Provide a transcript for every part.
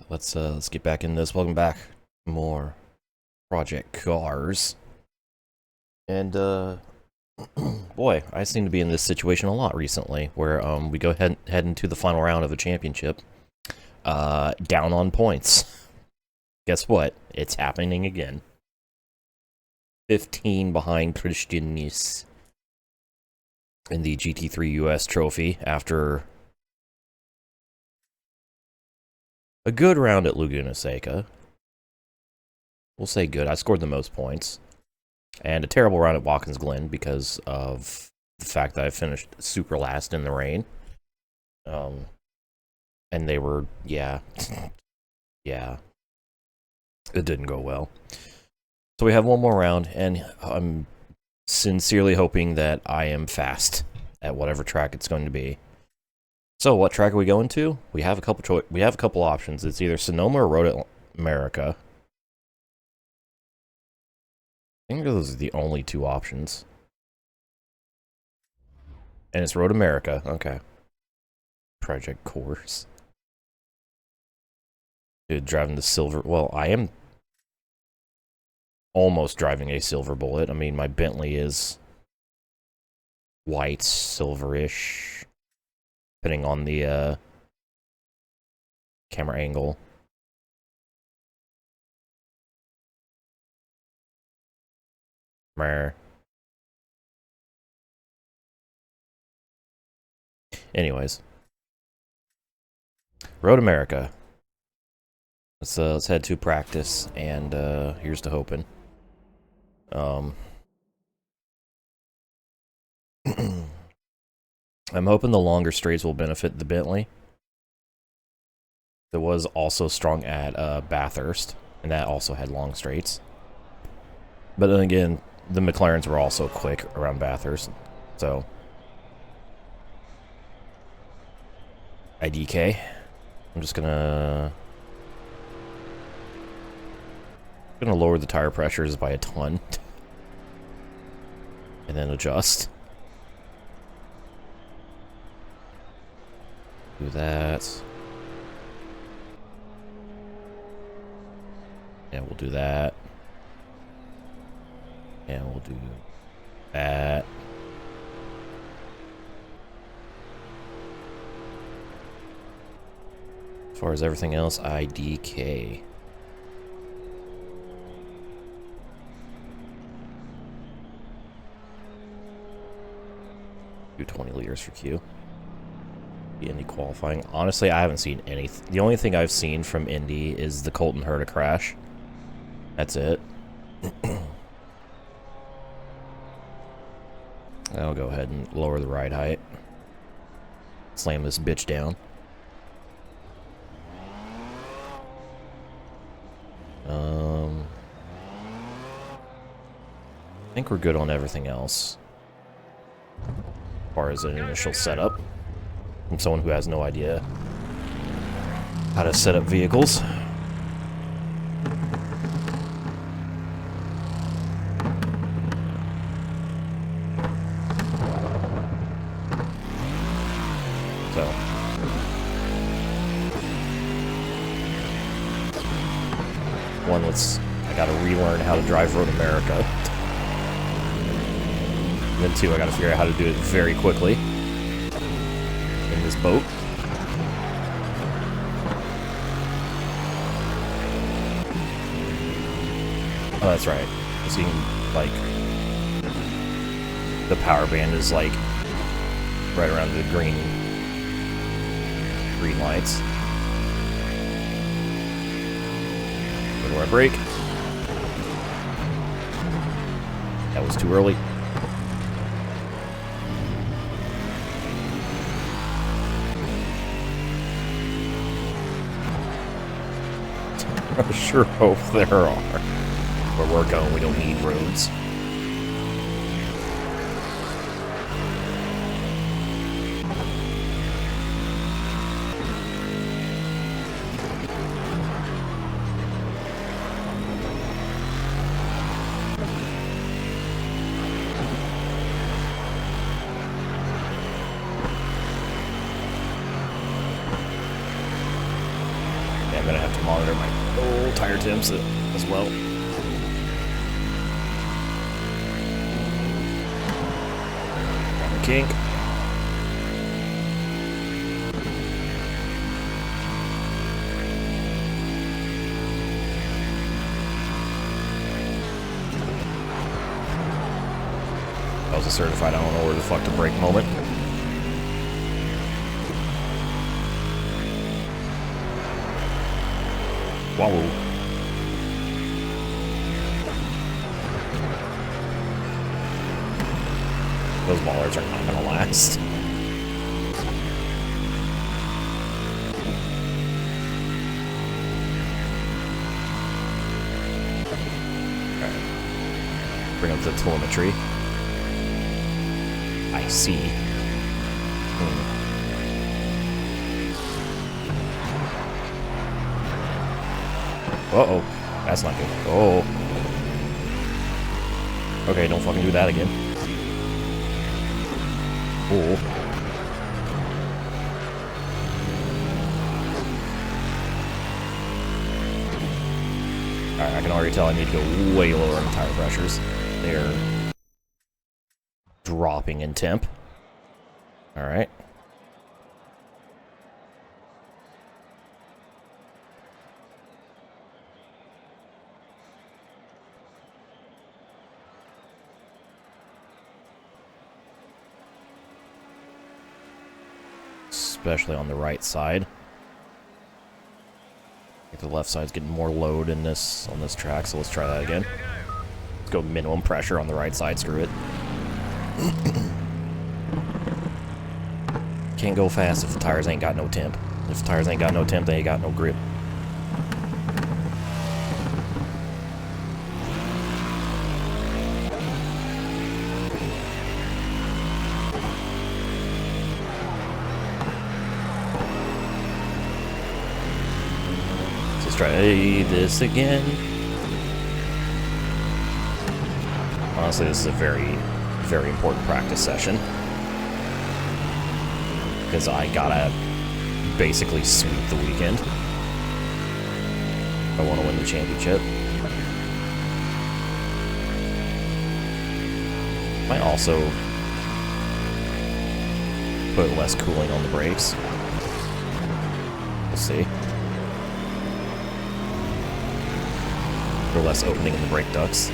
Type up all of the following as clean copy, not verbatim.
Let's get back in this. Welcome back. More Project Cars. And boy, I seem to be in this situation a lot recently, where we go head into the final round of a championship, down on points. Guess what? It's happening again. 15 behind Christian Nice in the GT3 US trophy after a good round at Laguna Seca. We'll say good. I scored the most points. And a terrible round at Watkins Glen because of the fact that I finished super last in the rain. And they were, yeah. Yeah. It didn't go well. So we have one more round, and I'm sincerely hoping that I am fast at whatever track it's going to be. So what track are we going to? We have a couple options. It's either Sonoma or Road America. I think those are the only two options. And it's Road America. Okay. Project course. Dude, driving the silver. Well, I am almost driving a silver bullet. I mean, my Bentley is white, silverish, depending on the camera angle. Anyways, Road America. Let's head to practice, and here's to hoping. I'm hoping the longer straights will benefit the Bentley. It was also strong at Bathurst, and that also had long straights. But then again, the McLarens were also quick around Bathurst, so IDK. I'm just gonna lower the tire pressures by a ton, and then adjust. Do that. Yeah, we'll do that. And we'll do that. As far as everything else, IDK. Do 20 liters for Q. Indy qualifying. Honestly, I haven't seen anything. The only thing I've seen from Indy is the Colton Herta crash. That's it. I'll go ahead and lower the ride height. Slam this bitch down. I think we're good on everything else. As far as an initial setup. From someone who has no idea how to set up vehicles. So. One, I gotta relearn how to drive Road America. And then two, I gotta figure out how to do it very quickly. In this boat. Oh, that's right. So you can, like, the power band is, like, right around the green lights. Where do I brake? That was too early. I sure hope there are. Where we're going, we don't need roads. I'm gonna have to monitor my tire temps as well. Kink. That was a certified I don't know where the fuck to brake moment. Wow. Those ballers are not gonna last. Alright. Bring up the telemetry. I see. Uh-oh. That's not good. Oh. Okay, don't fucking do that again. Oh. Alright, I can already tell I need to go way lower on the tire pressures. They're dropping in temp. Alright. Especially on the right side. I think the left side's getting more load in this on this track, so let's try that again. Let's go minimum pressure on the right side, screw it. Can't go fast if the tires ain't got no temp. If the tires ain't got no temp, they ain't got no grip. Let's try this again. Honestly, this is a very, very important practice session. Because I gotta basically sweep the weekend. I want to win the championship. Might also put less cooling on the brakes. We'll see. Or less opening in the brake ducts.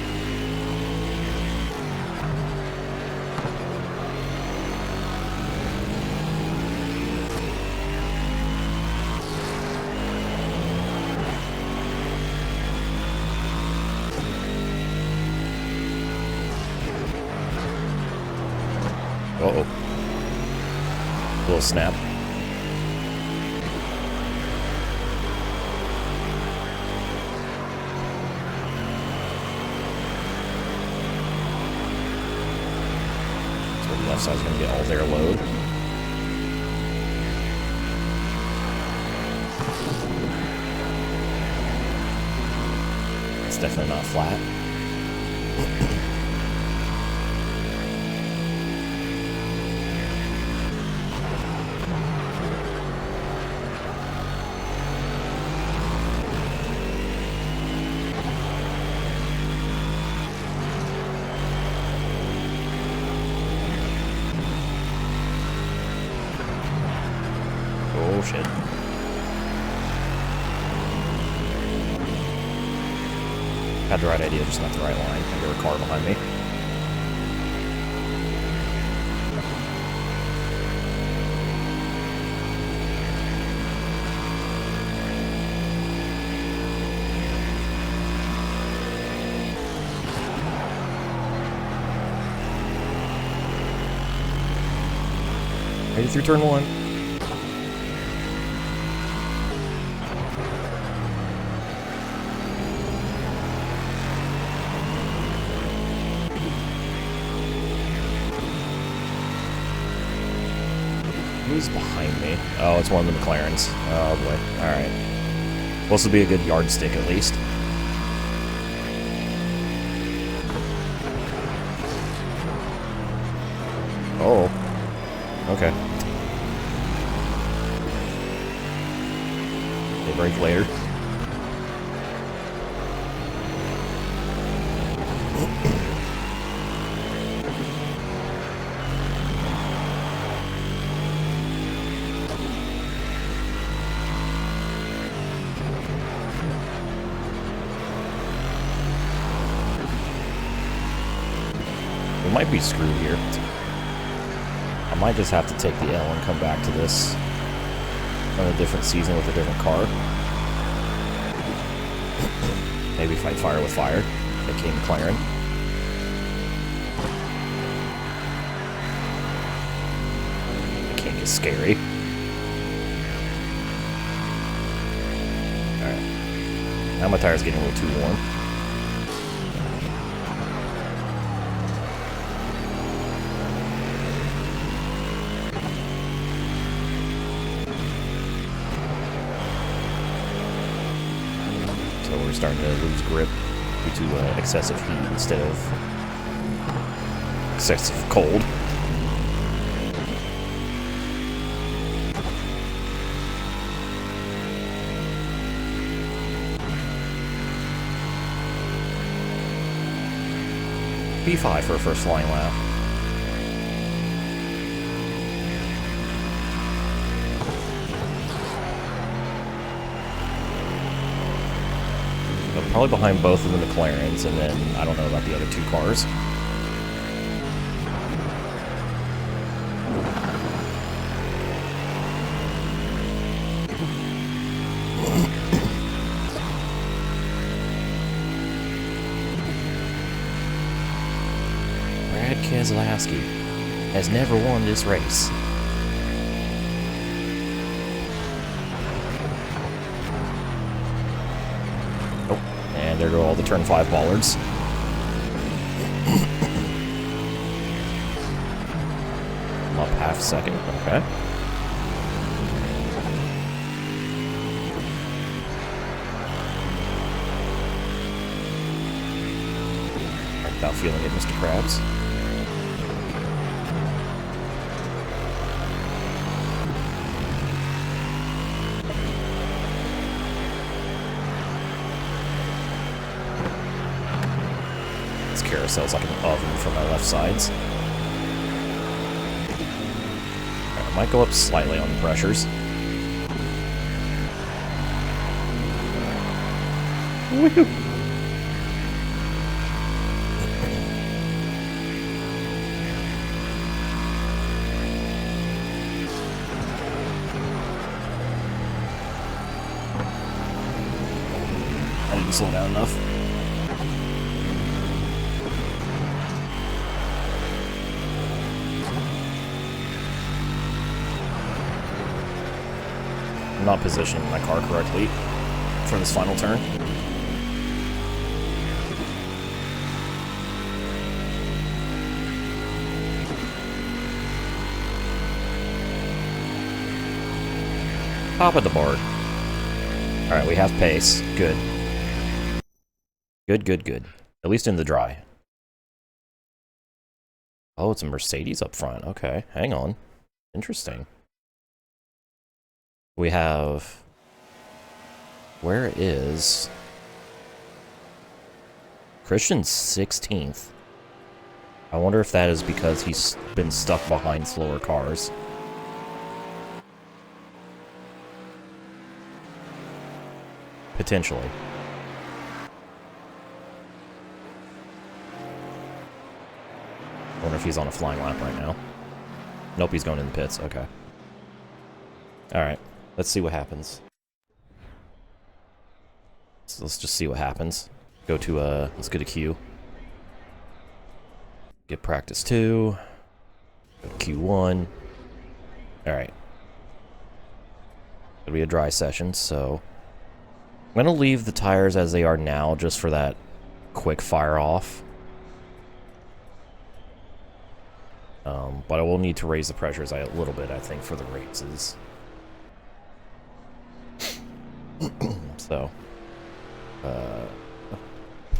Uh-oh. A little snap. So the left side's gonna get all their load. It's definitely not flat. Oh shit. Had the right idea, just not the right line. There was a car behind me. Ready through turn one. Who's behind me? Oh, it's one of the McLarens. Oh boy. Alright. Well, this will be a good yardstick at least. Oh. Okay. They break later. We might be screwed here. I might just have to take the L and come back to this on a different season with a different car. Maybe fight fire with fire. Like King McLaren. It can't get scary. Alright. Now my tire's getting a little too warm. We're starting to lose grip due to excessive heat instead of excessive cold. P5 for a first flying lap. Probably behind both of the McLarens, and then I don't know about the other two cars. Brad Keselowski has never won this race. And there go all the turn 5 bollards. I'm up half a second, okay. Without feeling it, Mr. Krabs. Carousel's like an oven for my left sides. Right, I might go up slightly on the pressures. Woohoo! I didn't slow down enough. Not positioning my car correctly for this final turn. Top of the board. Alright, we have pace. Good. Good, good, good. At least in the dry. Oh, it's a Mercedes up front. Okay, hang on. Interesting. We have... Where is... Christian's 16th. I wonder if that is because he's been stuck behind slower cars. Potentially. I wonder if he's on a flying lap right now. Nope, he's going in the pits. Okay. Alright. Let's see what happens. So let's just see what happens. Go to, let's get a Q. Get practice 2. Go to Q1. Alright. It'll be a dry session, so... I'm gonna leave the tires as they are now, just for that quick fire off. But I will need to raise the pressures a little bit, I think, for the races. So,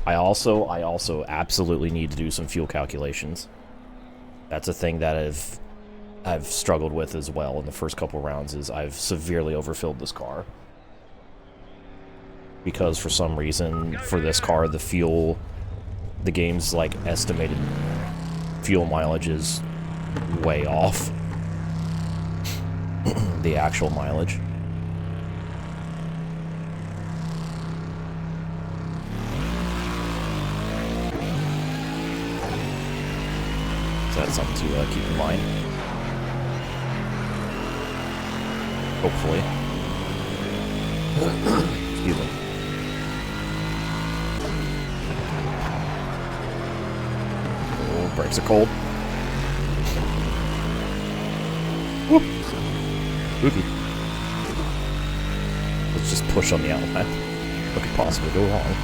I also absolutely need to do some fuel calculations. That's a thing that I've struggled with as well in the first couple rounds. Is I've severely overfilled this car. because for some reason, for this car, the game's, like, estimated fuel mileage is way off the actual mileage. So that's something to keep in mind. Hopefully. Excuse me. Oh, brakes are cold. Whoop. Spooky. Let's just push on the outlet. What could possibly go wrong?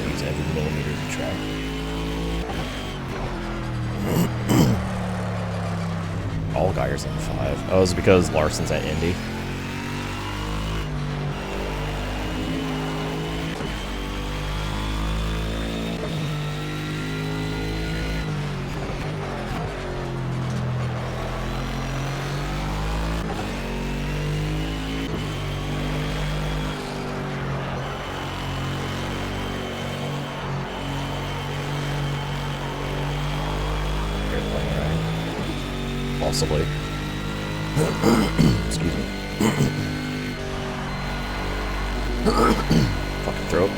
Use every millimeter of the track. All Geier's in 5. Oh, it's because Larson's at Indy. Possibly. Excuse me. Fucking throat.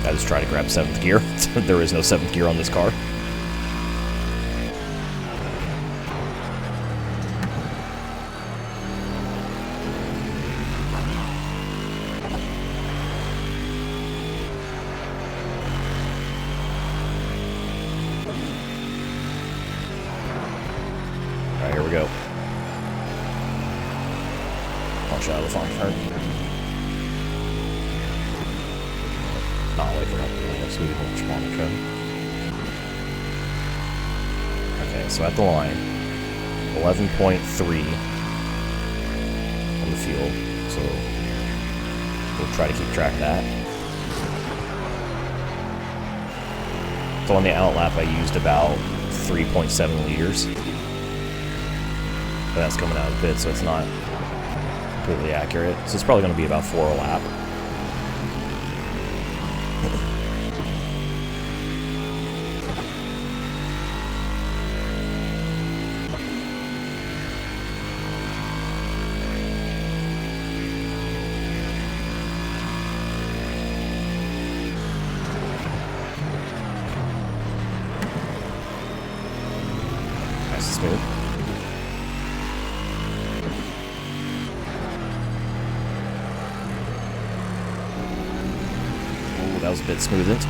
I just try to grab 7th gear. There is no 7th gear on this car. Alright, here we go. Punch out of the front turn. Not wait for that so we can spawn the code. Okay, so at the line, 11.3 on the fuel, so we'll try to keep track of that. So on the out lap I used about 3.7 liters. But that's coming out of the pit, so it's not completely accurate. So it's probably going to be about 4 a lap. Nice and smooth. That was a bit smoothened.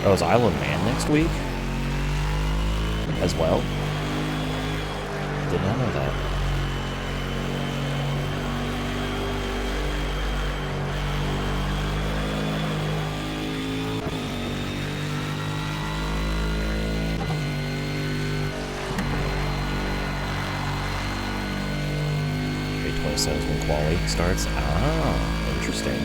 Oh, is Island Man next week? As well? Did not know that. Says when quali starts. Ah, interesting.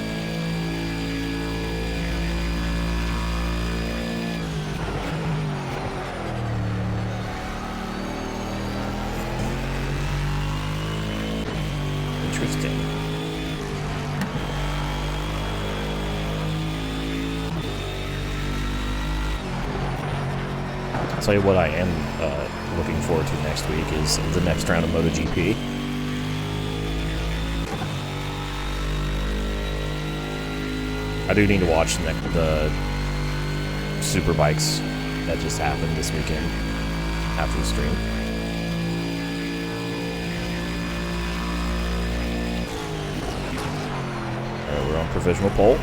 Interesting. I'll tell you what I am looking forward to next week is the next round of MotoGP. I do need to watch the Superbikes that just happened this weekend after the stream. Alright, we're on provisional pole.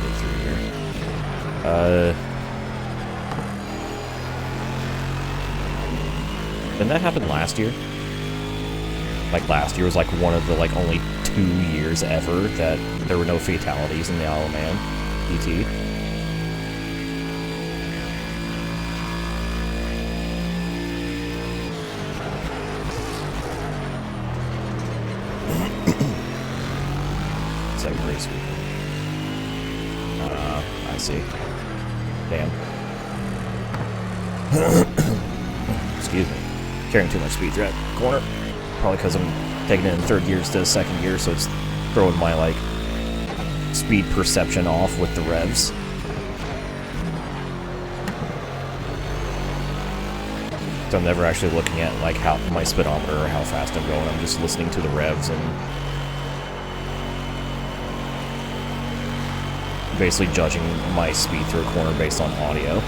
Get through here. Didn't that happen last year? Like last year was like one of the like only 2 years ever that there were no fatalities in the Isle of Man GT. Second race weekend. I see. Damn. Excuse me. Carrying too much speed through that corner. Probably because I'm taking it in 3rd gear instead of 2nd gear, so it's throwing my, like, speed perception off with the revs. So I'm never actually looking at, like, how my speedometer or how fast I'm going. I'm just listening to the revs and basically judging my speed through a corner based on audio.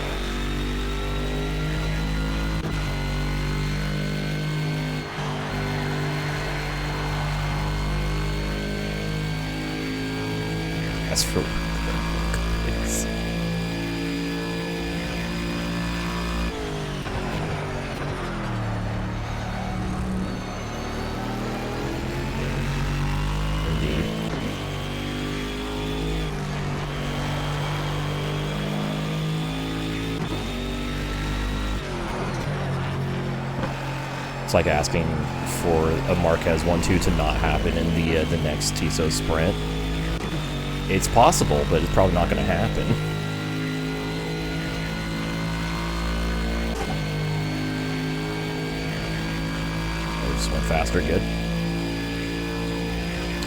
That's for goodness. Indeed. It's like asking for a Marquez 1-2 to not happen in the next TISO sprint. It's possible, but it's probably not going to happen. I just went faster, good.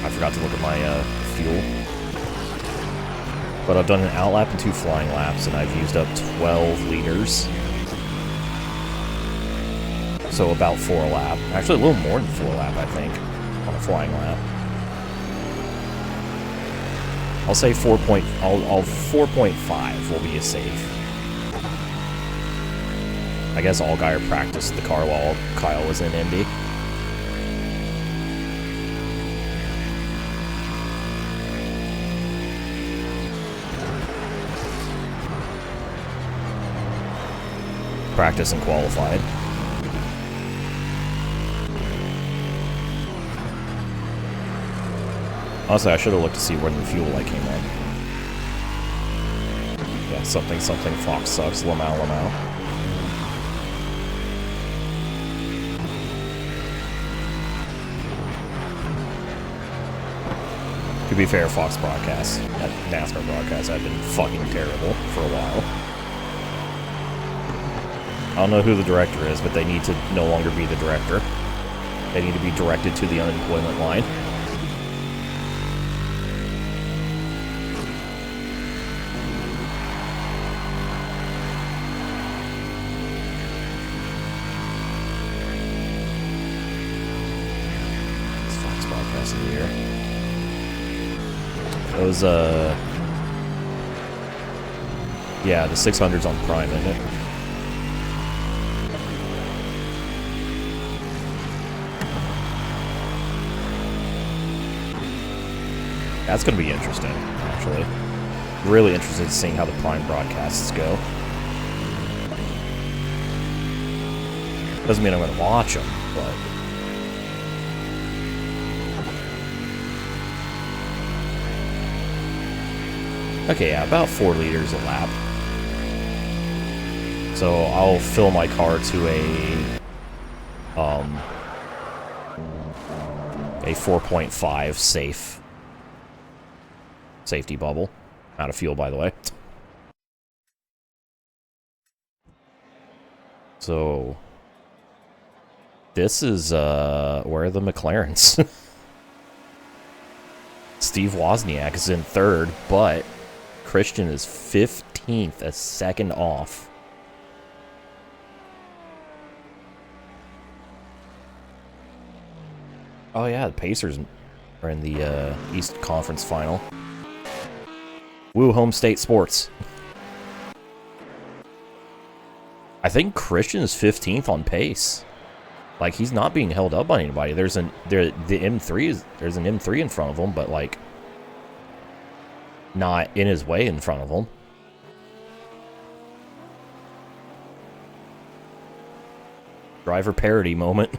I forgot to look at my fuel. But I've done an outlap and 2 flying laps, and I've used up 12 liters. So about 4 a lap. Actually, a little more than 4 a lap, I think, on a flying lap. I'll say 4.5 will be a safe. I guess Allgaier practiced the car while Kyle was in Indy. Practice and qualified. Honestly, I should have looked to see when the fuel light came on. Yeah, something, Fox sucks, Lamau. To be fair, Fox broadcasts, NASCAR broadcasts have been fucking terrible for a while. I don't know who the director is, but they need to no longer be the director. They need to be directed to the unemployment line. Of the year. Those, yeah, the 600's on Prime, isn't it? That's gonna be interesting, actually. Really interested in seeing how the Prime broadcasts go. Doesn't mean I'm gonna watch them, but... Okay, yeah, about 4 liters a lap. So I'll fill my car to a 4.5 safety bubble. Out of fuel, by the way. So this is where are the McLarens? Steve Wozniak is in 3rd, but Christian is 15th, a second off. Oh yeah, the Pacers are in the East Conference Final. Woo, home state sports. I think Christian is 15th on pace. Like, he's not being held up by anybody. There's an M3 in front of him, but like not in his way in front of him. Driver parity moment.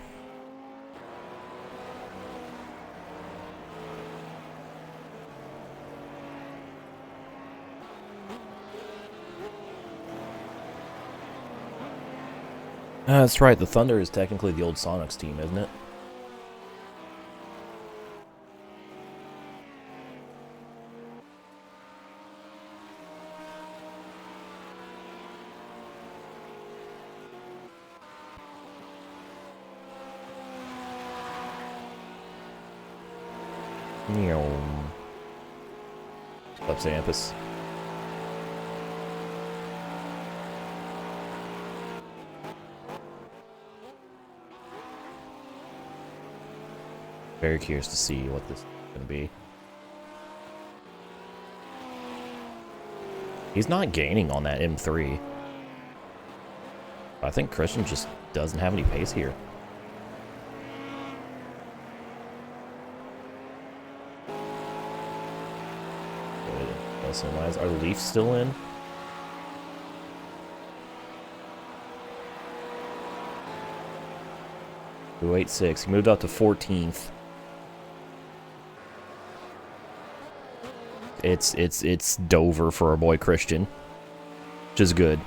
That's right, the Thunder is technically the old Sonics team, isn't it? Up Xampus. Very curious to see what this is going to be. He's not gaining on that M3. I think Christian just doesn't have any pace here. Are the Leafs still in? Ooh, 8-6. He moved up to 14th. It's Dover for our boy Christian, which is good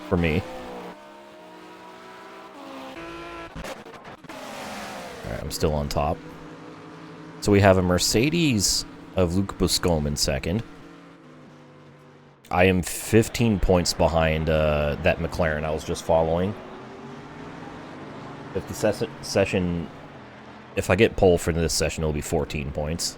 for me. Alright, I'm still on top. So we have a Mercedes of Luke Buscom in second. I am 15 points behind that McLaren I was just following. If the session... If I get pole for this session, it'll be 14 points.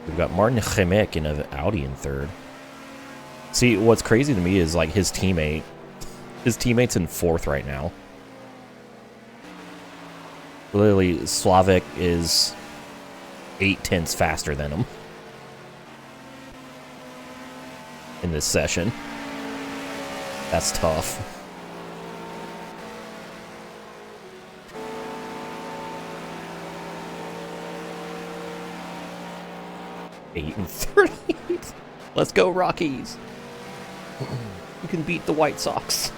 We've got Martin Chemek in an Audi in third. See, what's crazy to me is, like, his teammate. His teammate's in fourth right now. Literally, Slavik is 8/10 faster than him in this session. That's tough. Eight and 38. Let's go, Rockies. You can beat the White Sox.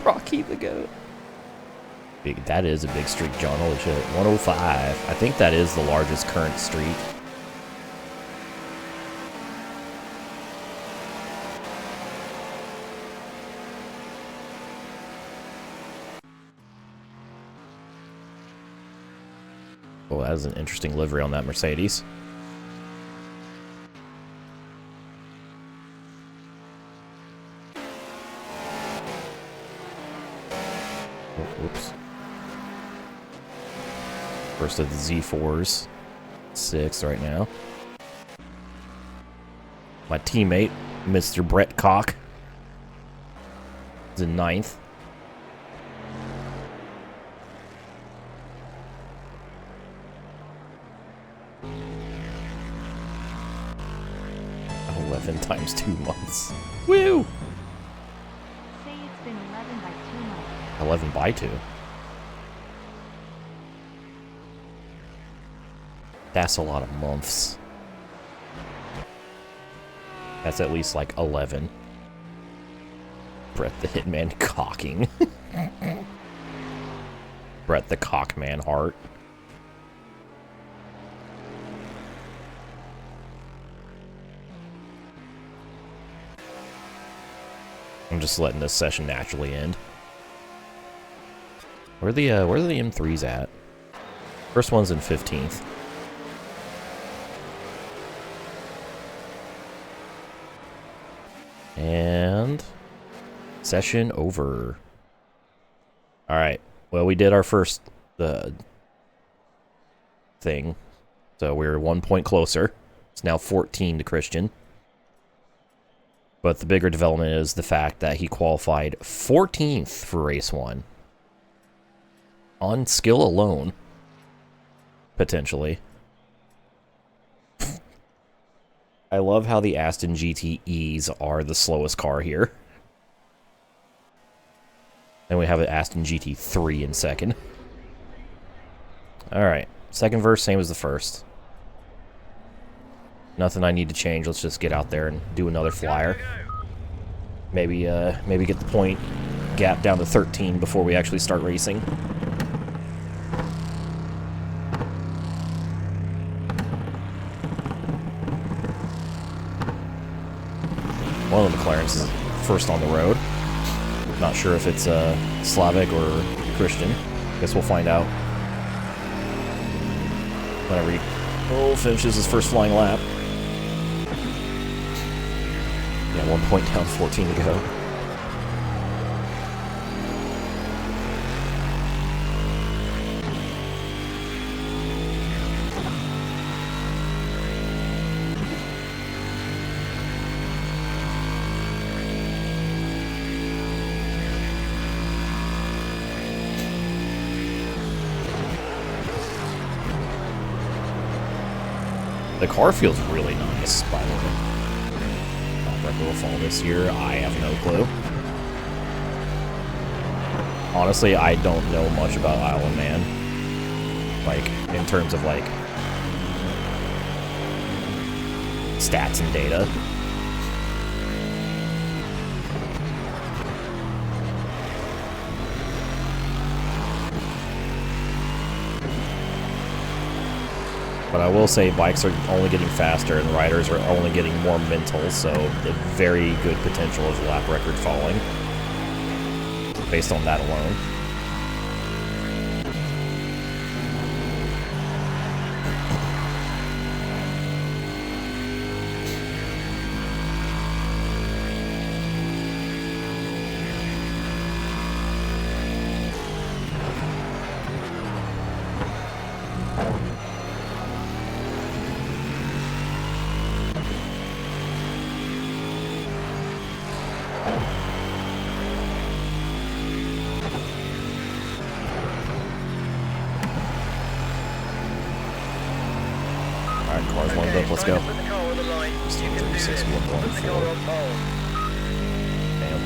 Rocky the GOAT. Big, that is a big streak, John. Holy shit. 105. I think that is the largest current streak. Oh, that is an interesting livery on that Mercedes. Whoops. First of the Z4s. 6 right now. My teammate, Mr. Brett Koch, is in 9th. Times 2 months. Woo! Say it's been 11 by 2 months. 11 by 2. That's a lot of months. That's at least like 11. Brett the Hitman cocking. Brett the Cockman Hart. I'm just letting this session naturally end. Where are the M3s at? First one's in 15th. And session over. All right. Well, we did our first thing, so we're 1 point closer. It's now 14 to Christian. But the bigger development is the fact that he qualified 14th for race 1. On skill alone. Potentially. I love how the Aston GTEs are the slowest car here. And we have an Aston GT3 in second. Alright. Second verse, same as the first. Nothing I need to change. Let's just get out there and do another flyer. Maybe maybe get the point gap down to 13 before we actually start racing. One of the McLarens is first on the road. Not sure if it's Slavic or Christian. Guess we'll find out whenever he finishes his first flying lap. Yeah, 1 point down, 14 to go. The car feels really nice, by the way. Record will fall this year. I have no clue. Honestly, I don't know much about Isle of Man. Like, in terms of, like, stats and data. But I will say bikes are only getting faster and riders are only getting more mental, so the very good potential of lap record falling based on that alone. Alright, cars lined up, let's go. 36, 114. Damn.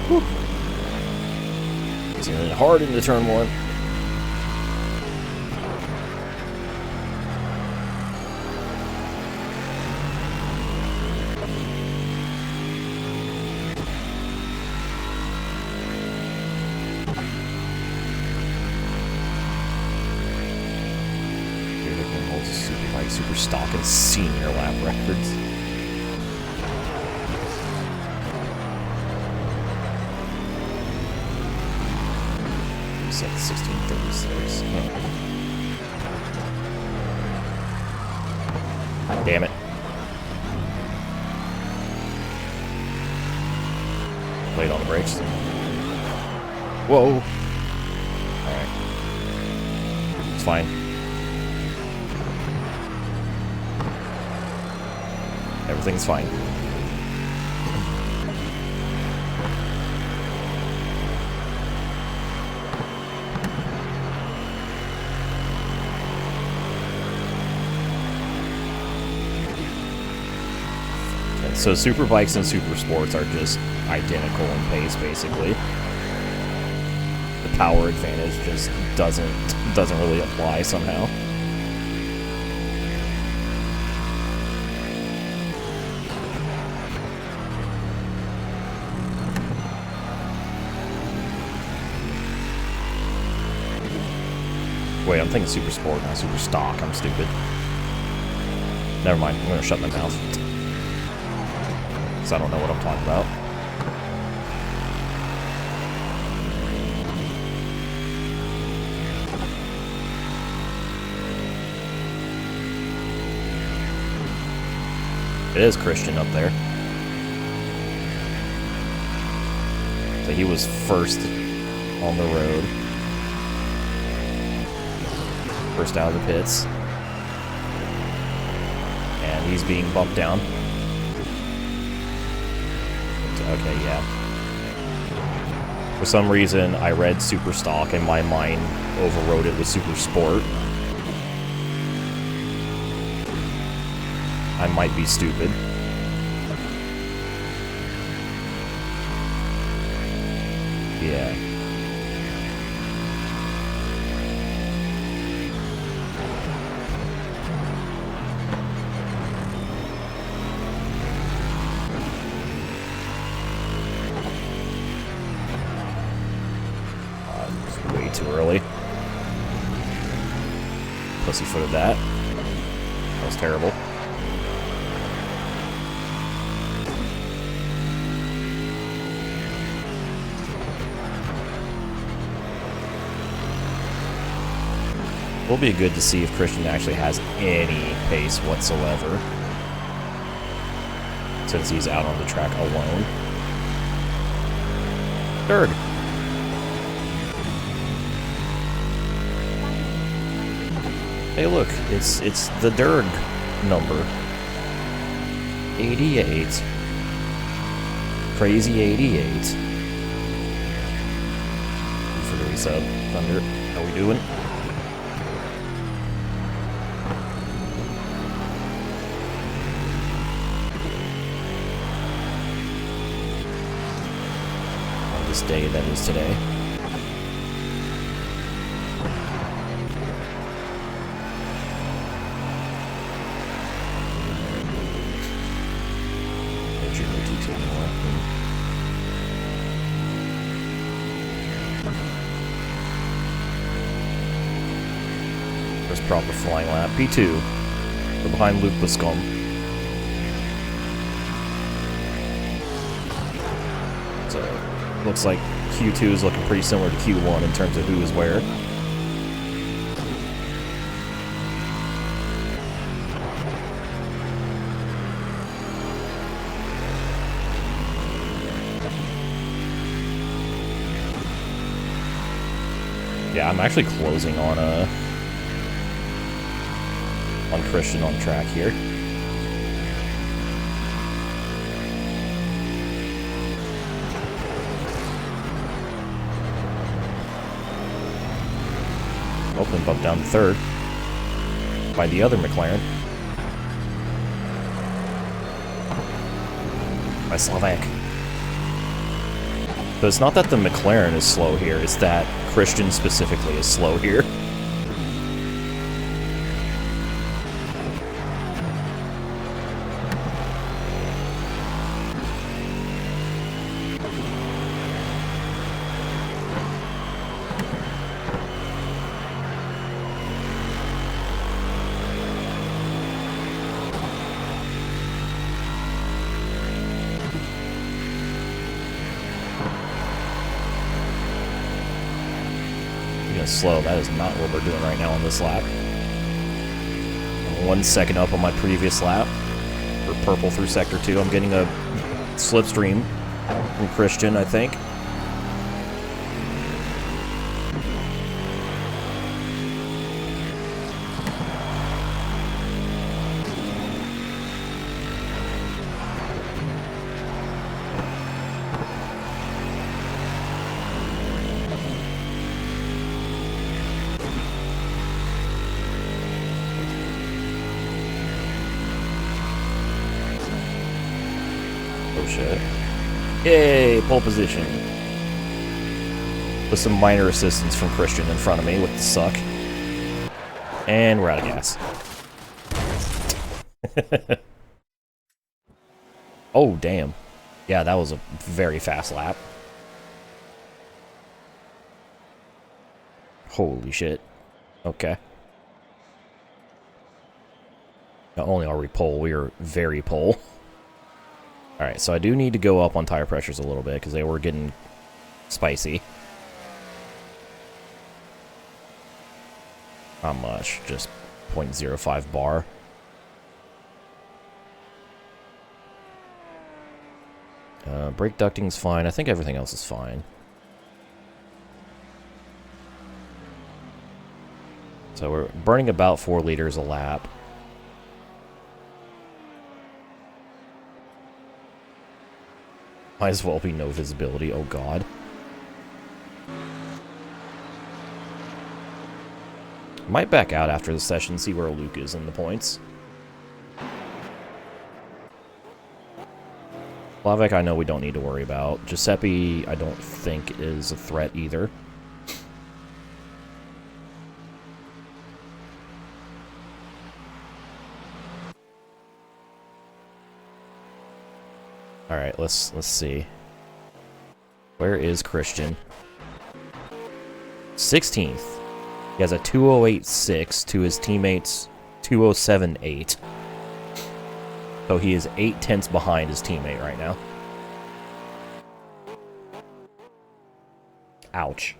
Whew. He's getting hard into turn 1. Super stock and senior lap records. Set 1636. Oh. Damn it. Late on the brakes. Whoa. Alright. It's fine. Everything's fine. So super bikes and super sports are just identical in pace, basically. The power advantage just doesn't really apply somehow. Wait, I'm thinking super sport, not super stock. I'm stupid. Never mind. I'm gonna shut my mouth. Because I don't know what I'm talking about. It is Christian up there. So he was first on the road. First out of the pits. And he's being bumped down. Okay, yeah. For some reason, I read super stock and my mind overrode it with super sport. I might be stupid. Yeah. It's way too early. Pussyfooted that. That was terrible. Will be good to see if Christian actually has any pace whatsoever, since he's out on the track alone. Third. Hey, look, it's the Derg number. 88. Crazy 88. For the resub, Thunder. How we doing? Day that is today. First proper flying lap, P2. We're behind Luke Buscom. So looks like Q2 is looking pretty similar to Q1 in terms of who is where. Yeah, I'm actually closing on Christian on track here. Open bump down to third by the other McLaren. By Slovak. But it's not that the McLaren is slow here, it's that Christian specifically is slow here. Slow. That is not what we're doing right now on this lap. I'm 1 second up on my previous lap for purple through sector 2. I'm getting a slipstream from Christian, I think. Shit. Yay, pole position. With some minor assistance from Christian in front of me with the suck. And we're out of gas. Oh, damn. Yeah, that was a very fast lap. Holy shit. Okay. Not only are we pole, we are very pole. Alright, so I do need to go up on tire pressures a little bit, because they were getting spicy. Not much, just 0.05 bar. Brake ducting's fine. I think everything else is fine. So we're burning about 4 liters a lap. Might as well be no visibility, oh god. Might back out after the session, see where Luke is in the points. Slavik, I know we don't need to worry about. Giuseppe, I don't think is a threat either. All right, let's see. Where is Christian? 16th. He has a 208.6 to his teammates' 207.8. So he is 0.8 behind his teammate right now. Ouch.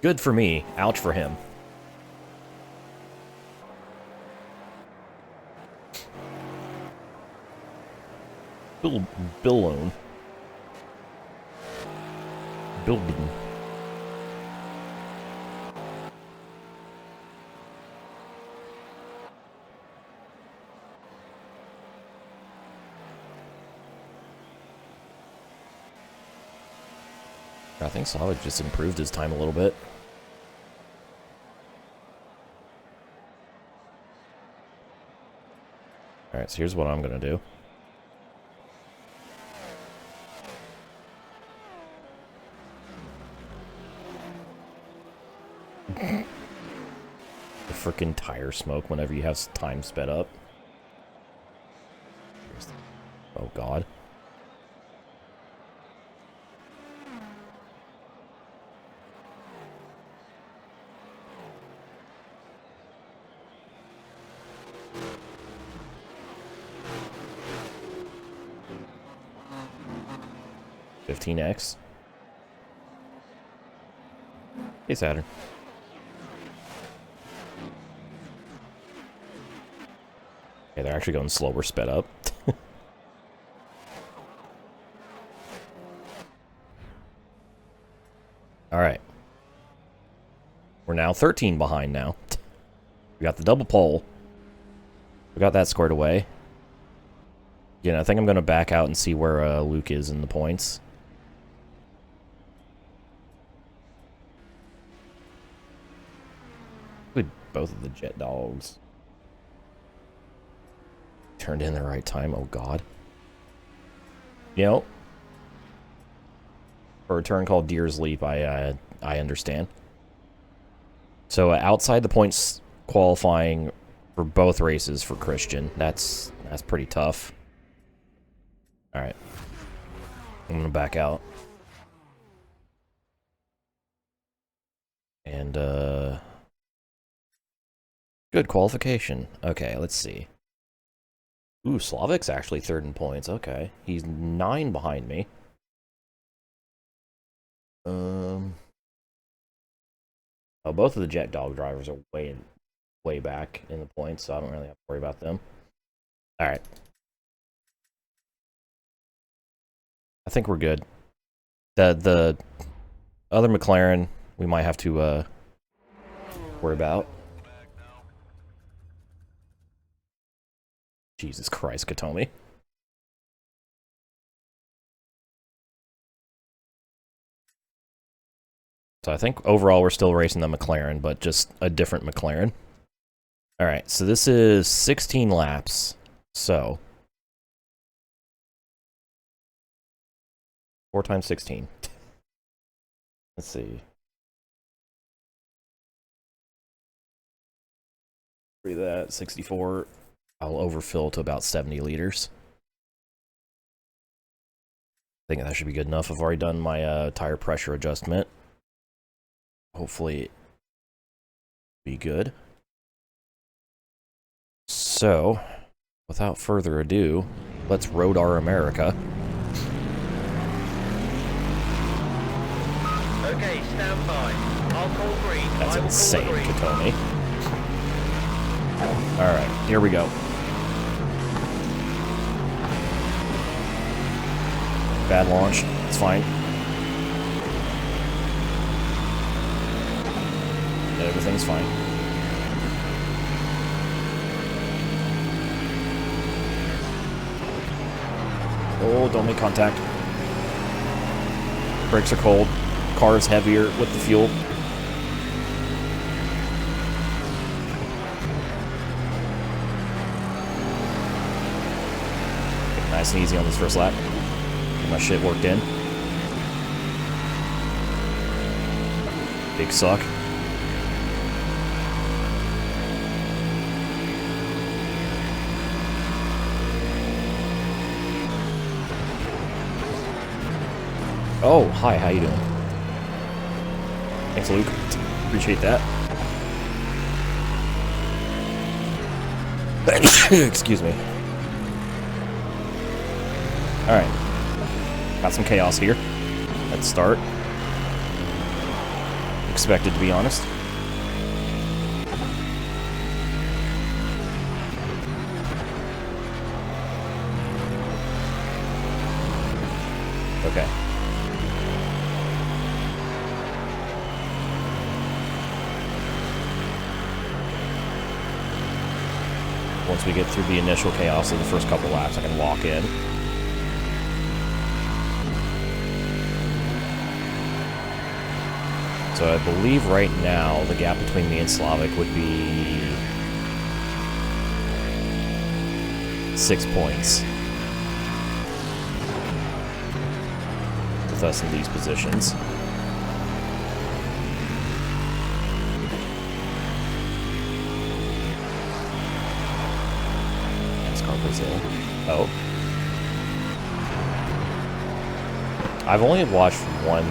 Good for me. Ouch for him. Building. I think Slavik just improved his time a little bit. Alright, so here's what I'm gonna do. The frickin' tire smoke whenever you have time sped up. Oh god. $15X. Hey, Saturn. Okay, they're actually going slower sped up. Alright. We're now 13 behind now. We got the double pole. We got that squared away. Yeah, I think I'm going to back out and see where Luke is in the points. Both of the jet dogs turned in the right time. Oh god. You know, for a turn called Deer's Leap, I understand. So outside the points qualifying for both races for Christian, that's pretty tough. All right, I'm gonna back out and good qualification. Okay, let's see. Ooh, Slavik's actually third in points. Okay, he's 9 behind me. Oh, both of the jet dog drivers are way back in the points, so I don't really have to worry about them. All right, I think we're good. The other McLaren we might have to worry about. Jesus Christ, Katomi. So I think overall we're still racing the McLaren, but just a different McLaren. Alright, so this is 16 laps. So 4 times 16. Let's see. Read that, 64. I'll overfill to about 70 liters. I think that should be good enough. I've already done my tire pressure adjustment. Hopefully it'll be good. So, without further ado, let's road our America. Okay, stand by. I'll call green. That's insane, Katomi. Alright, here we go. Bad launch. It's fine. Everything's fine. Oh, don't make contact. Brakes are cold. Car is heavier with the fuel. nice and easy on this first lap. Get my shit worked in. Big suck. Oh, hi, how you doing? Thanks, Luke. Appreciate that. Excuse me. Alright. Got some chaos here. Let's start. Expected, to be honest. Okay. Once we get through the initial chaos of the first couple laps, I can walk in. So I believe right now the gap between me and Slavic would be 6 points with us in these positions. Brazil. Oh. I've only watched one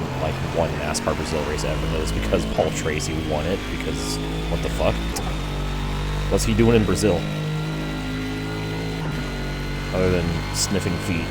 NASCAR Brazil race ever, and it was because Paul Tracy won it, because what the fuck? What's he doing in Brazil? Other than sniffing feet.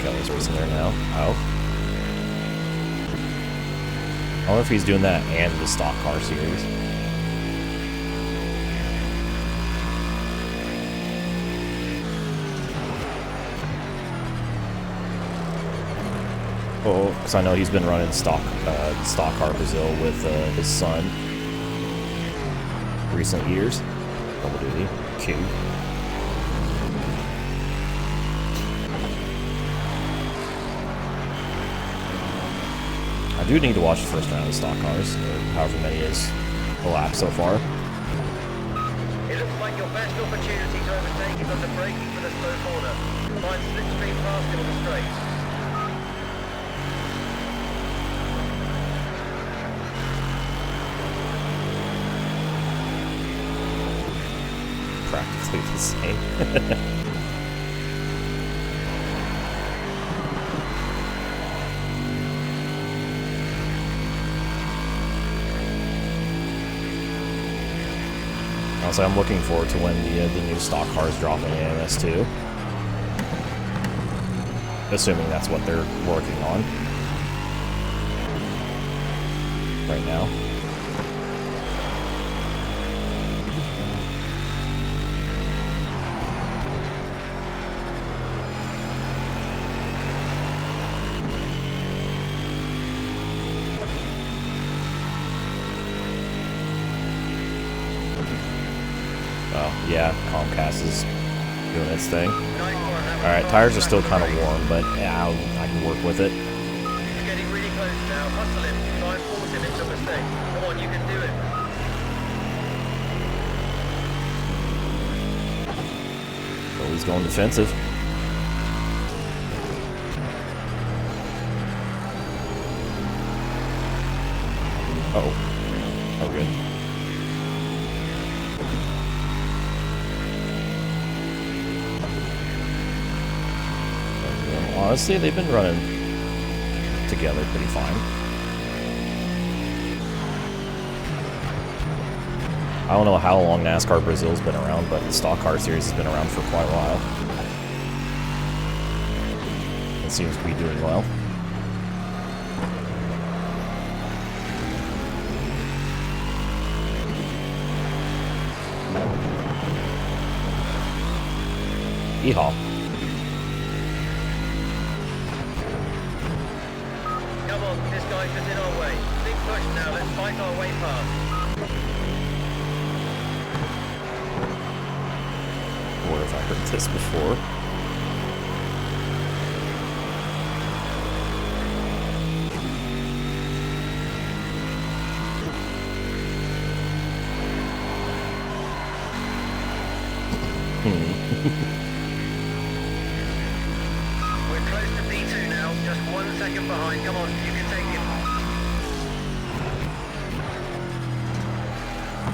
Kelly's racing there now. Oh. I wonder if he's doing that and the stock car series. Oh, because I know he's been running stock car Brazil with his son recent years. Double duty. Q. I do need to watch the first round of stock cars, or however many is the lap so far. It looks like your best opportunity to overtake is under braking for the slow corner. Find slipstream past him on the straight. Practically the same. So I'm looking forward to when the new stock cars drop in AMS2. Assuming that's what they're working on right now. Oh, yeah, Comcast is doing its thing. Alright, tires are still kind of warm, but yeah, I can work with it. He's getting really close now. Hustle him. Try and force him into a mistake. Come on, you can do it. Oh, he's going defensive. Uh-oh. Oh, good. Honestly, they've been running together pretty fine. I don't know how long NASCAR Brazil's been around, but the stock car series has been around for quite a while. It seems to be doing well. Yeehaw. on. This guy's just in our way. Big push now. Let's fight our way past. Where have I heard this before? We're close to P2 now. Just 1 second behind. Come on, you can take it.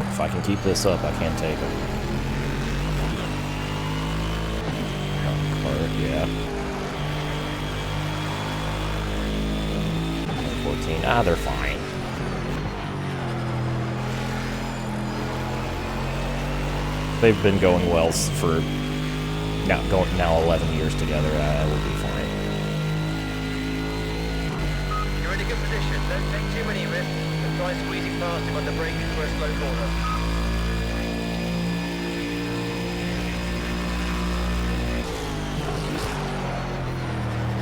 If I can keep this up, I can take it. Yeah. 14. Ah, they're fine. They've been going well for now 11 years together. We'll be fine. You're in a good position. Don't take too many risks and try squeezing past him under braking for a slow corner.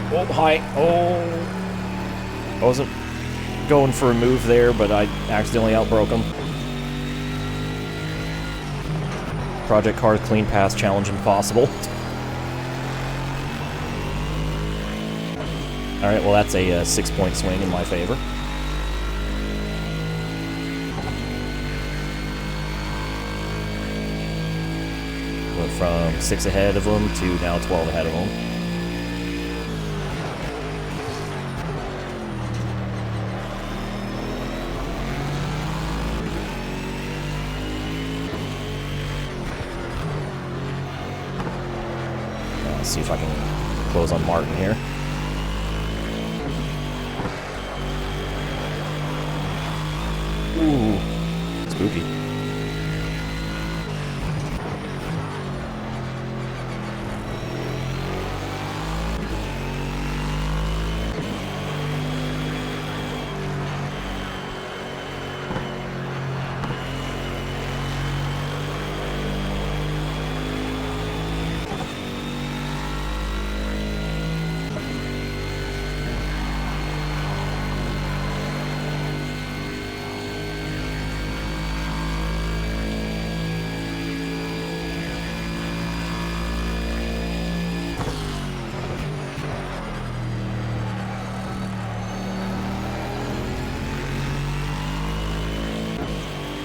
Oh, hi. Oh. I wasn't going for a move there, but I accidentally outbroke him. Project Cars Clean Pass Challenge impossible. Alright, well that's a 6-point swing in my favor. Went from 6 ahead of him to now 12 ahead of him. Let's see if I can close on Martin here. Ooh, spooky.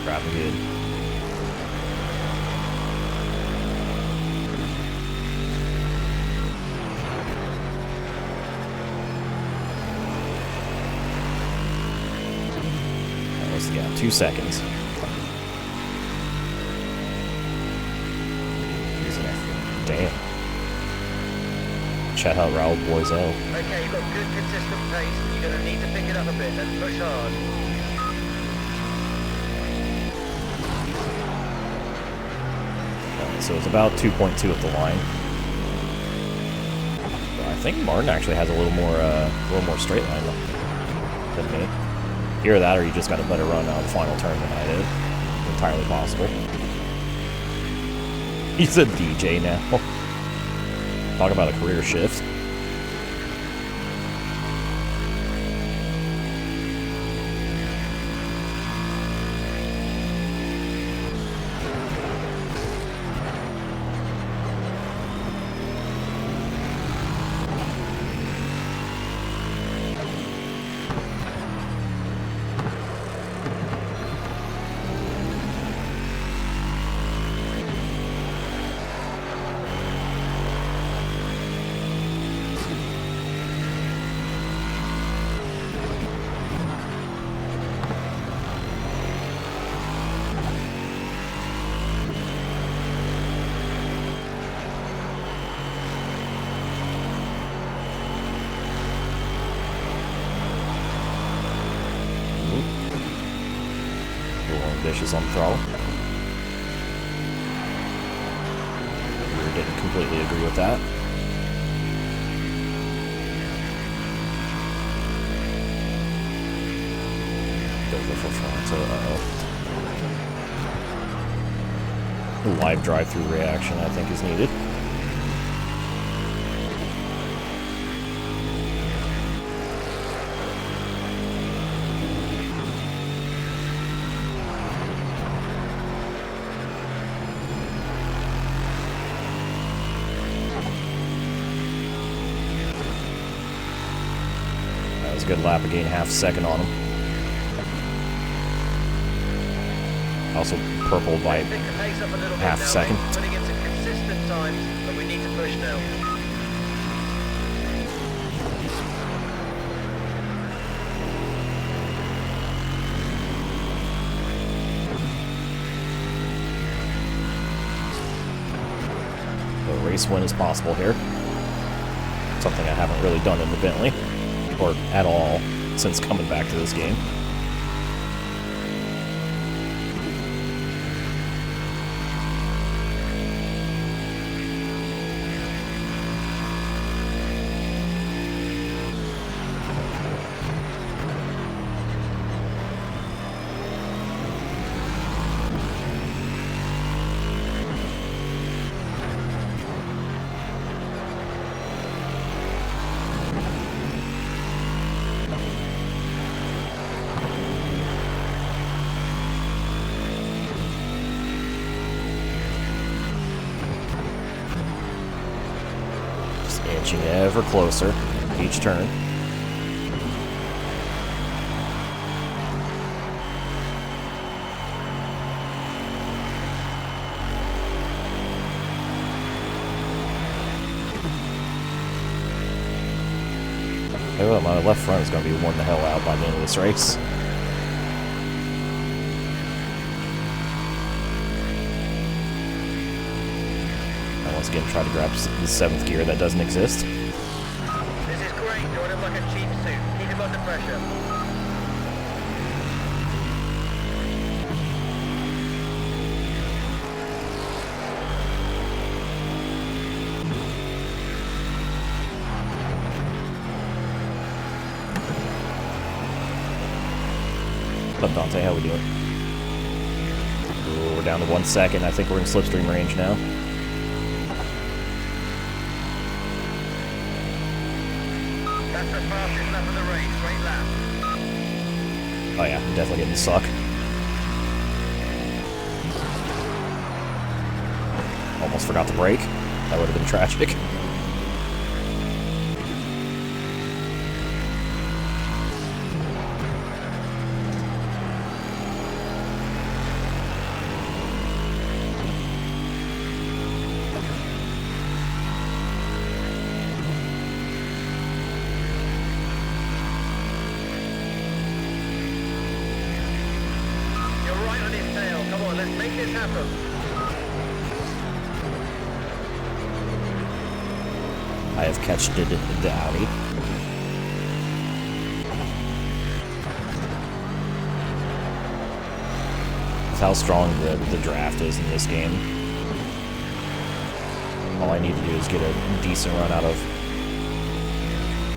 Driving good. Yeah, 2 seconds. Damn. Shout out Raul Boisel. Okay, you've got good consistent pace. You're going to need to pick it up a bit and push hard. So it's about 2.2 at the line. But I think Martin actually has a little more straight line than me. Either that, or you just got a better run on the final turn than I did. Entirely possible. He's a DJ now. Talk about a career shift. Ambitious on the throttle. We didn't completely agree with that. Go for front, so uh-oh. Live drive-through reaction, I think, is needed. It's a good lap. I gained half a second on him. Also purpled by Pick the pace up a little bit half a now, second. mate. Putting in some consistent times, but we need to push now. The race win is possible here. Something I haven't really done in the Bentley, or at all, since coming back to this game. Inching ever closer each turn. Oh, my left front is going to be worn the hell out by the end of this race. Once again, try to grab the 7th gear that doesn't exist. This is great, doing it like a cheap suit. Keep him under pressure. What's up, Dante? How we doing? Ooh, we're down to 1 second. I think we're in slipstream range now. That's the fastest lap of the race. Great lap. Oh yeah, I'm definitely getting suck. Almost forgot to brake. That would have been tragic. Come on, let's make this happen. I have catched it the Audi. That's how strong the draft is in this game. All I need to do is get a decent run out of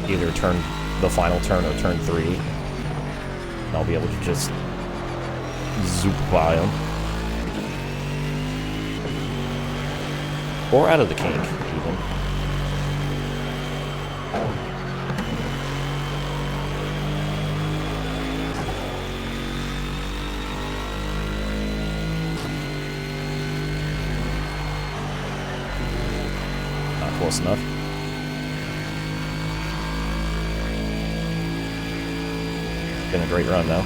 either the final turn or turn 3. And I'll be able to just zoop by them. Or out of the kink, even. Not close enough. Been a great run, though.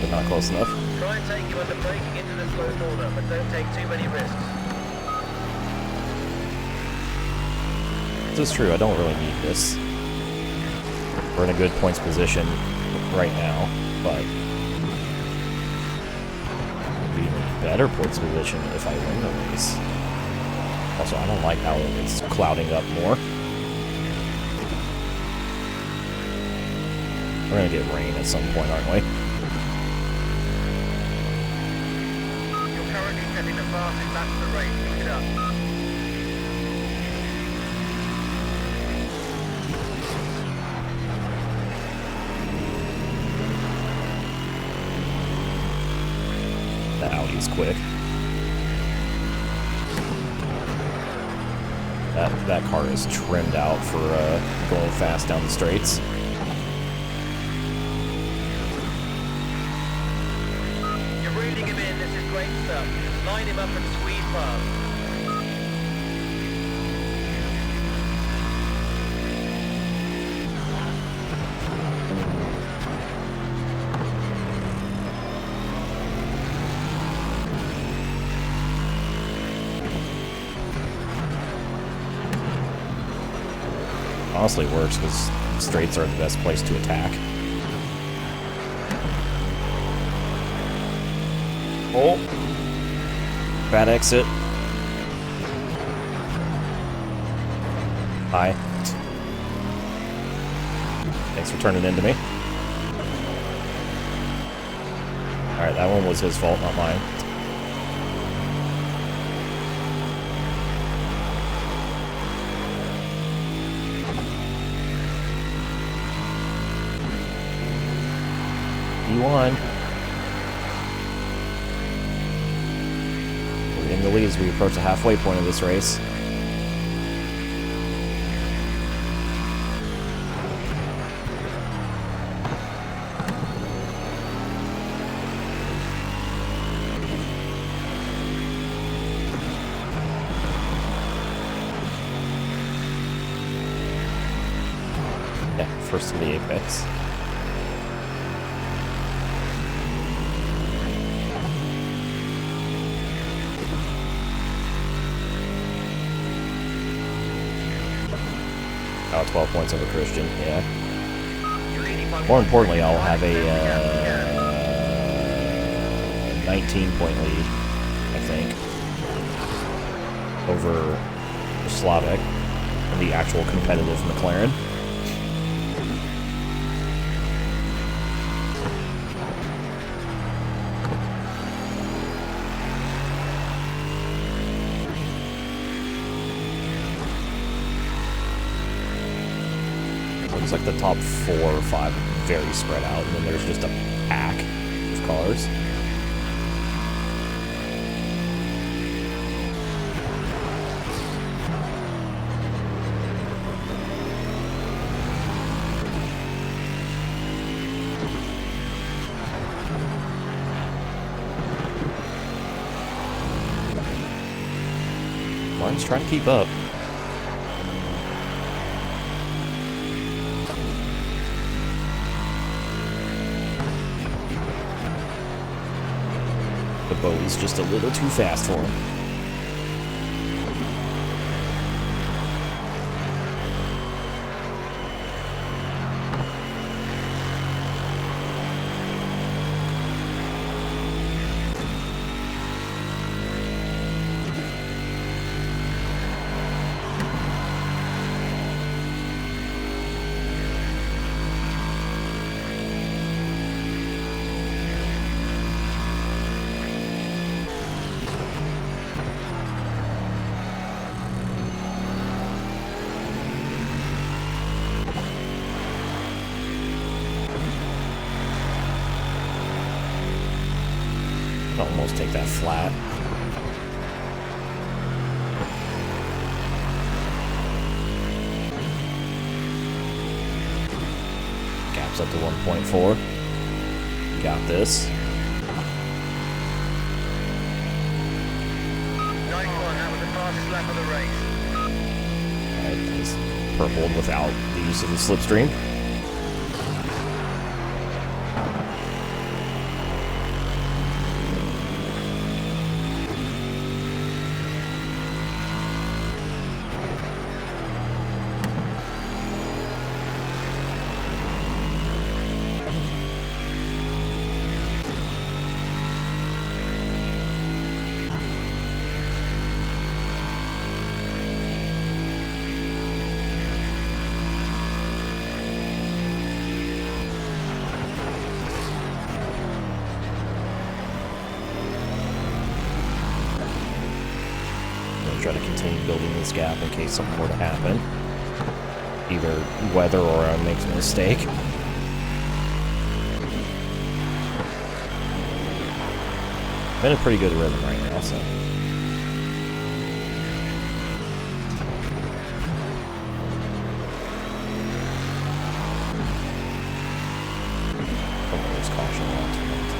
But not close enough. Try and take you under braking into the slow corner, but don't take too many risks. This is true, I don't really need this. We're in a good points position right now, but we'll be in a better points position if I win the race. Also, I don't like how it's clouding up more. We're gonna get rain at some point, aren't we? You're currently setting the fastest lap of the race. Keep it up. The Audi's quick. That car is trimmed out for going fast down the straights. You're reeling him in. This is great stuff. Just line him up and squeeze past. honestly works because straights are the best place to attack. Oh! Bad exit. Hi. Thanks for turning into me. Alright, that one was his fault, not mine. He1. We're in the lead as we approach the halfway point of this race. Yeah, first to the apex. Oh, 12 points over Christian, yeah. More importantly, I'll have a 19-point lead, I think, over Slavic, the actual competitive McLaren. Looks like the top 4 or 5 are very spread out, and then there's just a pack of cars. Mine's trying to keep up. But Bowie's just a little too fast for him. Almost take that flat. Gaps up to 1.4. Got this. Nice one, that was the fastest lap of the race. Alright, just purpled without the use of the slipstream. Try to continue building this gap in case something were to happen. Either weather or I make a mistake. I'm in a pretty good rhythm right now, so. Oh, there's caution on tonight.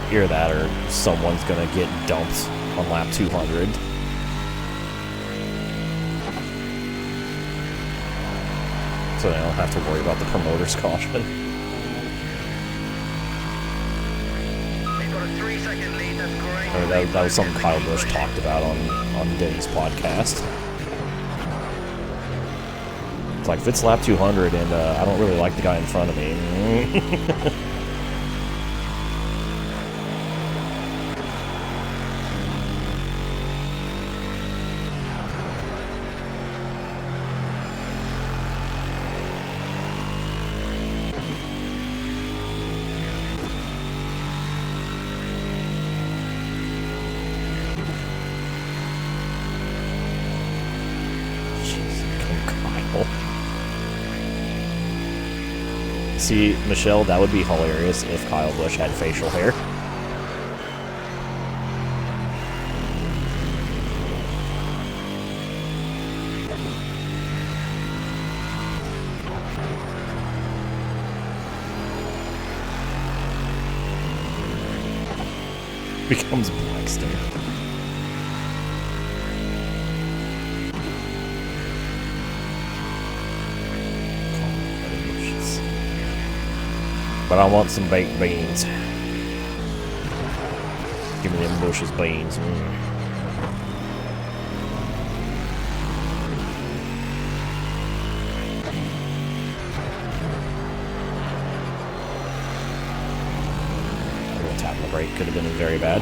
Hear that, or someone's gonna get dumped on lap 200. So they don't have to worry about the promoter's caution. We've got a 3-second lead, that's great. Or that was something Kyle Busch talked about on Denny's podcast. It's like, if it's lap 200 and I don't really like the guy in front of me. See, Michelle, that would be hilarious if Kyle Busch had facial hair. Becomes Blackstone. But I want some baked beans. Give me them Bush's beans. A little tap on the brake could have been very bad.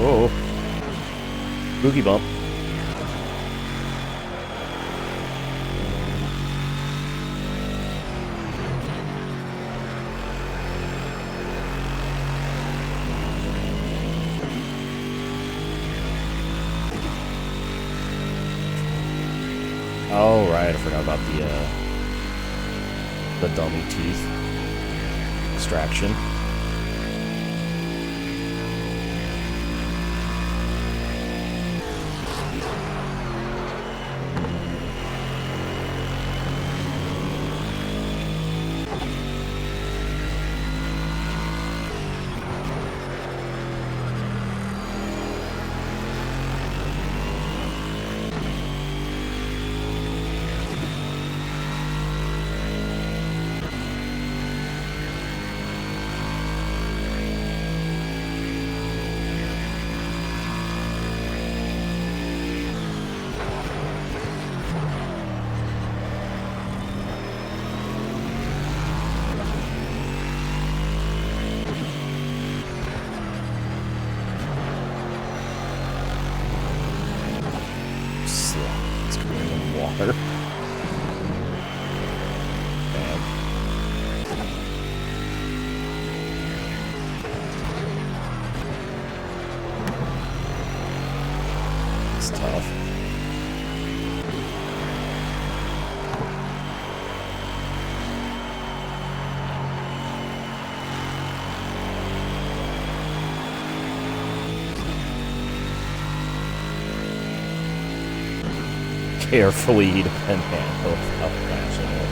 Oh, boogie bump. Oh right, I forgot about the dummy teeth extraction. Water. Bam. It's tough. Carefully and handle without crashing it.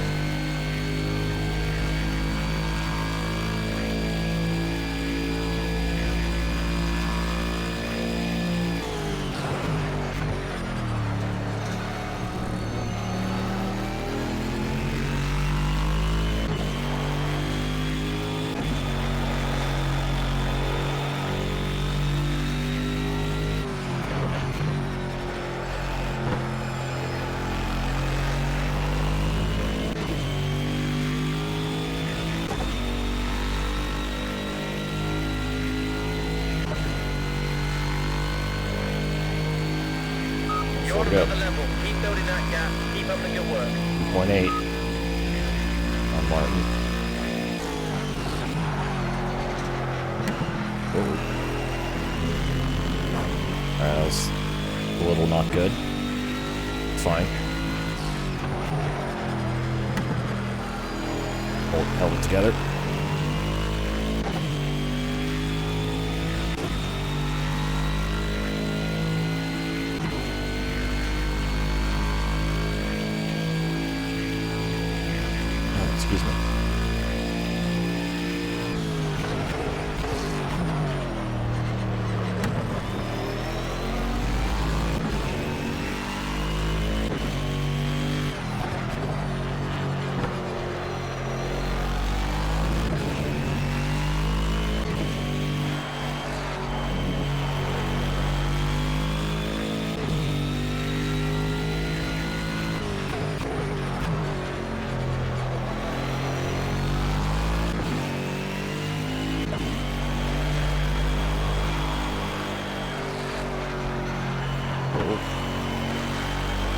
You're on another level. Keep building that gap. Keep up the good work. 2.8 on Martin. Alright, that was a little not good. Fine. Held it together. Oh, excuse me.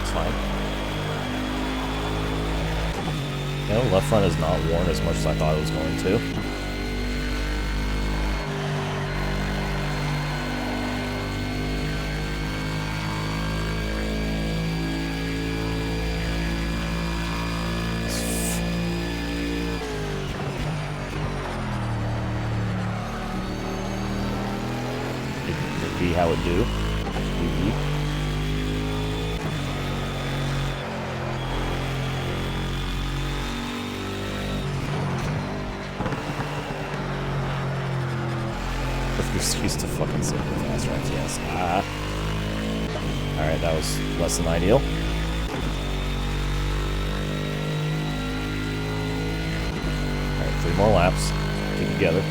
It's fine. You know, left front is not worn as much as I thought it was going to. It'd be how it do. Excuse to fucking sit with fast runs, yes. Alright, that was less than ideal. Alright, 3 more laps. Get it together.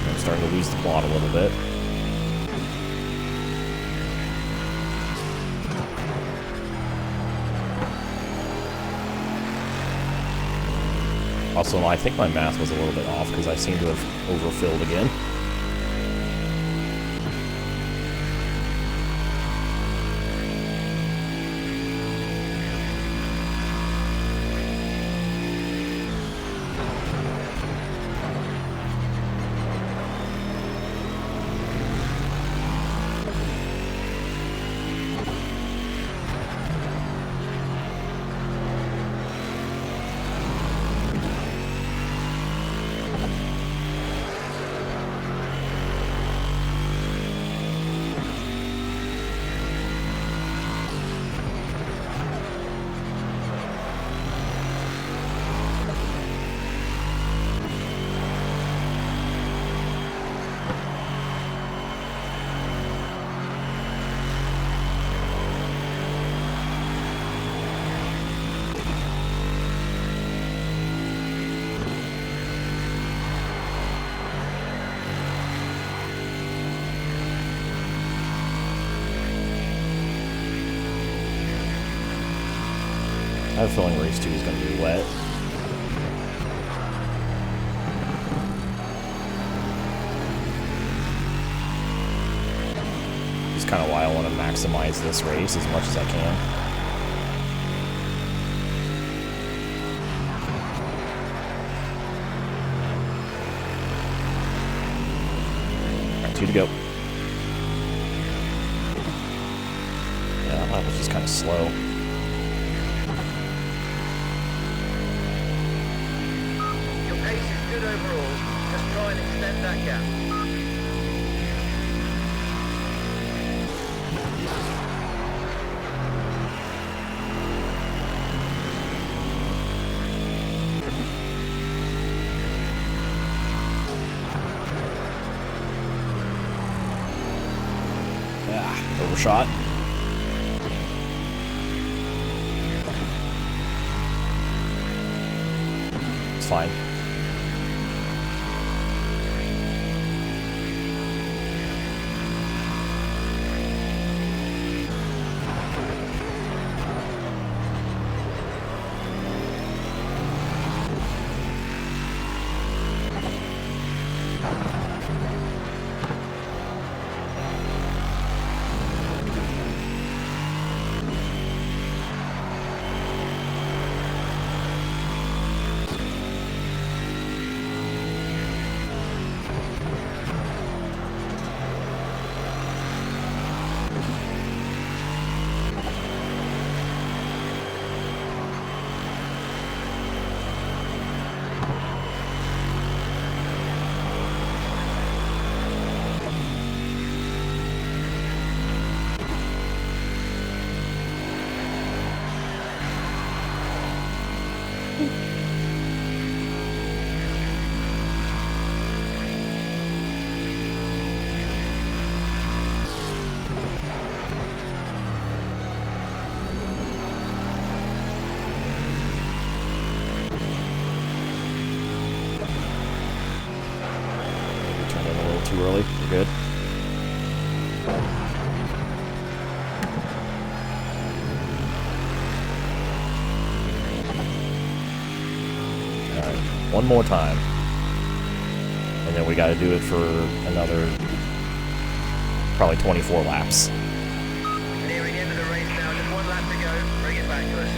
I'm starting to lose the plot a little bit. Also, I think my math was a little bit off because I seem to have overfilled again. I have a feeling race 2 is going to be wet. Just kind of why I want to maximize this race as much as I can. Alright, 2 to go. Yeah, that lap was just kind of slow. Good overall, just try and extend that gap. Overshot. It's fine. too early. We're good. Alright, one more time. And then we gotta do it for another, probably 24 laps. Nearing the end of the race now, just one lap to go. Bring it back to us.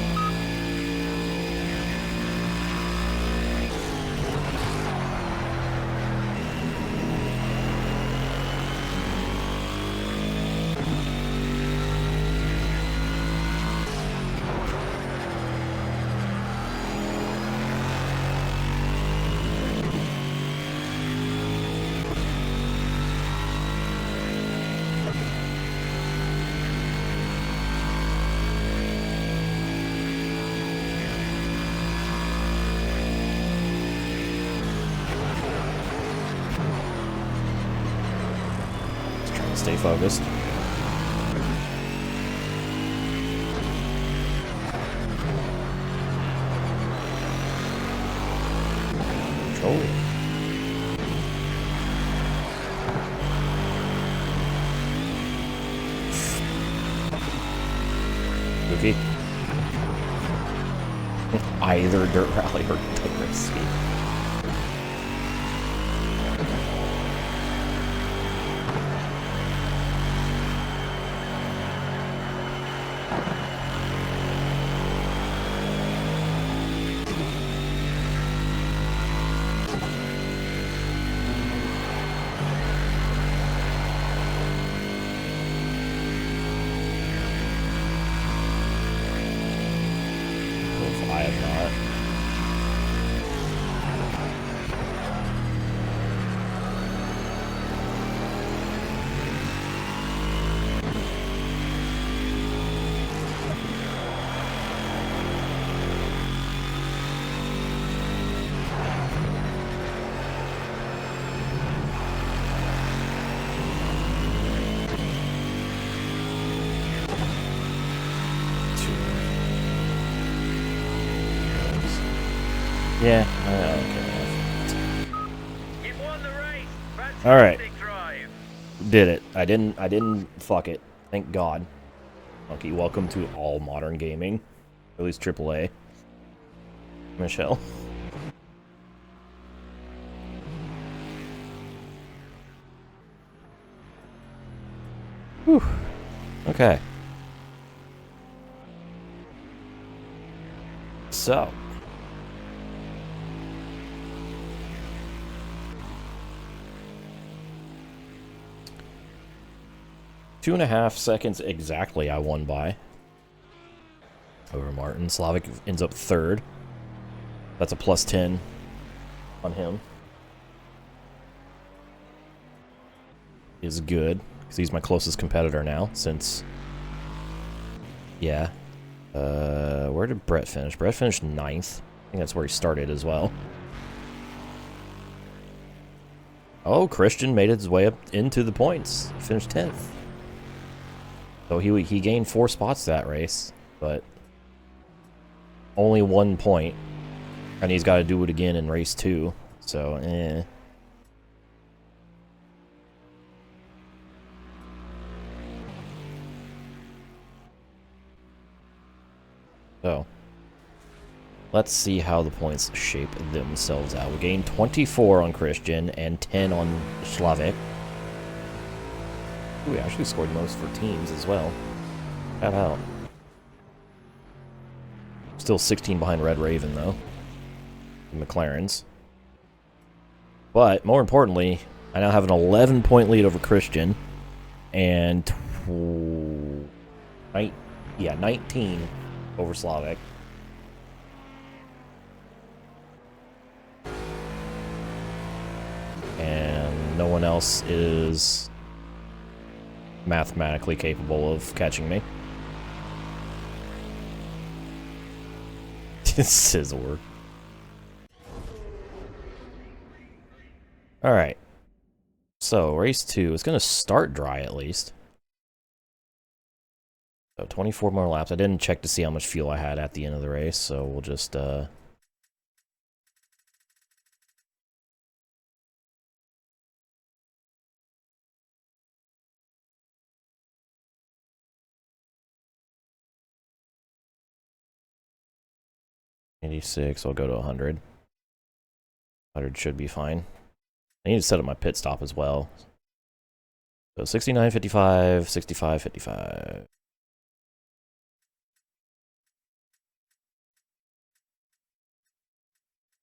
Stay focused. Control. Goofy. Either dirt rally or dirt race. I have not. Yeah, okay. You've won the race. All right. Fantastic drive. Did it. I didn't fuck it. Thank God. Okay, welcome to all modern gaming. At least AAA. Michelle. Whew. Okay. So. Two and a half seconds exactly I won by. Over Martin. Slavic ends up third. That's a plus 10 on him. Is good, because he's my closest competitor now, since... Yeah. Where did Brett finish? Brett finished 9th. I think that's where he started as well. Oh, Christian made his way up into the points. He finished 10th. So he gained 4 spots that race, but only 1 point. And he's got to do it again in race 2, so eh. So, let's see how the points shape themselves out. We gained 24 on Christian and 10 on Slavic. Ooh, we actually scored most for teams as well. Shout out. Still 16 behind Red Raven, though. The McLarens. But, more importantly, I now have an 11-point lead over Christian. And... 19 over Slavic. And no one else is mathematically capable of catching me. Sizzler. Alright. So, race 2 is going to start dry at least. So, 24 more laps. I didn't check to see how much fuel I had at the end of the race, so we'll just, 86, I'll go to 100. 100 should be fine. I need to set up my pit stop as well. So 69.55, 65.55.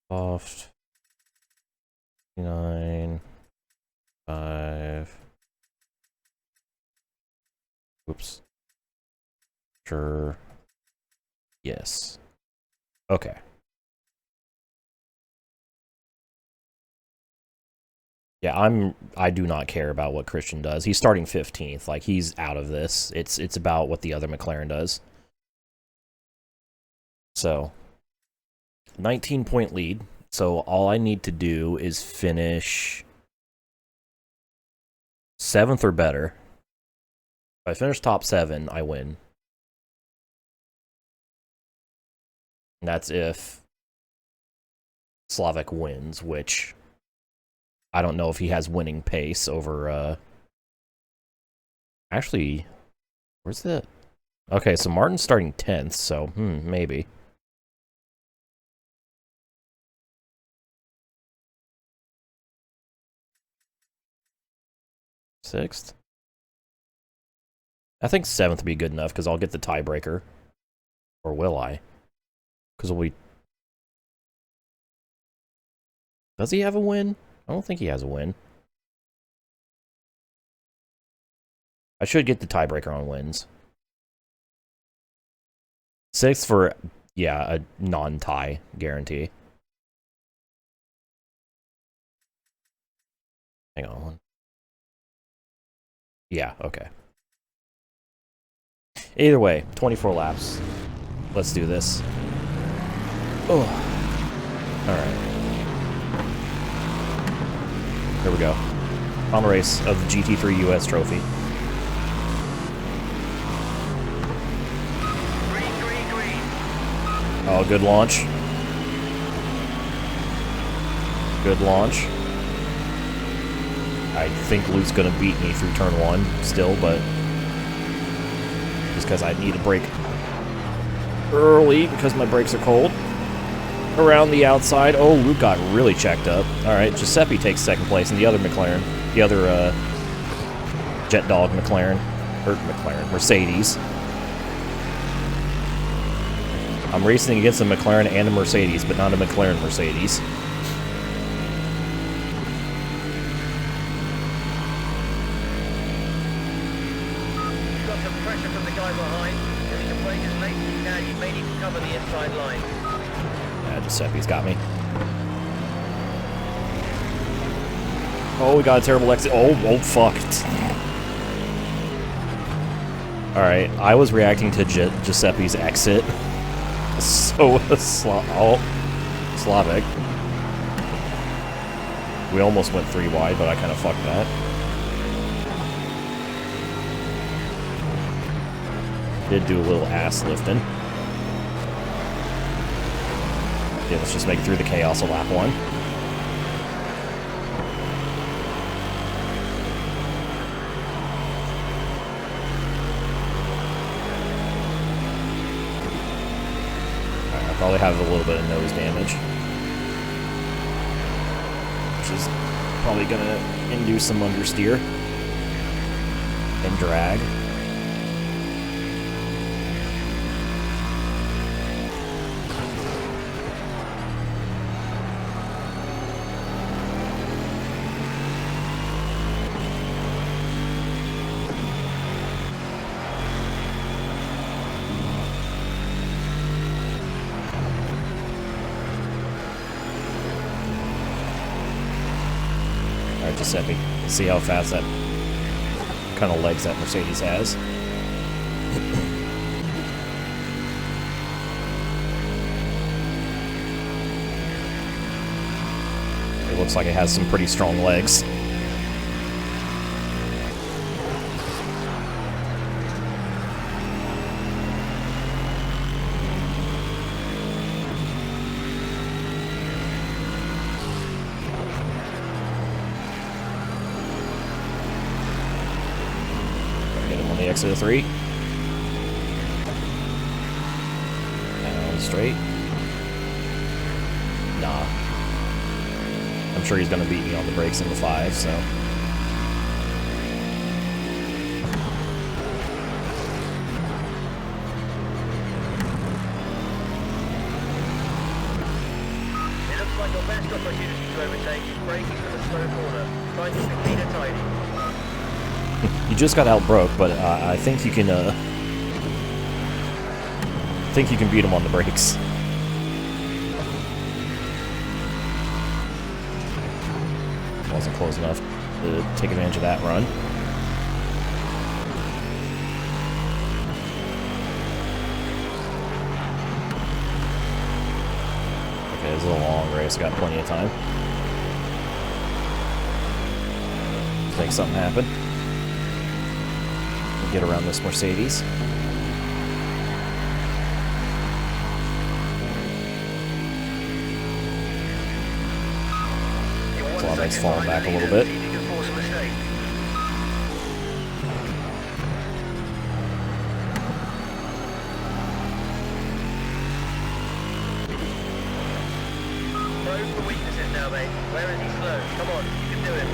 Soft. 69. 5. Oops. Sure. Yes. Okay. Yeah, I do not care about what Christian does. He's starting 15th. Like, he's out of this. It's about what the other McLaren does. So 19-point lead. So all I need to do is finish 7th or better. If I finish top 7, I win. And that's if Slavic wins, which I don't know if he has winning pace over, actually, where's that? Okay, so Martin's starting 10th, so, maybe. Sixth? I think 7th would be good enough, because I'll get the tiebreaker. Or will I? Because we... Does he have a win? I don't think he has a win. I should get the tiebreaker on wins. 6th for, yeah, a non-tie guarantee. Hang on. Yeah, okay. Either way, 24 laps. Let's do this. Oh. Alright. Here we go. Final race of the GT3 US Trophy. Oh, good launch. Good launch. I think Luke's gonna beat me through turn 1 still, but just because I need a brake early because my brakes are cold. Around the outside. Oh, Luke got really checked up. Alright, Giuseppe takes 2nd place, and the other McLaren, the other Jet Dog McLaren, or McLaren, Mercedes. I'm racing against a McLaren and a Mercedes, but not a McLaren Mercedes. You've got some pressure from the guy behind. If you can break his late, you can. You may need to cover the inside line. Yeah, Giuseppe's got me. Oh, we got a terrible exit. Oh, fuck. Alright, I was reacting to Giuseppe's exit. So Slavic. We almost went 3 wide, but I kind of fucked that. Did do a little ass lifting. Yeah, let's just make it through the chaos of lap 1. Alright, I probably have a little bit of nose damage, which is probably going to induce some understeer and drag. Giuseppe. See how fast that kind of legs that Mercedes has. It looks like it has some pretty strong legs. Exit of 3. Down straight. nah. I'm sure he's going to beat me on the brakes in the 5, so... It looks like your best opportunity to overtake is braking for the slow corner. Try and keep it clean and tidy. You just got out-broke, but I think you can, beat him on the brakes. Wasn't close enough to take advantage of that run. Okay, this is a long race. Got plenty of time. Let's make something happen. Get around this Mercedes. Claudic's falling back a little bit. Probe for weaknesses now, mate. Where is he slow? Come on, you can do it.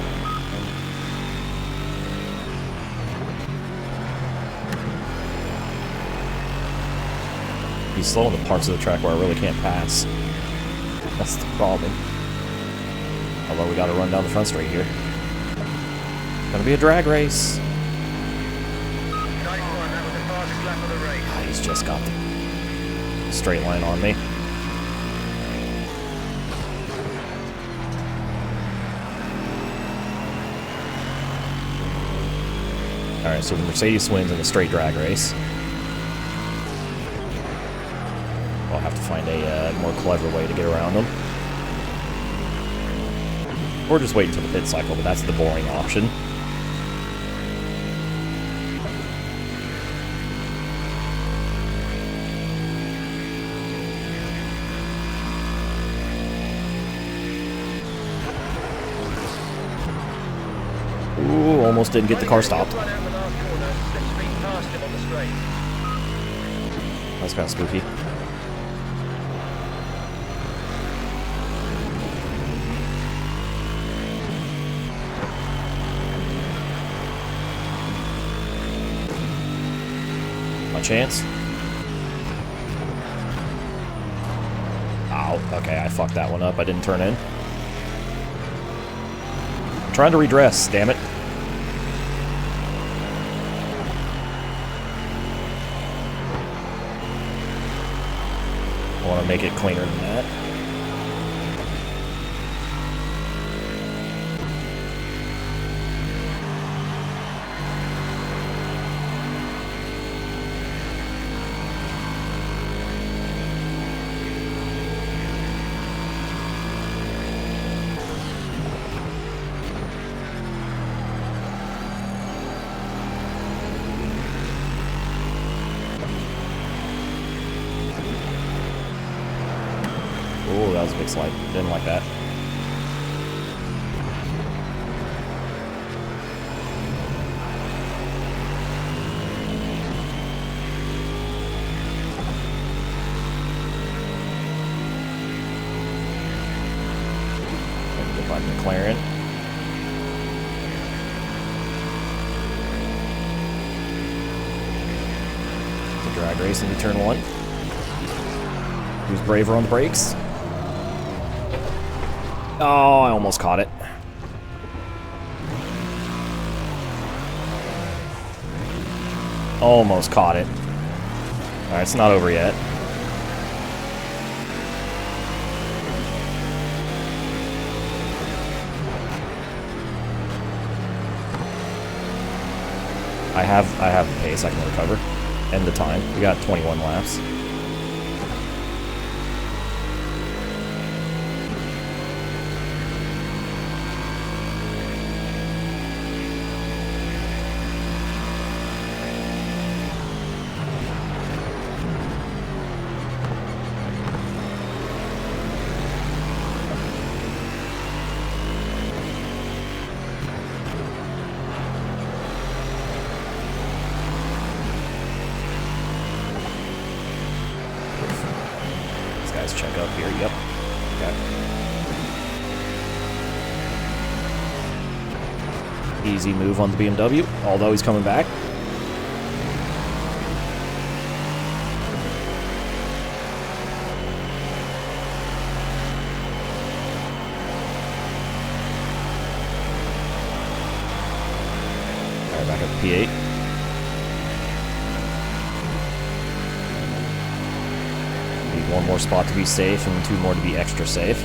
He's slow on the parts of the track where I really can't pass. That's the problem. Although we gotta run down the front straight here. Gonna be a drag race. Nice one, that was the fastest lap of the race. Ah, he's just got the straight line on me. Alright, so the Mercedes wins in the straight drag race. I'll have to find a more clever way to get around them. Or just wait until the pit cycle, but that's the boring option. Ooh, almost didn't get the car stopped. That's kind of spooky. My chance? Ow, okay, I fucked that one up. I didn't turn in. I'm trying to redress, damn it. I want to make it cleaner than that. Oh, that was a big slide. Didn't like that. Get by McLaren. The drag race into turn 1. Who's braver on the brakes? Oh, I almost caught it. Almost caught it. Alright, it's not over yet. I have the pace I can recover. And the time. We got 21 laps. Check up here, yep. Okay. Easy move on the BMW, although he's coming back. Alright, back up to P8. Need one more spot to be safe and 2 more to be extra safe.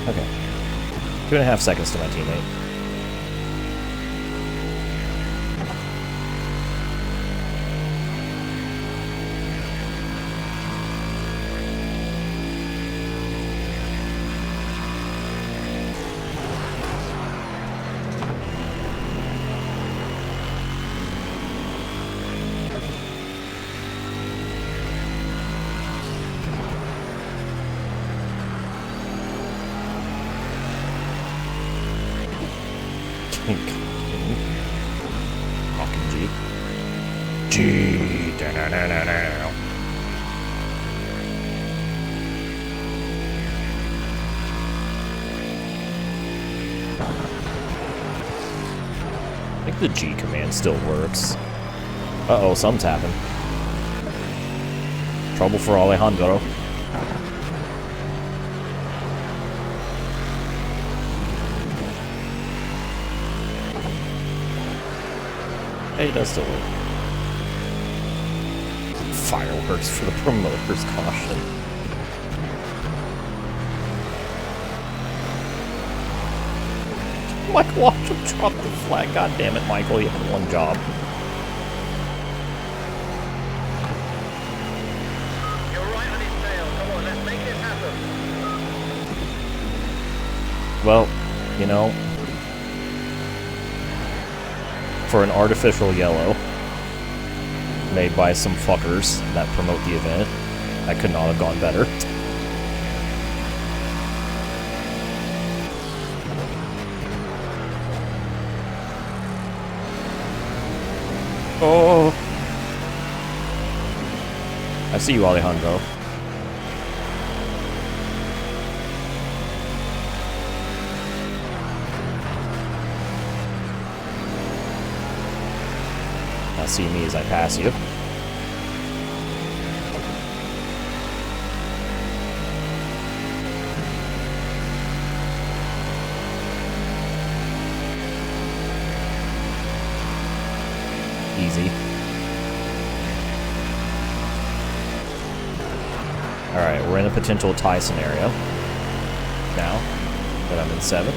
Okay. 2.5 seconds to my teammate. Fucking Jeep. Gee. Da-da-da-da-da. I think the G command still works. Uh-oh, something's happened. Trouble for Alejandro. Hey, it does still work. Fireworks for the promoter's caution. Like, watch him drop the flag. God damn it, Michael, you had one job. You're right on his tail. Come on, let's make this happen. Well, you know, for an artificial yellow made by some fuckers that promote the event, that could not have gone better. Oh, I see you, Alejandro. Now see me as I pass you. Easy. Alright, we're in a potential tie scenario now that I'm in 7th.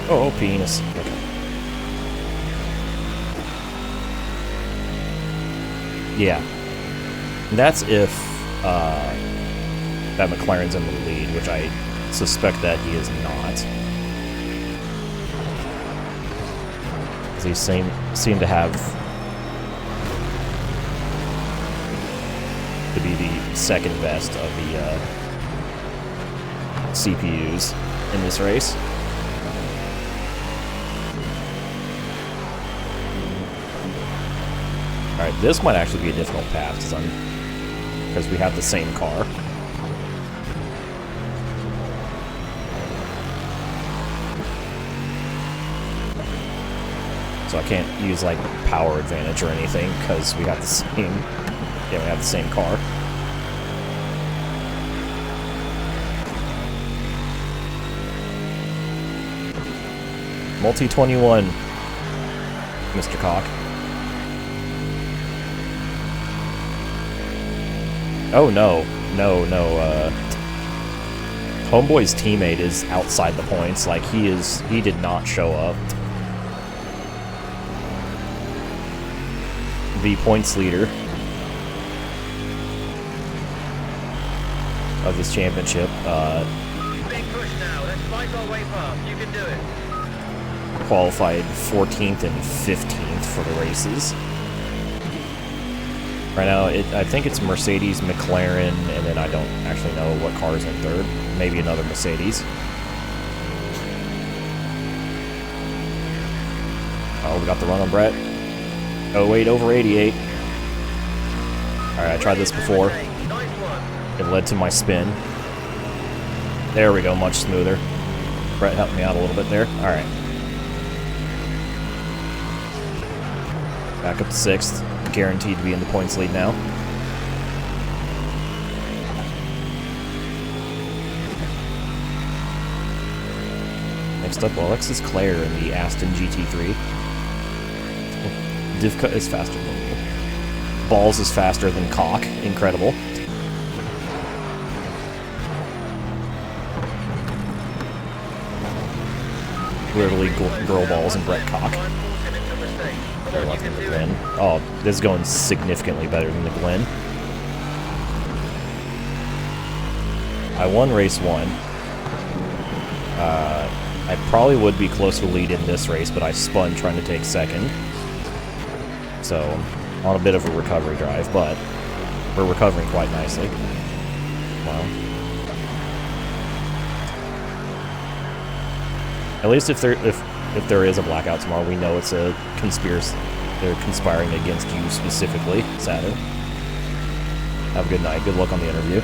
Oh, penis. Okay. Yeah. That's if that McLaren's in the lead, which I suspect that he is not. Because he seem to have to be the second best of the CPUs in this race. Alright, this might actually be a difficult path because we have the same car. So I can't use like power advantage or anything because we got the same. Yeah, we have the same car. Multi 21, Mr. Cock. Oh no, no. Homeboy's teammate is outside the points. Like he did not show up. the points leader of this championship. Big push now. Let's fight our way past. You can do it. Qualified 14th and 15th for the races. Right now, I think it's Mercedes, McLaren, and then I don't actually know what car is in third. Maybe another Mercedes. Oh, we got the run on Brett. Oh, wait, over 88. Alright, I tried this before. It led to my spin. There we go, much smoother. Brett helped me out a little bit there. Alright. Back up to 6th. Guaranteed to be in the points lead now. Next up, Alexis Claire in the Aston GT3. Divka is faster than me. Balls is faster than Cock. Incredible. Literally girl balls and Brett Cock. They're left in the Glen. Oh, this is going significantly better than the Glen. I won race 1. I probably would be close to lead in this race, but I spun trying to take 2nd. So, on a bit of a recovery drive, but we're recovering quite nicely. Wow. At least if there is a blackout tomorrow, we know it's a conspiracy. They're conspiring against you specifically, Saturn. Have a good night. Good luck on the interview.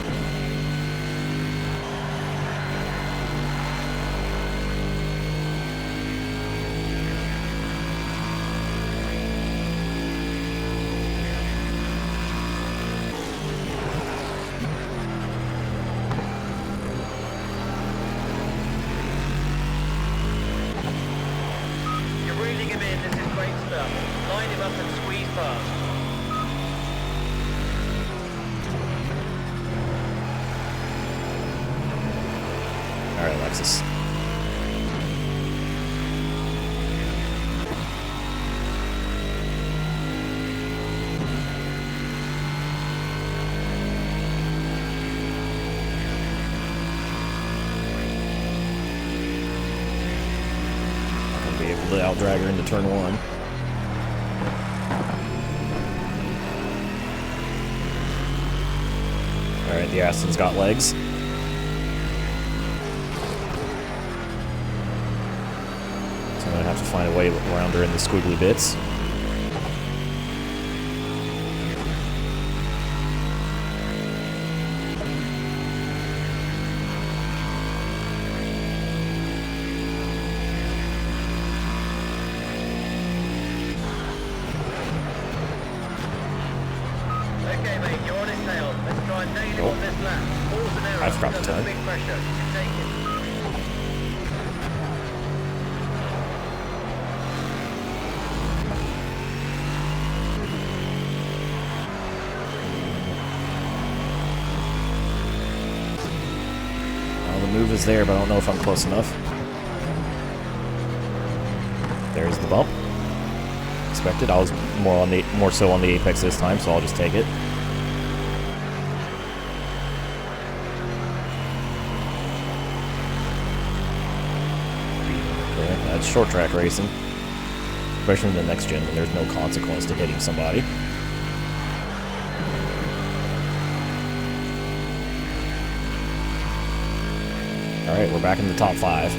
Line him up and squeeze past. Alright, Alexis. Not gonna be able to outdrag her into turn 1. Alright, the Aston's got legs. So I'm gonna have to find a way around her in the squiggly bits. Okay, mate, you're on his tail. Let's try and nail him on this lap. Pause and error. I forgot the time. Big pressure. You can take it. Well, the move is there, but I don't know if I'm close enough. There's the bump. Expected. I was more so on the apex this time, so I'll just take it. Okay, that's short track racing, especially in the next gen when there's no consequence to hitting somebody. All right, we're back in the top 5.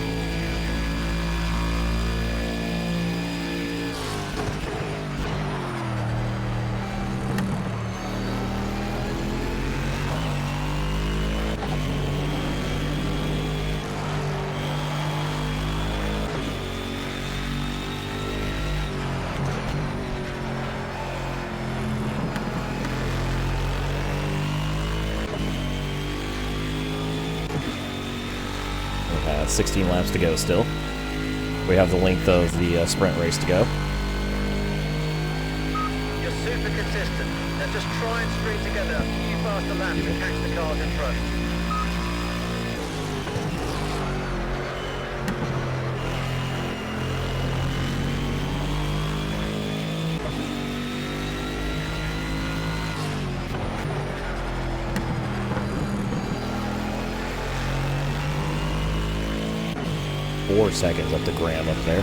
We have 16 laps to go still. We have the length of the sprint race to go. You're super consistent. Now just try and string together a few faster laps and catch the cars in front. 4 seconds up to Graham up there.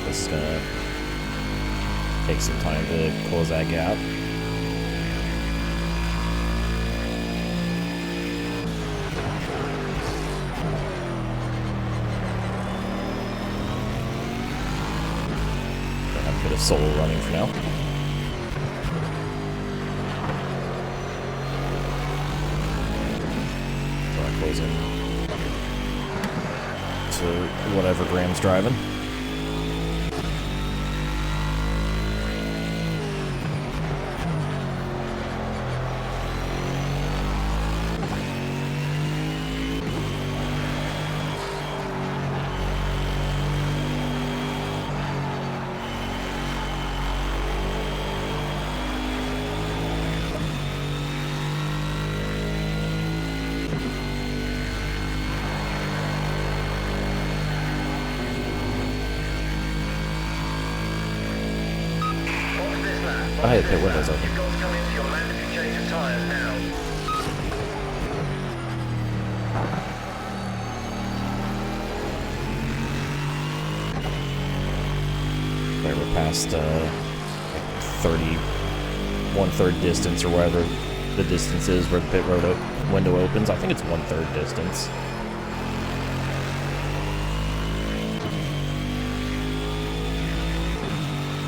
This is gonna take some time to close that gap. Gonna have a bit of solo running for now. Close in to whatever Graham's driving. I had to pit windows open. You've got to come into your mandatory change of tyres now. Right, we're past 30, 1/3 distance or whatever the distance is where the pit road window opens. I think it's 1/3 distance.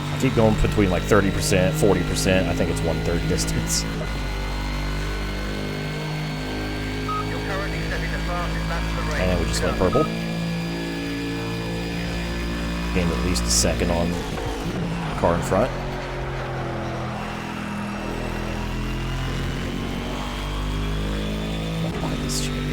I keep going between like 30%, 40%. I think it's 1/3 distance. You're currently setting the fastest lap of the race. And we just went purple. Gained at least a second on the car in front. Why this change?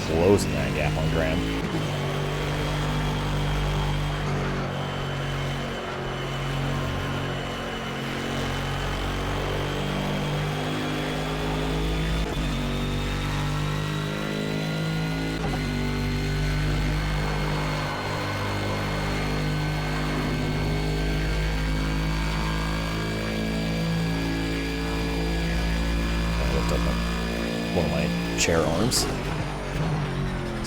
Closing that gap on Graham. I lift up one of my chair arms.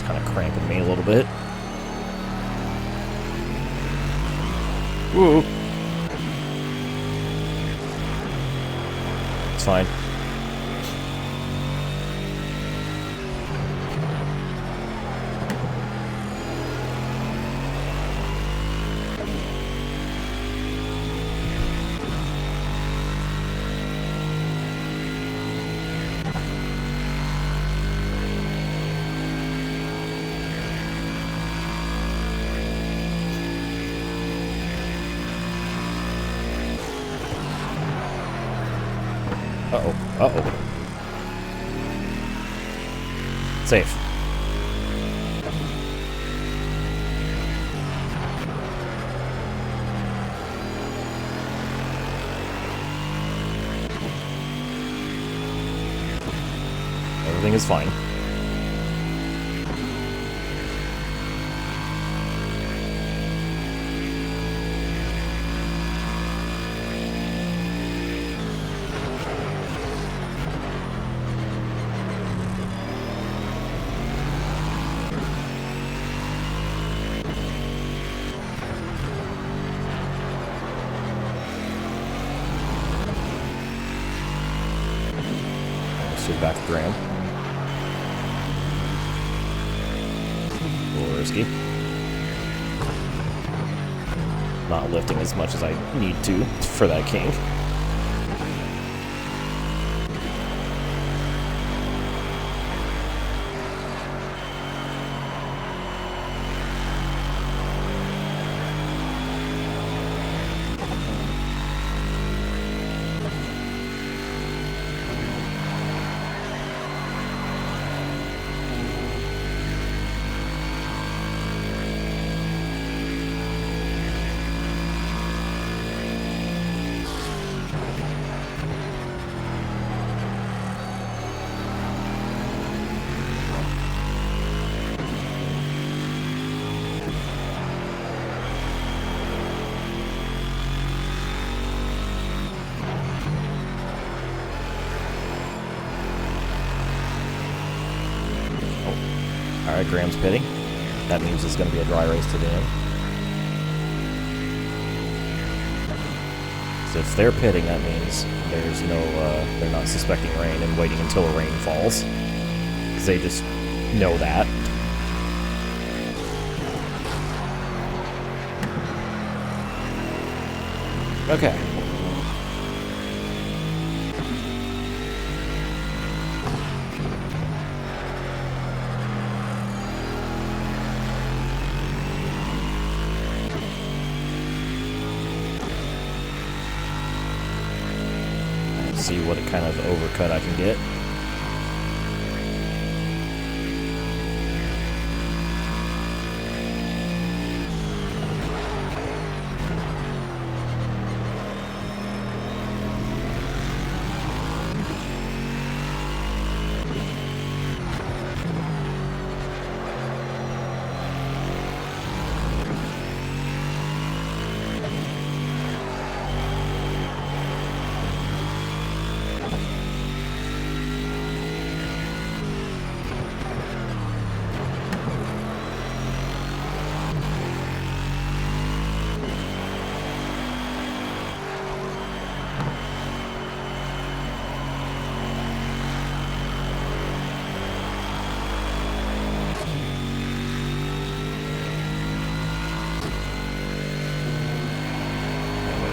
Kind of cramping me a little bit. Woo! It's fine. Uh-oh. Uh-oh. Safe. Everything is fine. Back to Graham. A little risky. Not lifting as much as I need to for that king. Alright, Graham's pitting. That means it's going to be a dry race to the end. So if they're pitting, that means there's no, they're not suspecting rain and waiting until the rain falls. Because they just know that. Okay. See what kind of overcut I can get.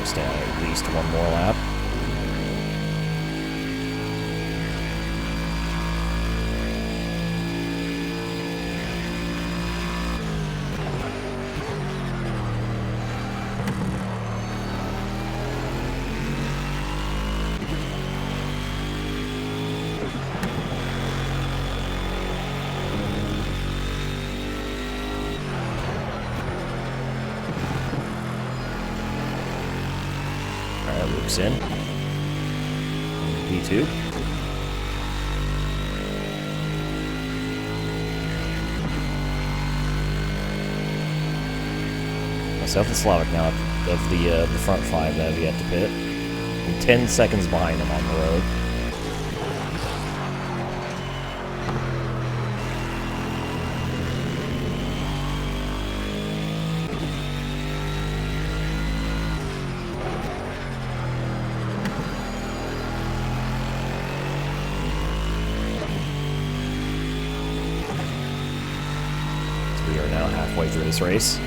Stand at least one more lap. Luke's in. P2. Myself and Slavic now of the front five that have yet to pit. I'm 10 seconds behind him on the road. We are now halfway through this race.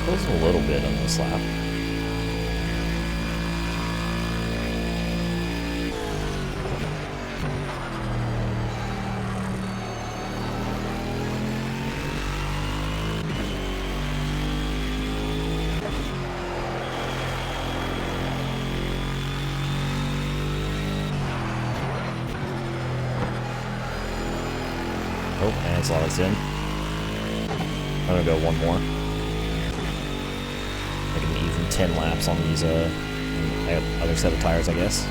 Closing a little bit on this lap. Oh, and Slavic's in. I'm gonna go one more. I can even 10 laps on these other set of tires, I guess.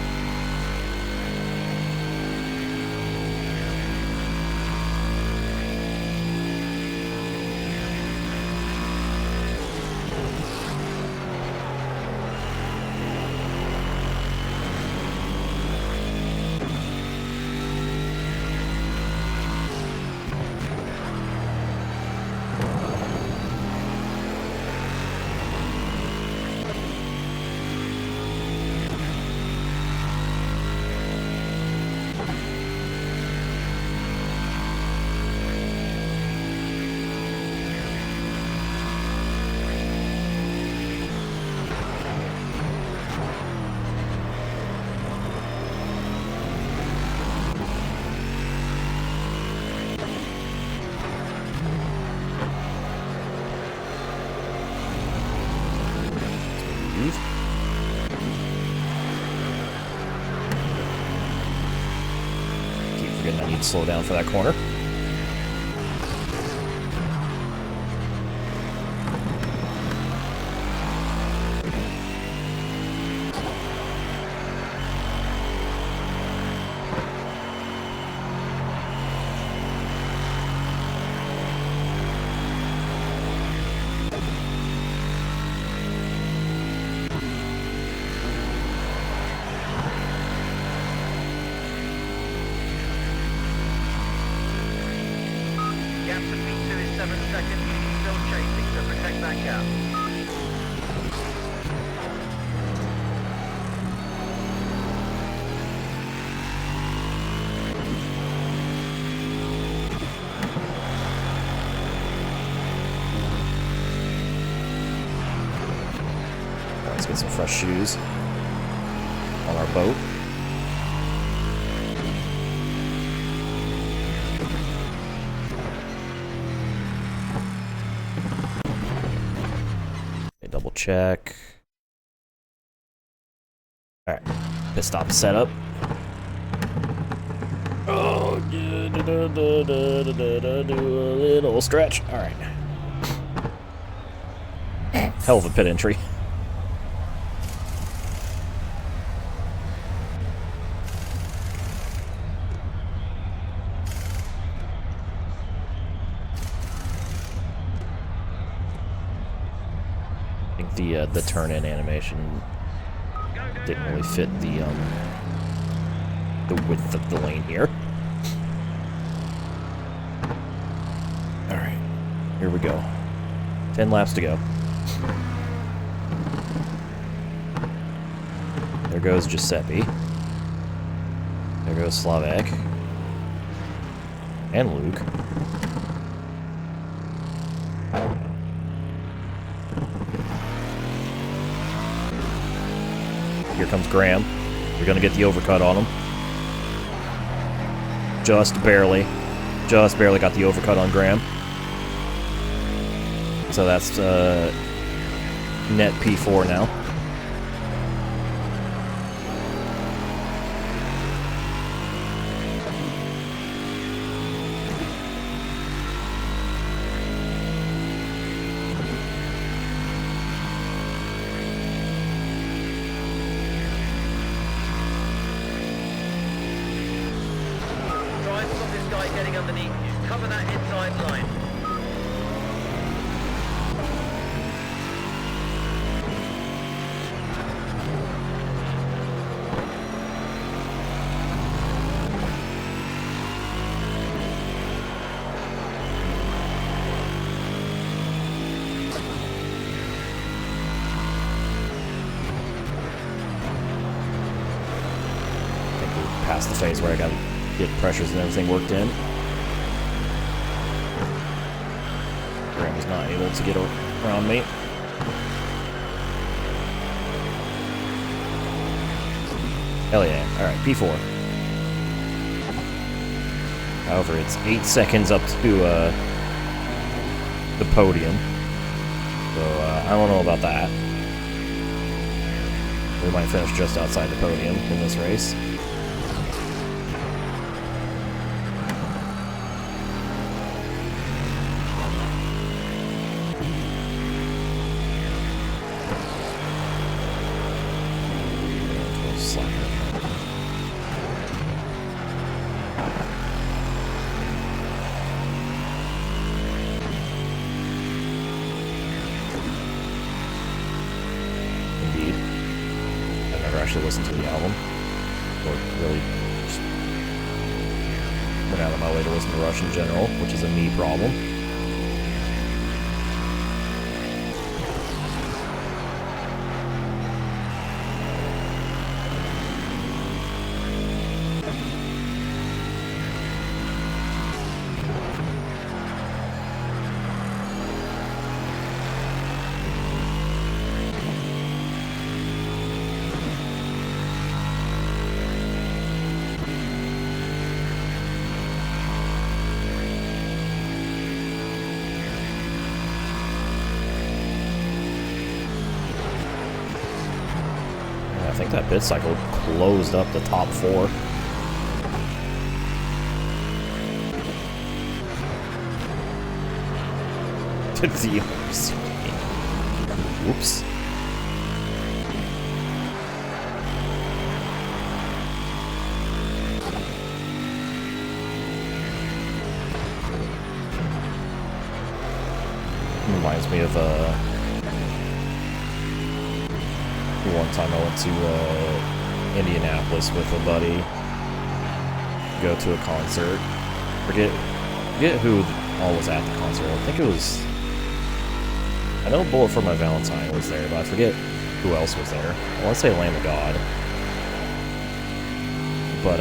think I need to slow down for that corner. Gap to P2 is 7 seconds. Still chasing, so protect that gap. Let's get some fresh shoes on our boat. Okay, double check. All right, pit stop setup. Oh, do a little stretch. All right. Hell of a pit entry. I think the turn-in animation didn't really fit the width of the lane here. All right, here we go. 10 laps to go. There goes Giuseppe. There goes Slavek. And Luke. Here comes Graham. We're gonna get the overcut on him. Just barely. Just barely got the overcut on Graham. So that's net P4 now. Try and stop this guy getting underneath you. Cover that inside line. I think we're past the phase where I gotta get pressures and everything worked in. Graham was not able to get around me. Hell yeah. Alright, P4. However, it's 8 seconds up to the podium. So, I don't know about that. We might finish just outside the podium in this race. Indeed. I've never actually listened to the album, or really just went out of my way to listen to Rush in general, which is a me problem. I think that pit cycle closed up the top 4. The OCD. Whoops. Reminds me of one time I went to Indianapolis with a buddy, go to a concert. Forget who all was at the concert. I think it was, I know Bullet for My Valentine was there, but I forget who else was there. I want to say Lamb of God. But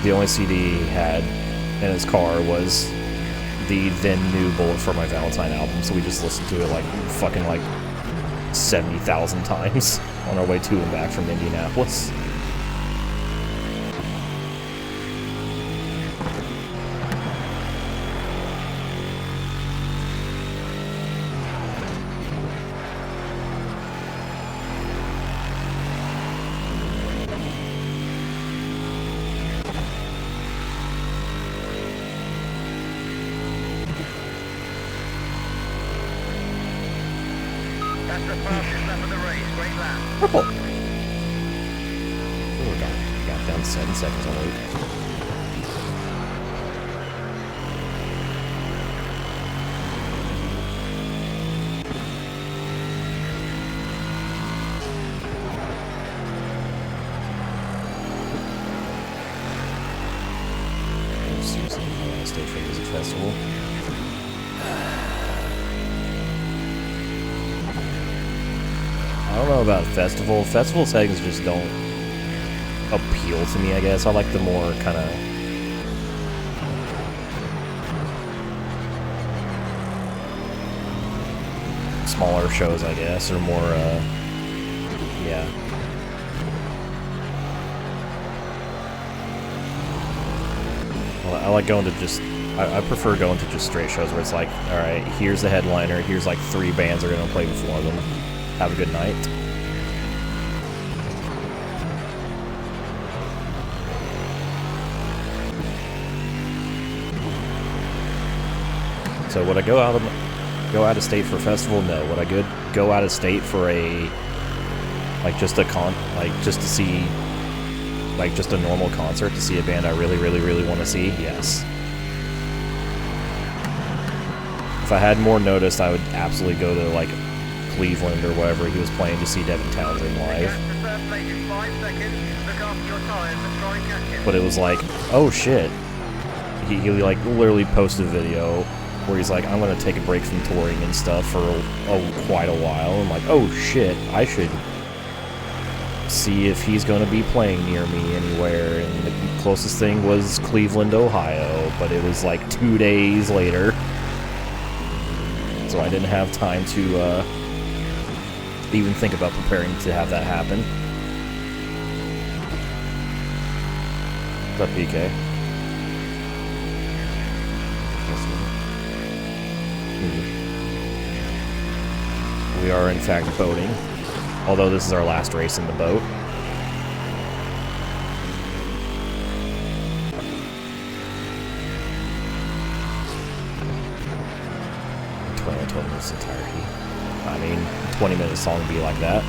the only CD he had in his car was the then new Bullet for My Valentine album, so we just listened to it like fucking like 70,000 times on our way to and back from Indianapolis. That's the fastest lap of the race. Great lap. Purple! Oh, got down to 7 seconds on Luke. Seriously, I want to stay for Music Festival. I don't know about festival. Festival settings just don't appeal to me, I guess. I like the more kind of smaller shows, I guess, or more, yeah. I like going to just, I prefer going to just straight shows where it's like, alright, here's the headliner, here's like 3 bands that are going to play before them. Have a good night. So would I go out of state for a festival? No. Would I go out of state for a just to see just a normal concert to see a band I really want to see? Yes. If I had more notice, I would absolutely go to like Cleveland or wherever he was playing to see Devin Townsend live. But it was like, oh shit. He like literally posted a video where he's like, I'm gonna take a break from touring and stuff for quite a while. I'm like, oh shit, I should see if he's gonna be playing near me anywhere. And the closest thing was Cleveland, Ohio, but it was like 2 days later. So I didn't have time to even think about preparing to have that happen. What's up, PK? We are in fact boating, although this is our last race in the boat. I told him this entirety. I mean, 20-minute song would be like that.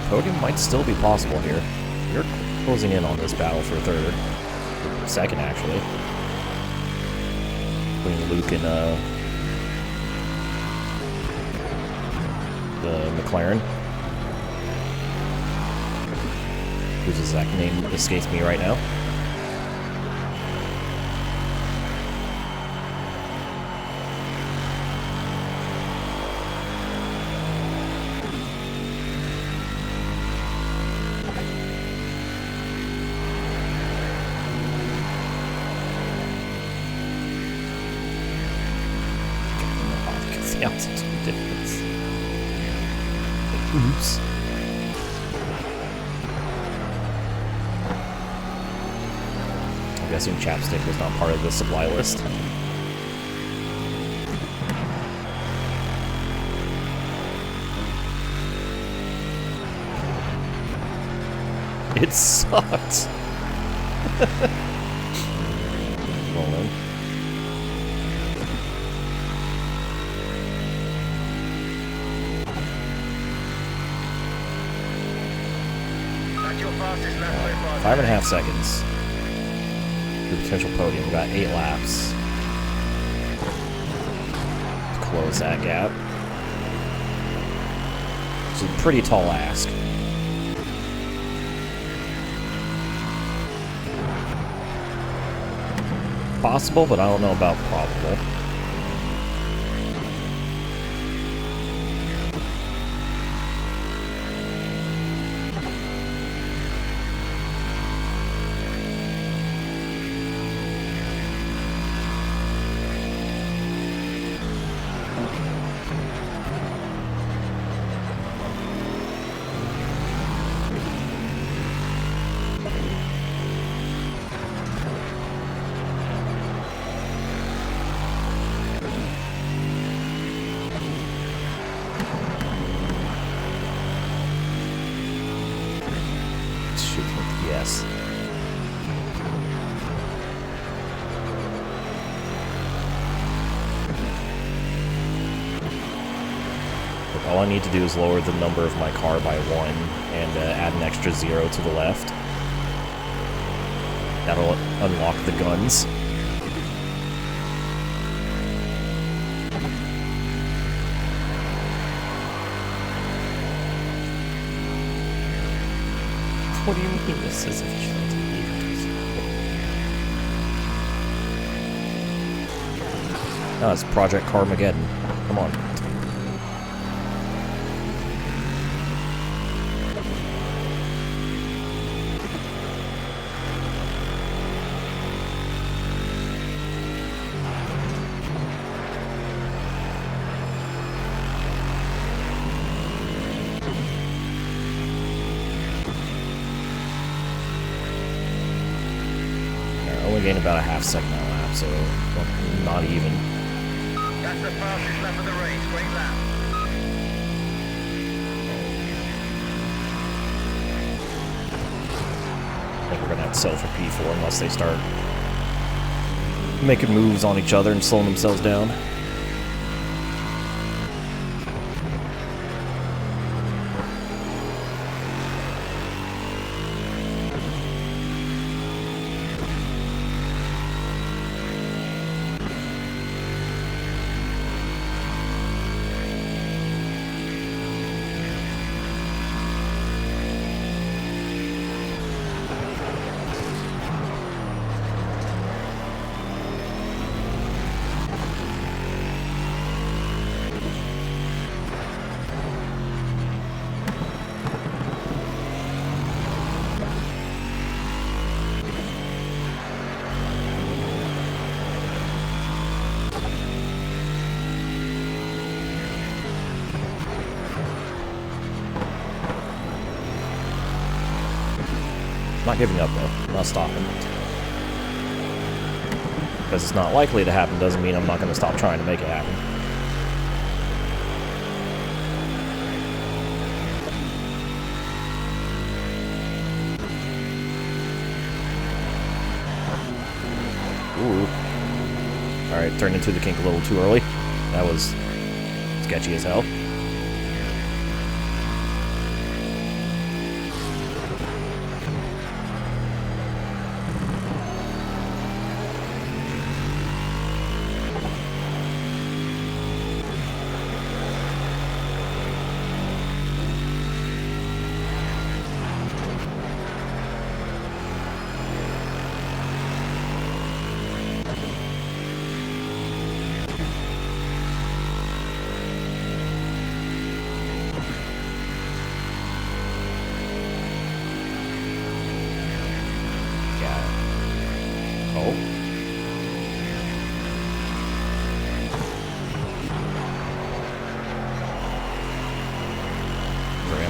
Podium might still be possible here. You're closing in on this battle for third. Second, actually. Between Luke and the McLaren. Whose exact name escapes me right now. The altitude difference. Oops. I'm guessing chapstick was not part of the supply list. It sucked. Roll in. That's your fastest lap so far. 5.5 seconds. The potential podium. We got 8 laps. To close that gap. It's a pretty tall ask. Possible, but I don't know about probable. Yes. Look, all I need to do is lower the number of my car by 1 and add an extra 0 to the left. That'll unlock the guns. What do you mean this is efficient? No, it's Project Carmageddon. Come on. Only gained about a half second on lap, so not even. That's the fastest lap of the race. Great lap. I think we're gonna have to settle for P4 unless they start making moves on each other and slowing themselves down. Not giving up though, not stopping. Because it's not likely to happen doesn't mean I'm not going to stop trying to make it happen. Ooh. Alright, turned into the kink a little too early. That was sketchy as hell.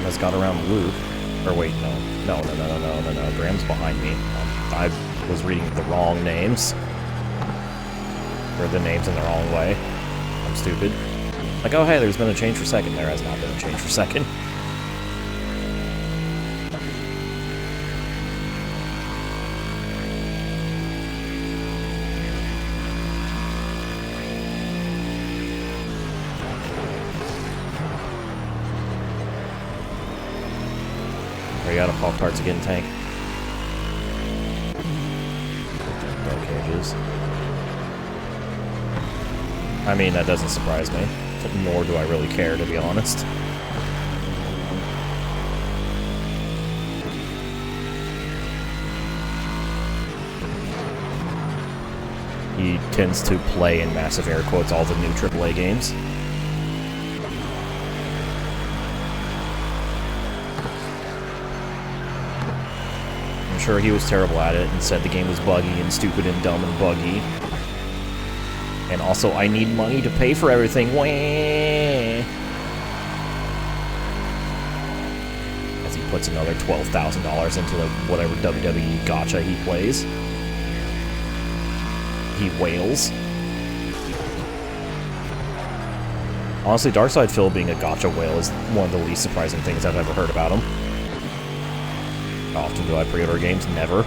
has got around the loop. Or wait, no. Graham's behind me. I was reading the wrong names. Or the names in the wrong way. I'm stupid. Like, oh hey, there's been a change for second. There has not been a change for second. We got a Paul Carts again, tank. Dark cages. I mean, that doesn't surprise me. Nor do I really care, to be honest. He tends to play, in massive air quotes, all the new AAA games. I'm sure he was terrible at it and said the game was buggy and stupid and dumb and buggy. And also, I need money to pay for everything. Wah! As he puts another $12,000 into like whatever WWE gacha he plays. He wails. Honestly, Darkside Phil being a gacha whale is one of the least surprising things I've ever heard about him. How often do I pre-order games? Never.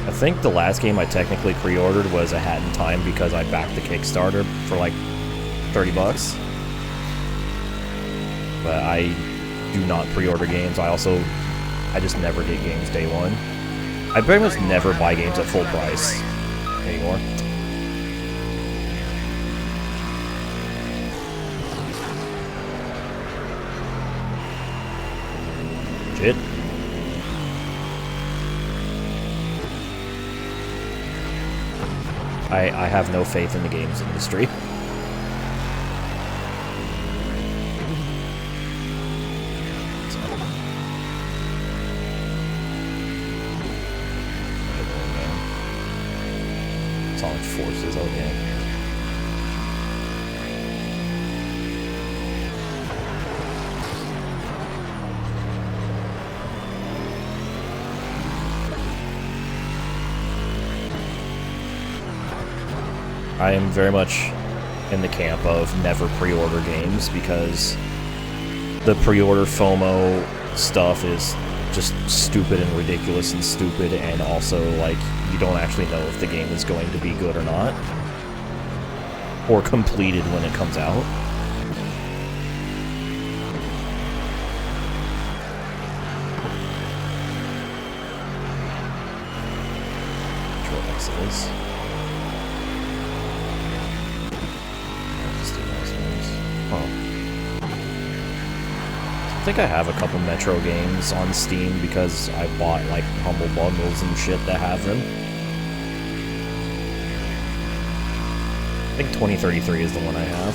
I think the last game I technically pre-ordered was A Hat in Time because I backed the Kickstarter for like 30 bucks. But I do not pre-order games. I just never get games day one. I pretty much never buy games at full price anymore. Shit. I have no faith in the games industry. Sonic Forces, okay. I am very much in the camp of never pre-order games because the pre-order FOMO stuff is just stupid and ridiculous and stupid, and also, like, you don't actually know if the game is going to be good or not. Or completed when it comes out. Control X's. I think I have a couple Metro games on Steam because I bought like Humble Bundles and shit that have them. I think 2033 is the one I have.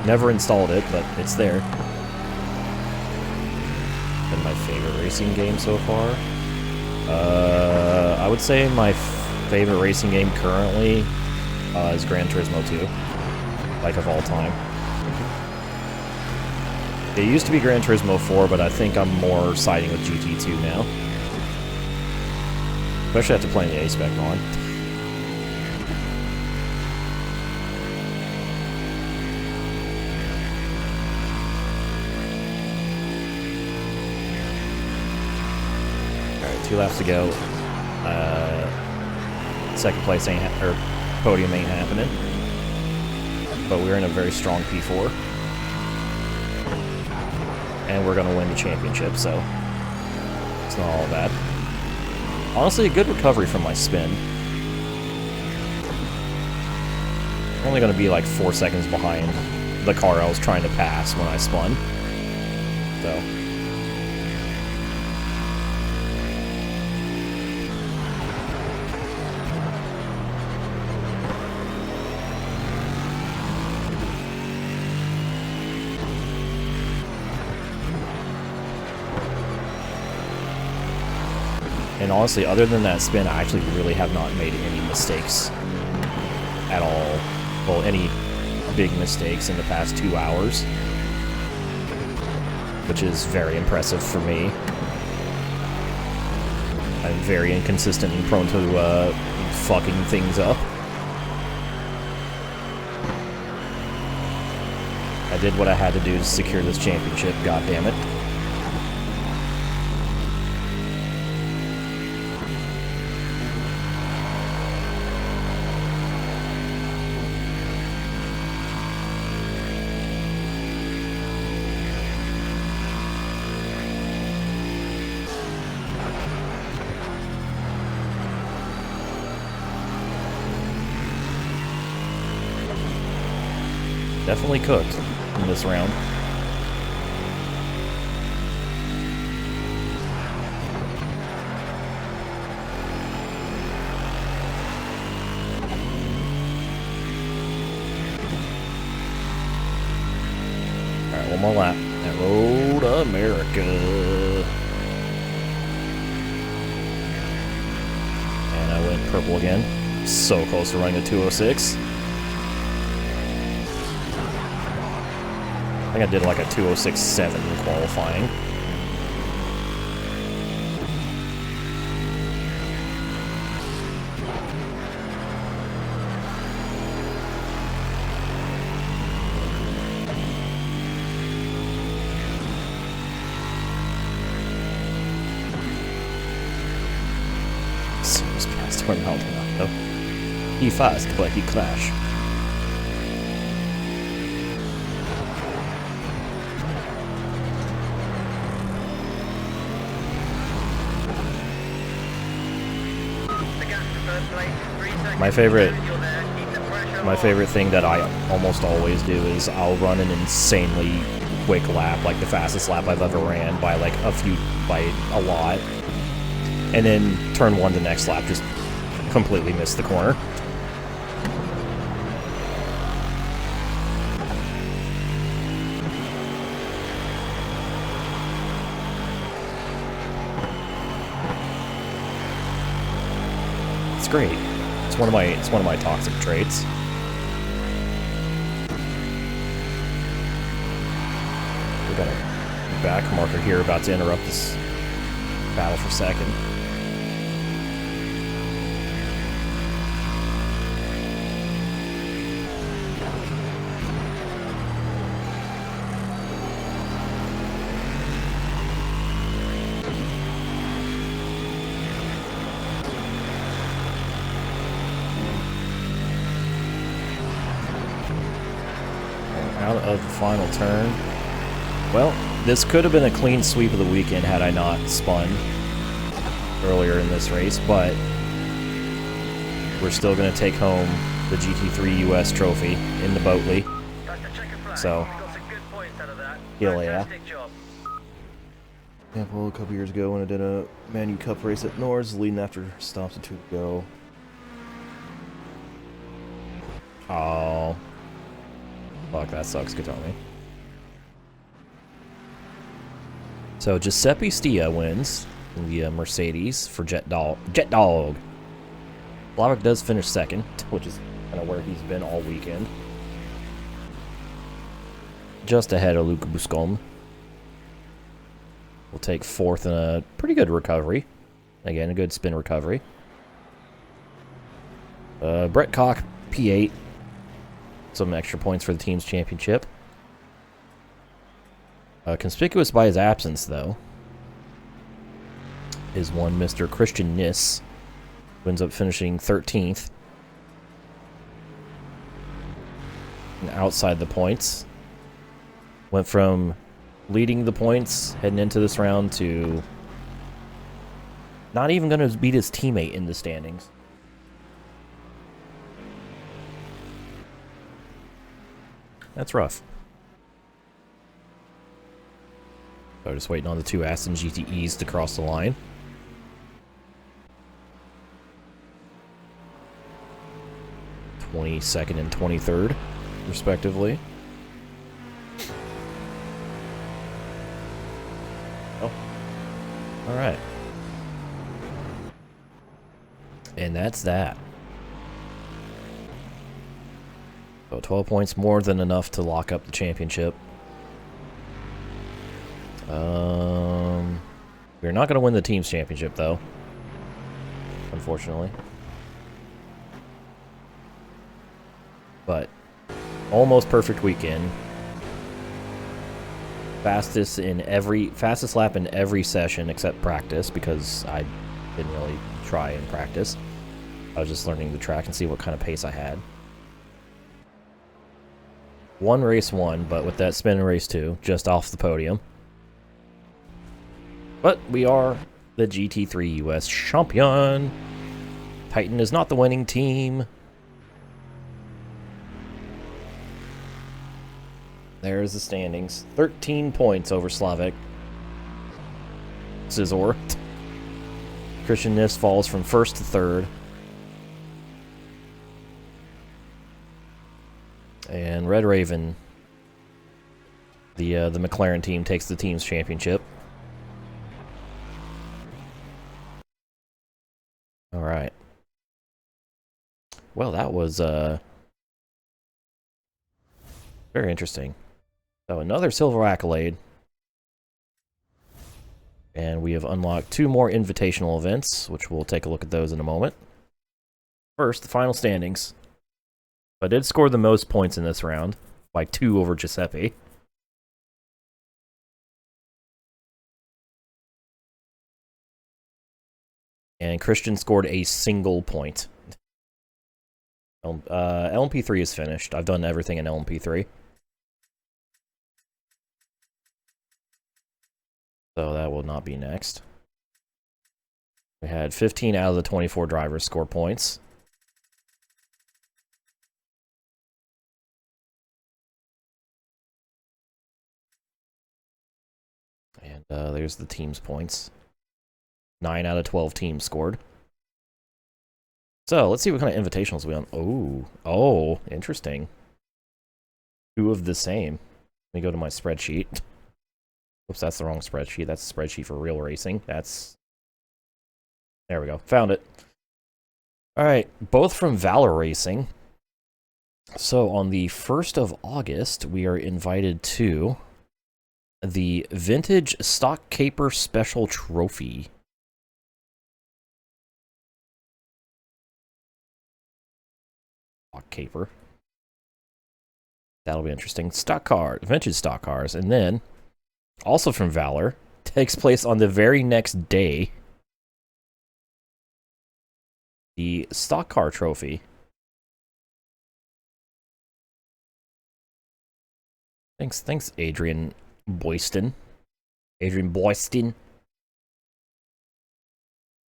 Never installed it, but it's there. Been my favorite racing game so far. I would say my favorite racing game currently is Gran Turismo 2. Like, of all time. It used to be Gran Turismo 4, but I think I'm more siding with GT2 now. Especially after playing the A-Spec mod. Alright, 2 laps to go. Second place or podium ain't happening. But we're in a very strong P4. And we're gonna win the championship, so it's not all bad. Honestly, a good recovery from my spin. I'm only gonna be like 4 seconds behind the car I was trying to pass when I spun. So. And honestly, other than that spin, I actually really have not made any mistakes at all. Well, any big mistakes in the past 2 hours, which is very impressive for me. I'm very inconsistent and prone to fucking things up. I did what I had to do to secure this championship, goddammit. Definitely cooked in this round. Alright, one more lap at Road America. And I went purple again. So close to running a 206. I think I did like a 206.7 in qualifying. Seems past where Maldonado. He fast, but he crashed. My favorite thing that I almost always do is I'll run an insanely quick lap, like the fastest lap I've ever ran by like by a lot, and then turn one the next lap, just completely miss the corner. It's great. It's one of my toxic traits. We got a back marker here about to interrupt this battle for second. Out of the final turn. Well, this could have been a clean sweep of the weekend had I not spun earlier in this race, but we're still going to take home the GT3 US trophy in the Boatley. So, hell yeah. Yeah, well, a couple years ago when I did a Manu Cup race at Nords, leading after stops and 2 to go. Oh. Fuck, that sucks, Katoni. So Giuseppe Stia wins in the Mercedes for Jet Dog. Blavik does finish second, which is kind of where he's been all weekend. Just ahead of Luca Buscom. We'll take fourth in a pretty good recovery. Again, a good spin recovery. Brett Koch, P8. Some extra points for the team's championship. Conspicuous by his absence, though, is one Mr. Christian Niss, who ends up finishing 13th. And outside the points. Went from leading the points heading into this round to not even going to beat his teammate in the standings. That's rough. So just waiting on the 2 Aston GTEs to cross the line. '22nd and 23rd, respectively. Oh. Alright. And that's that. So 12 points, more than enough to lock up the championship. We're not going to win the team's championship, though. Unfortunately. But almost perfect weekend. Fastest lap in every session except practice, because I didn't really try and practice. I was just learning the track and see what kind of pace I had. One race won, but with that spin in race 2, just off the podium. But we are the GT3 US champion. Titan is not the winning team. There's the standings. 13 points over Slavic. Scizor. Christian Nist falls from 1st to 3rd. And Red Raven, the McLaren team, takes the team's championship. All right. Well, that was very interesting. So another silver accolade. And we have unlocked 2 more invitational events, which we'll take a look at those in a moment. First, the final standings. I did score the most points in this round, by 2 over Giuseppe. And Christian scored a single point. LMP3 is finished. I've done everything in LMP3. So that will not be next. We had 15 out of the 24 drivers score points. And there's the team's points. 9 out of 12 teams scored. So let's see what kind of invitationals we on. Oh, interesting. 2 of the same. Let me go to my spreadsheet. Oops, that's the wrong spreadsheet. That's a spreadsheet for real racing. There we go. Found it. Alright, both from Valor Racing. So on the 1st of August, we are invited to the Vintage Stock Caper Special Trophy. Stock Caper. That'll be interesting. Vintage stock cars. And then, also from Valor, takes place on the very next day. The Stock Car Trophy. Thanks, Adrian Boyston.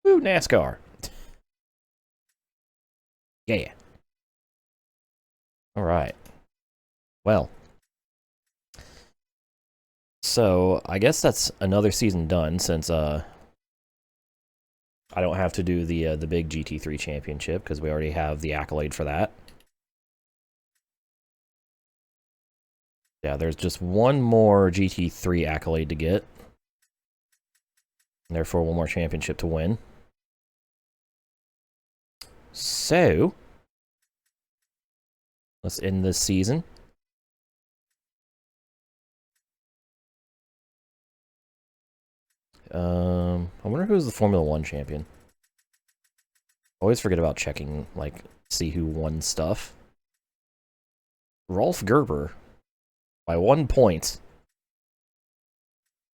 Woo, NASCAR. Yeah. All right. Well. So, I guess that's another season done, since I don't have to do the big GT3 championship, because we already have the accolade for that. Yeah, there's just one more GT3 accolade to get. And therefore, one more championship to win. So, let's end this season. I wonder who's the Formula 1 champion. Always forget about checking, like, see who won stuff. Rolf Gerber, by 1 point,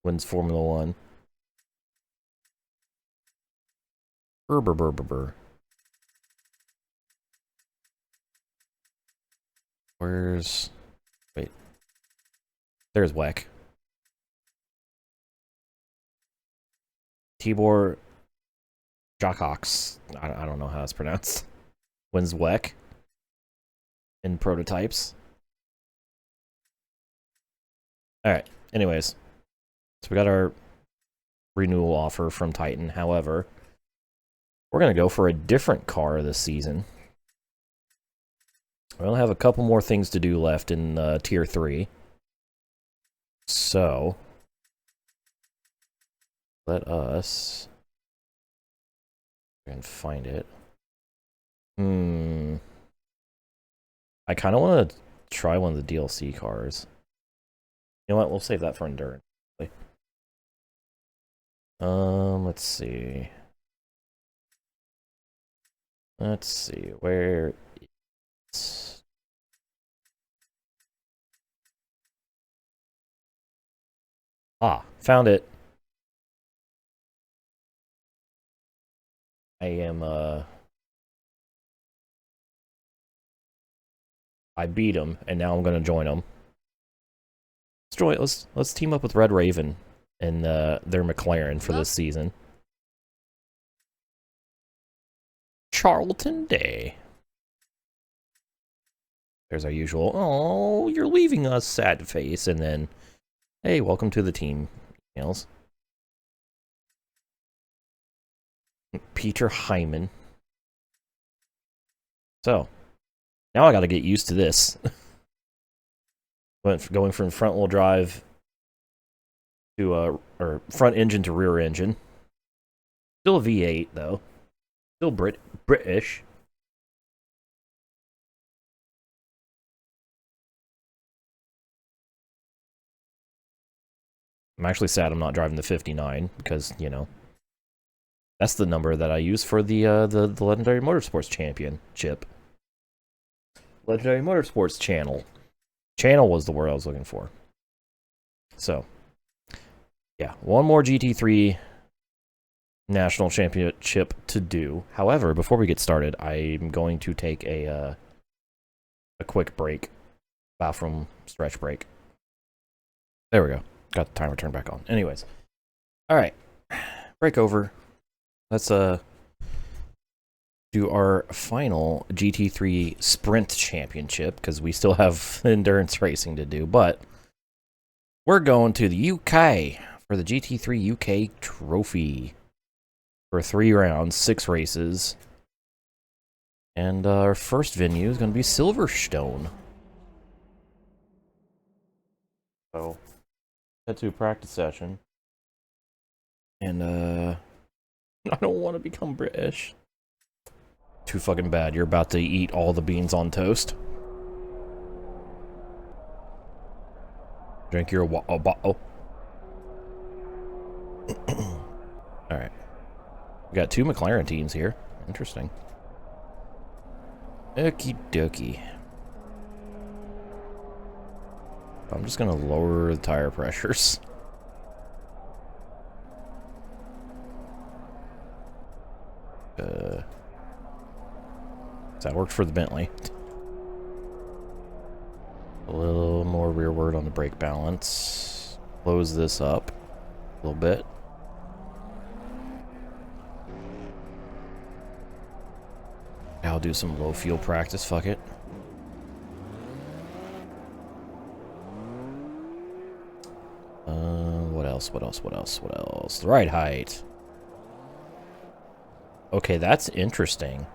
wins Formula 1. Burr. Where's... Wait. There's Weck. Tibor Jackox, I don't know how it's pronounced, wins Weck in prototypes. Alright, anyways. So we got our renewal offer from Titan. However, we're going to go for a different car this season. We only have a couple more things to do left in Tier 3. So, let us try and find it. I kind of want to try one of the DLC cars. You know what? We'll save that for endurance. Let's see. Let's see where it's. Ah, found it. I am I beat him, and now I'm gonna join him. Let's team up with Red Raven and their McLaren for this season. Charlton Day. There's our usual, oh, you're leaving us, sad face, and then, hey, welcome to the team emails. Peter Hyman. So, now I gotta get used to this. Going from front wheel drive to, or front engine to rear engine. Still a V8, though. Still British. I'm actually sad I'm not driving the 59 because, you know, that's the number that I use for the Legendary Motorsports Championship. Legendary Motorsports Channel. Channel was the word I was looking for. So, yeah, one more GT3 National Championship to do. However, before we get started, I'm going to take a quick break. Bathroom stretch break. There we go. Got the timer turned back on. Anyways. Alright. Break over. Let's do our final GT3 Sprint Championship, because we still have endurance racing to do, but we're going to the UK for the GT3 UK Trophy for 3 rounds, 6 races. And our first venue is going to be Silverstone. So, head to a practice session. And, I don't want to become British. Too fucking bad. You're about to eat all the beans on toast. Drink your bottle. Alright. We got 2 McLaren teams here. Interesting. Okie dokie. I'm just gonna lower the tire pressures. That worked for the Bentley. A little more rearward on the brake balance. Close this up a little bit. Now I'll do some low fuel practice, fuck it. What else? The ride height. Okay, that's interesting.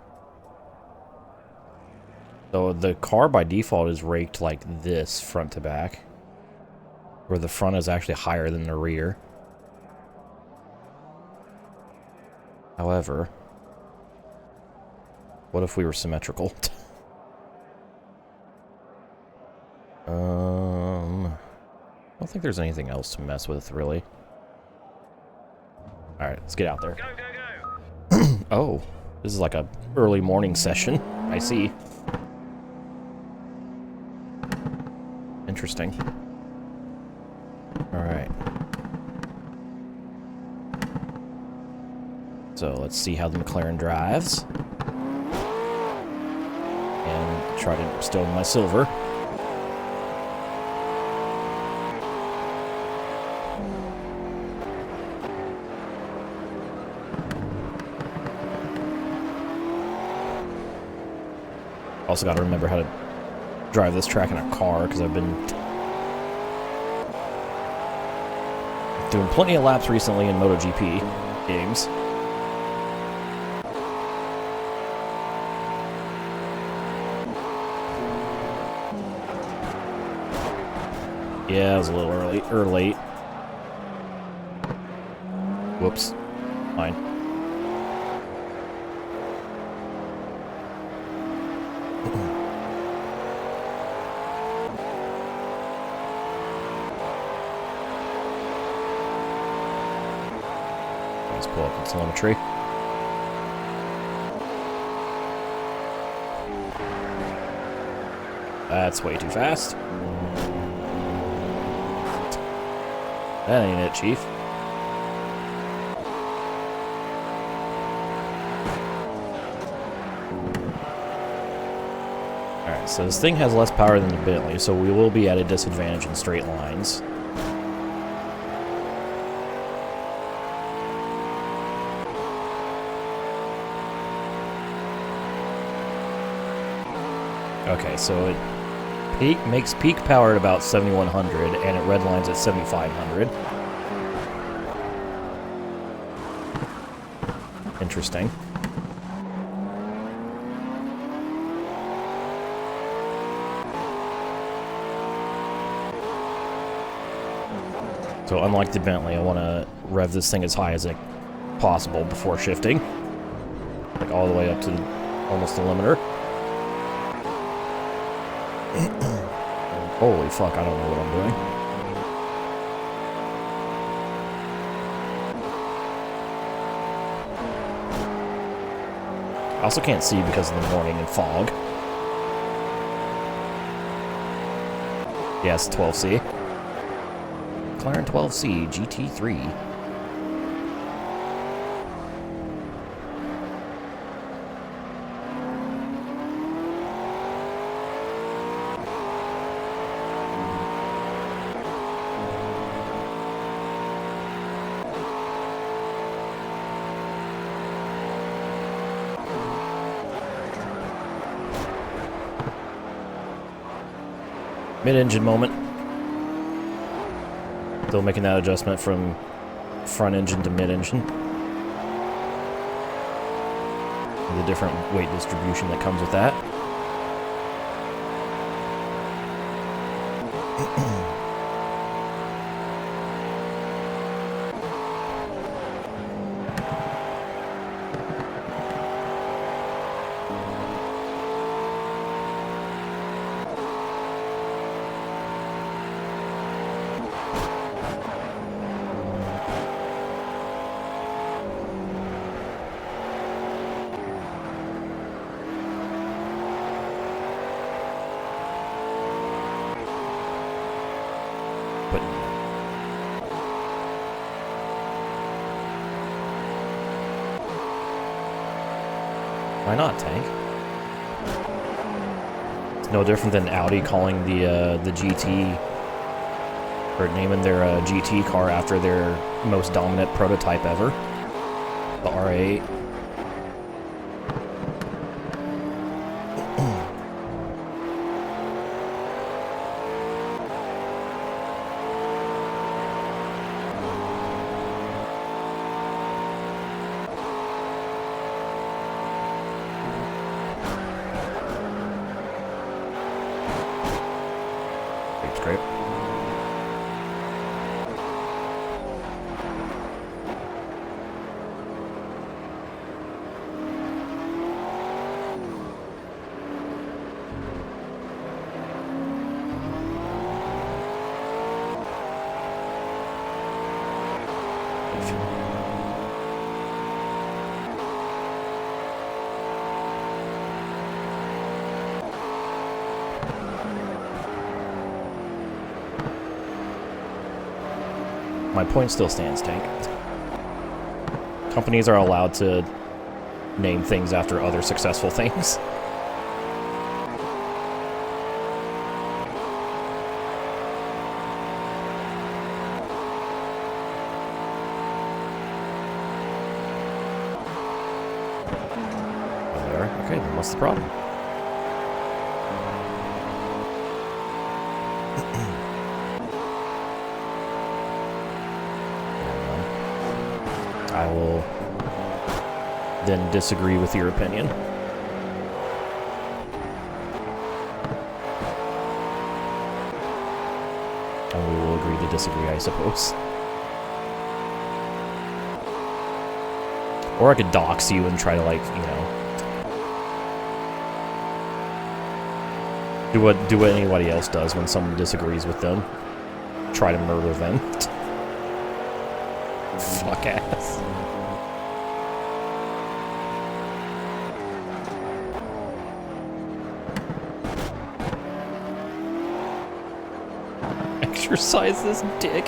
So the car by default is raked like this, front to back. Where the front is actually higher than the rear. However, what if we were symmetrical? I don't think there's anything else to mess with, really. Alright, let's get out there. Go, go, go! Oh, this is like a early morning session. I see. Interesting. Alright. So, let's see how the McLaren drives. And try to stow my silver. Also got to remember how to drive this track in a car, because I've been doing plenty of laps recently in MotoGP games. Yeah, it was a little early or late. Whoops. Fine. Let's pull up the telemetry. That's way too fast. That ain't it, Chief. Alright, so this thing has less power than the Bentley, so we will be at a disadvantage in straight lines. Okay, so it makes peak power at about 7,100, and it redlines at 7,500. Interesting. So unlike the Bentley, I want to rev this thing as high as possible before shifting. Like all the way up to almost the limiter. Holy fuck, I don't know what I'm doing. I also can't see because of the morning and fog. Yes, 12C. McLaren 12C GT3. Mid-engine moment. Still making that adjustment from front engine to mid-engine. The different weight distribution that comes with that. Why not, Tank? It's no different than Audi calling the GT, or naming their GT car after their most dominant prototype ever, the R8. Great. My point still stands, Tank. Companies are allowed to name things after other successful things. There. Okay, then what's the problem? I will then disagree with your opinion. And we will agree to disagree, I suppose. Or I could dox you and try to, like, you know, do what anybody else does when someone disagrees with them. Try to murder them. Fuck ass. exercise this dick.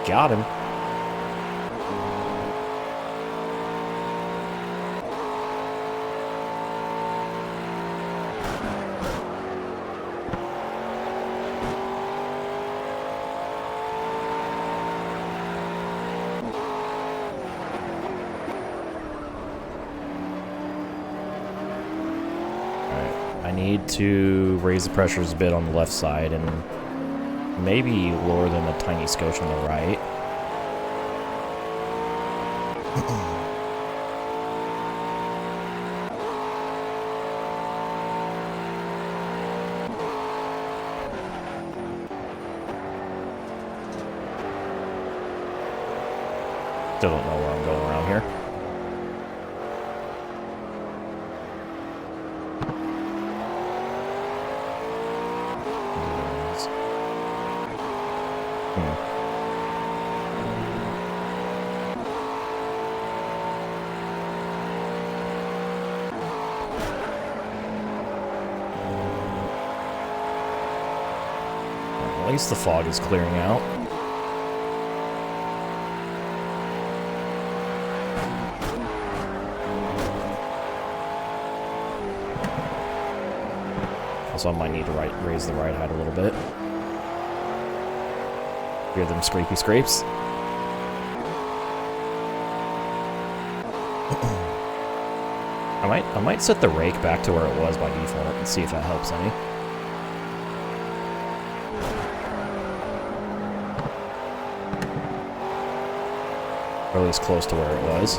Got him. I need to raise the pressures a bit on the left side and maybe lower them a tiny skosh on the right. Still don't know where I'm going around here. At least the fog is clearing out. Also, I might need to raise the ride height a little bit. Hear them scrapey scrapes. I might set the rake back to where it was by default and see if that helps any. Or at least close to where it was.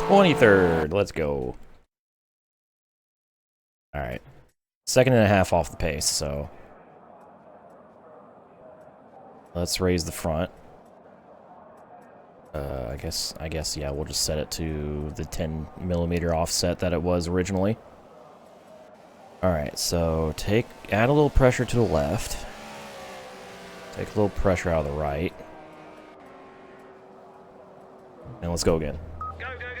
.23rd, let's go. Alright. 2.5 off the pace, so let's raise the front. I guess, yeah, we'll just set it to the 10mm offset that it was originally. Alright, so add a little pressure to the left. Take a little pressure out of the right. And let's go again. Go, go, go!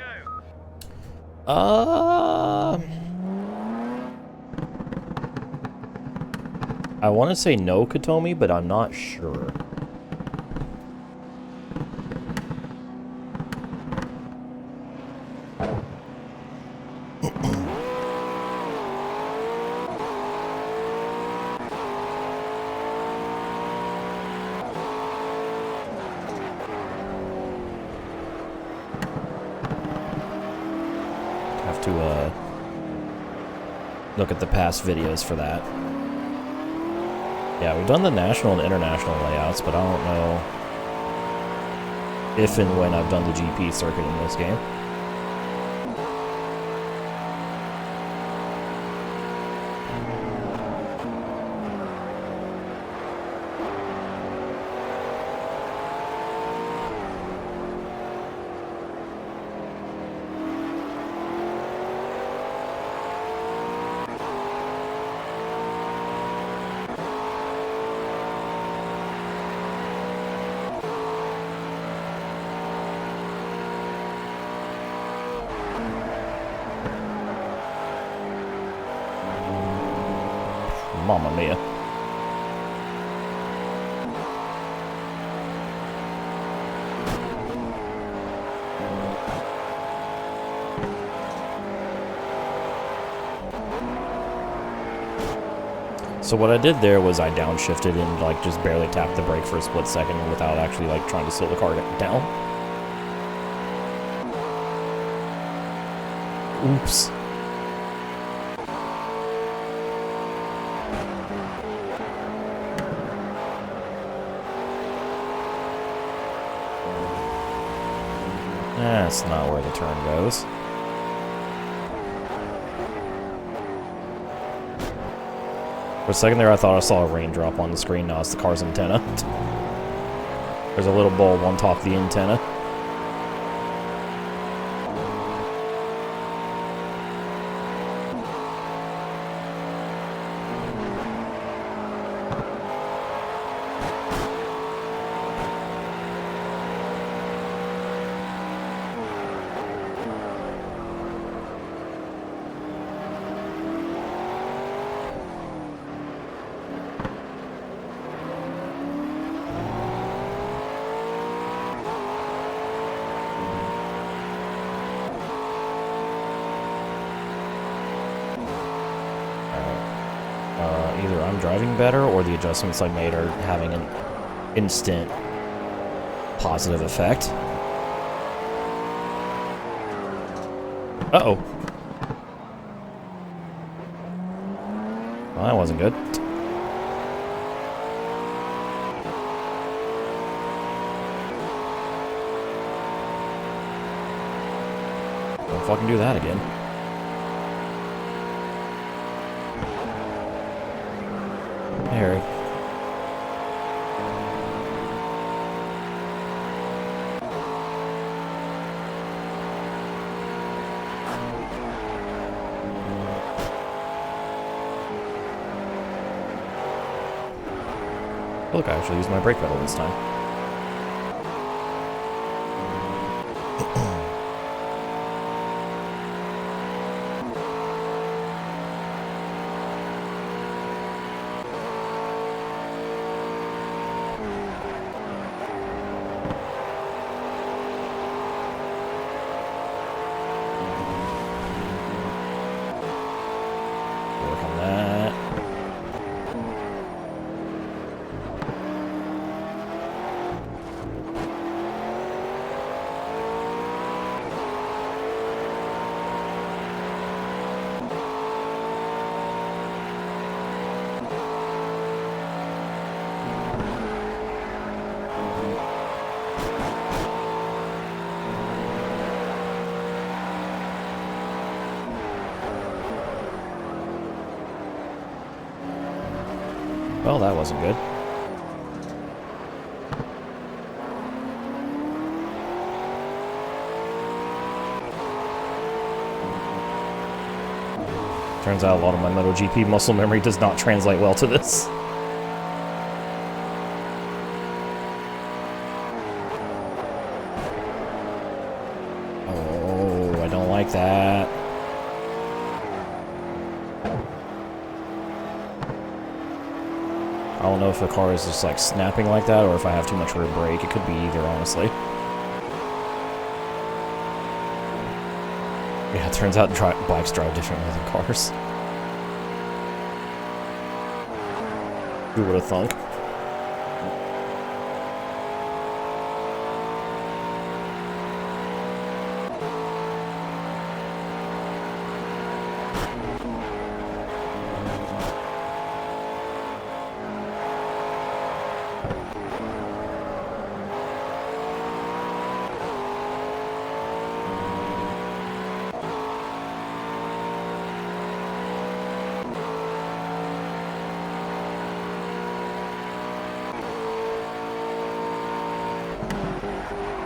I want to say no, Katomi, but I'm not sure. Have to look at the past videos for that. Yeah, we've done the national and international layouts, but I don't know if and when I've done the GP circuit in this game. Mamma mia. So what I did there was I downshifted and like just barely tapped the brake for a split second without actually like trying to slow the car down. Oops. That's not where the turn goes. For a second there, I thought I saw a raindrop on the screen. No, it's the car's antenna. There's a little bulb on top of the antenna. I'm driving better, or the adjustments I made are having an instant positive effect. Uh-oh. Well, that wasn't good. Don't fucking do that again. Hey, Harry. Look, I actually used my brake pedal this time. Work on that. Well, that wasn't good. Turns out a lot of my MotoGP muscle memory does not translate well to this. Oh, I don't like that. I don't know if the car is just like snapping like that or if I have too much rear brake. It could be either, honestly. Yeah, it turns out bikes drive differently than cars. Who would have thunk?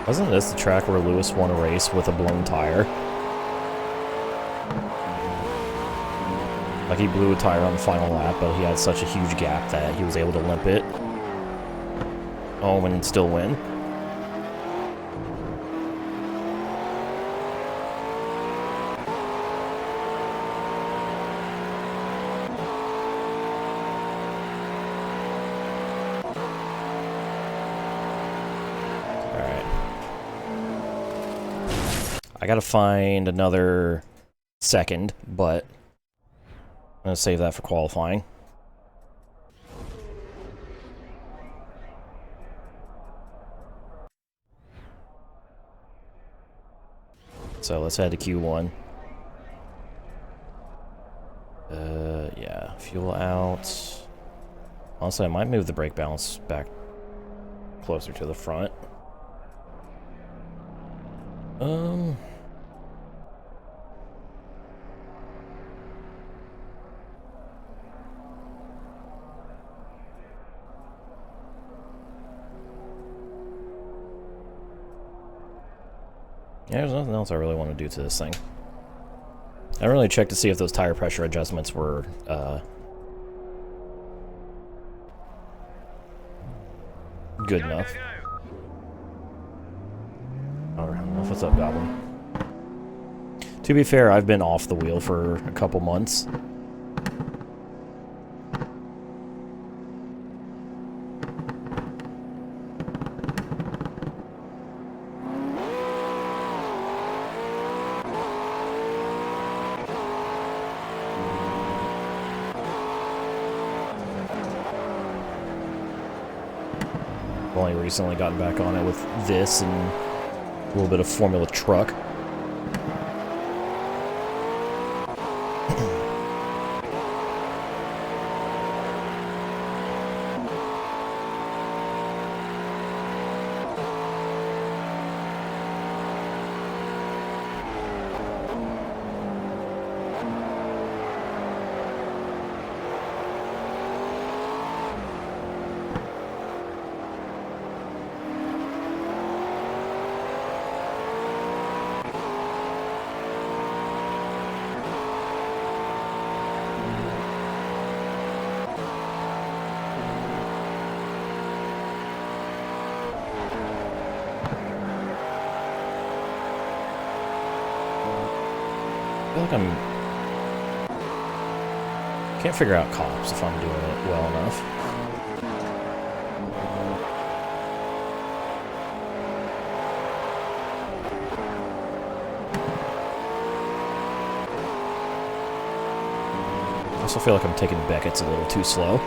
Wasn't this the track where Lewis won a race with a blown tire? Like, he blew a tire on the final lap, but he had such a huge gap that he was able to limp it. Oh, and still win. I gotta find another second, but I'm gonna save that for qualifying. So let's head to Q1. Yeah, fuel out. Honestly, I might move the brake balance back closer to the front. Yeah, there's nothing else I really want to do to this thing. I didn't really check to see if those tire pressure adjustments were, good enough. Alright, what's up, Goblin? To be fair, I've been off the wheel for a couple months. I've only recently gotten back on it with this and a little bit of Formula Truck. I feel like can't figure out cops if I'm doing it well enough. I also feel like I'm taking Beckett's a little too slow.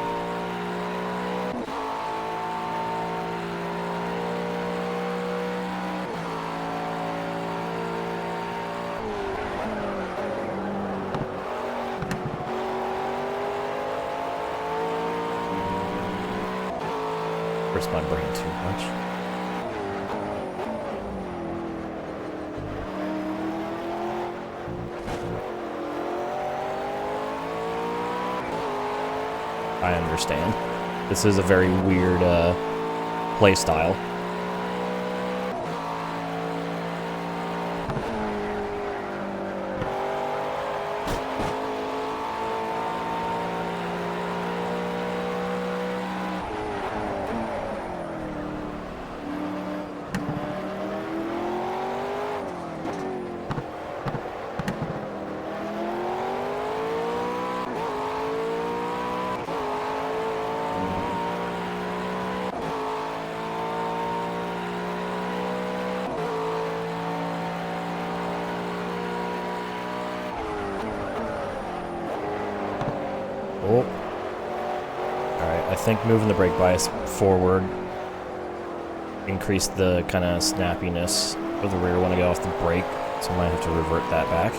Hurts my brain too much. I understand. This is a very weird play style. Oh. Alright, I think moving the brake bias forward increased the kind of snappiness of the rear when I get off the brake, so I might have to revert that back.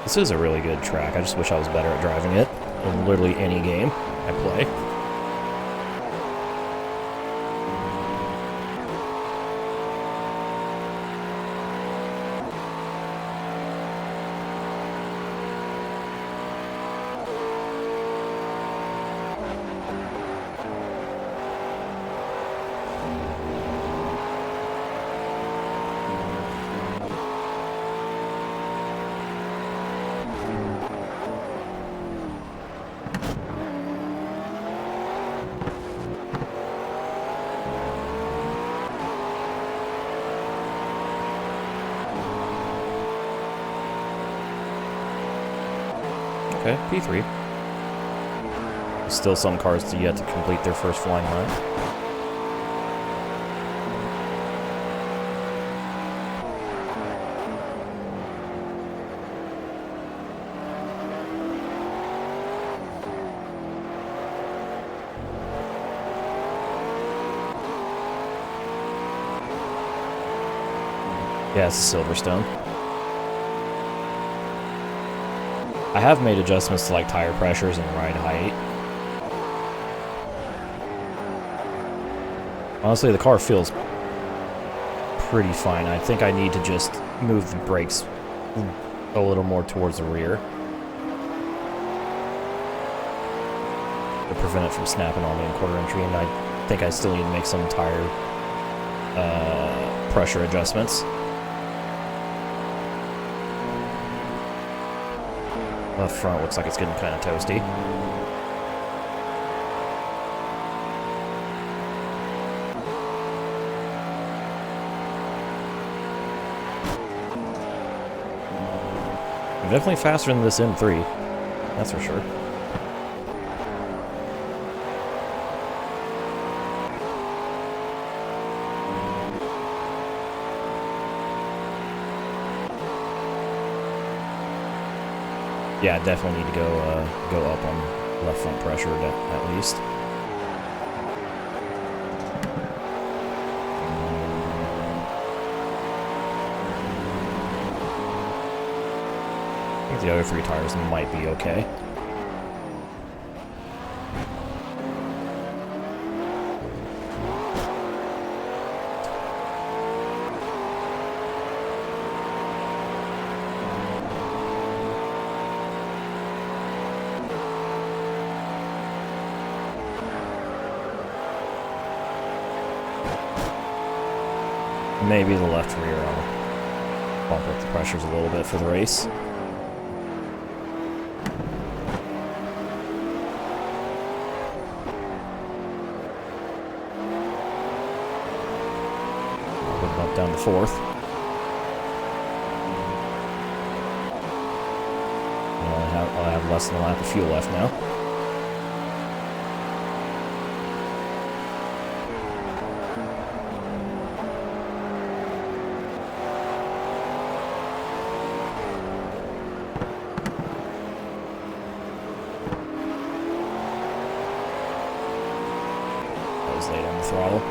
This is a really good track. I just wish I was better at driving it in literally any game I play. Okay, P3. Still some cars yet to complete their first flying run. Yeah, it's a Silverstone. I have made adjustments to like tire pressures and ride height. Honestly, the car feels pretty fine. I think I need to just move the brakes a little more towards the rear to prevent it from snapping on me in quarter entry, and I think I still need to make some tire pressure adjustments. Left front looks like it's getting kind of toasty. definitely faster than this M3. That's for sure. Yeah, definitely need to go up on left front pressure at least. I think the other 3 tires might be okay. Maybe the left rear, I'll bump up the pressures a little bit for the race. I'll bump down to 4th. I'll have less than a lap of fuel left now. Late on the throttle.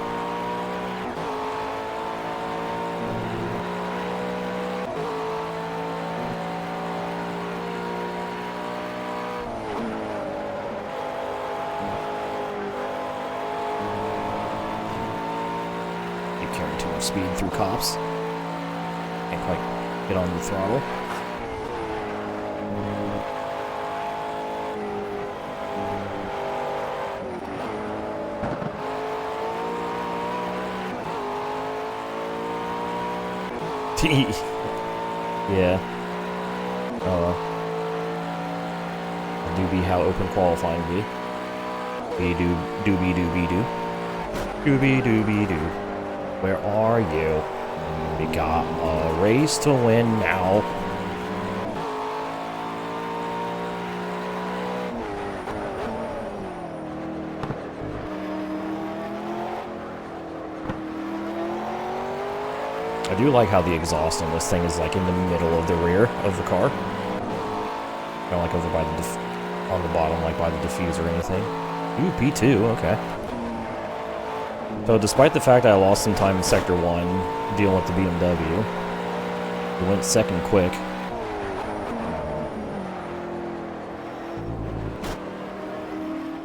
Keep carrying too much speed through cops. Can't quite get on the throttle. Yeah. Oh well. Do be how open qualifying be. Be do be do be do. Do be do be do. Where are you? We got a race to win now. I do like how the exhaust on this thing is like in the middle of the rear of the car. Kind of like over by the on the bottom, like by the diffuser or anything. Ooh, P2, okay. So despite the fact I lost some time in Sector 1 dealing with the BMW, we went second quick.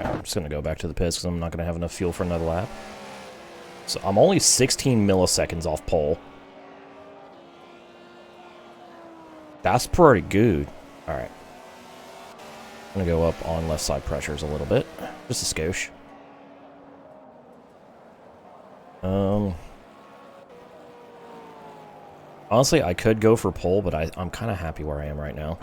I'm just going to go back to the pits because I'm not going to have enough fuel for another lap. So I'm only 16 milliseconds off pole. That's pretty good. Alright. I'm gonna go up on left side pressures a little bit. Just a skosh. Honestly, I could go for pole, but I'm kind of happy where I am right now.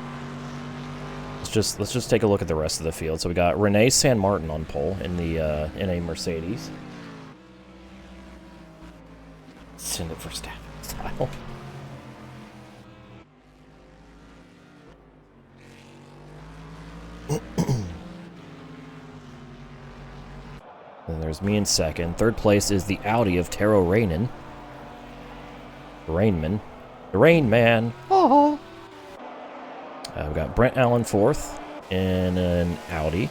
Let's just take a look at the rest of the field. So we got Renee San Martin on pole in a Mercedes. Send it for staff style. Then there's me in second. Third place is the Audi of Taro Rainen. Rainman. The Rain Man. Oh. We've got Brent Allen fourth in an Audi.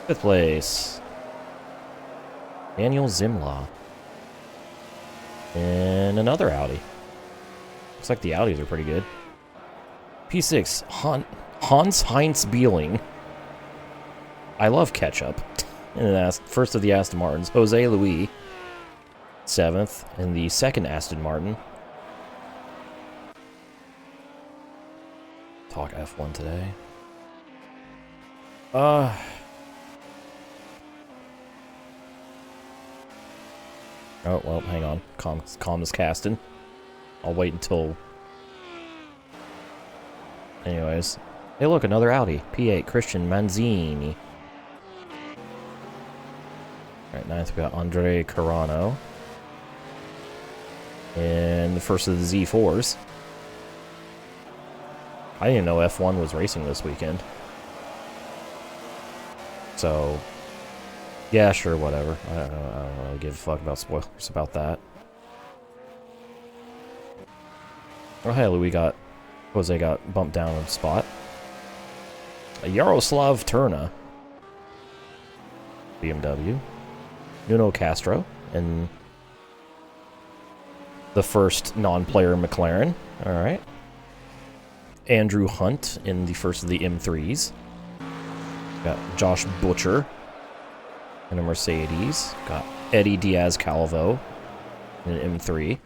Fifth place, Daniel Zimla in another Audi. Looks like the Audis are pretty good. P6, Hans Heinz Bieling. I love ketchup. And first of the Aston Martins, Jose Luis, 7th, in the second Aston Martin. Talk F1 today. Oh, well, hang on. Calm is casting. I'll wait until... Anyways. Hey, look, another Audi. P8, Christian Manzini. Alright, 9th, we got Andre Carano. in the first of the Z4s. I didn't know F1 was racing this weekend. So, yeah, sure, whatever. I don't really give a fuck about spoilers about that. Oh, hell, Jose got bumped down a spot. Yaroslav Turna. BMW. Nuno Castro. And the first non-player McLaren. Alright. Andrew Hunt in the first of the M3s. Got Josh Butcher in a Mercedes. Got Eddie Diaz-Calvo in an M3.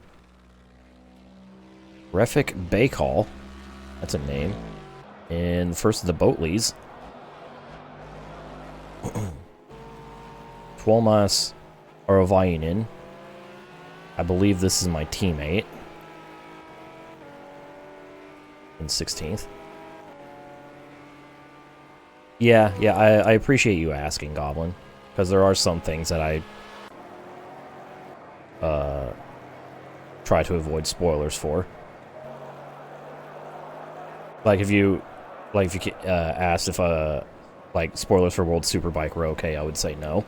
Refik Baykal. That's a name. And first of the Boatleys. Tuomas Aravainen. I believe this is my teammate. In 16th. Yeah, I appreciate you asking, Goblin. Because there are some things that I try to avoid spoilers for. Like if you asked if like spoilers for World Superbike were okay, I would say no.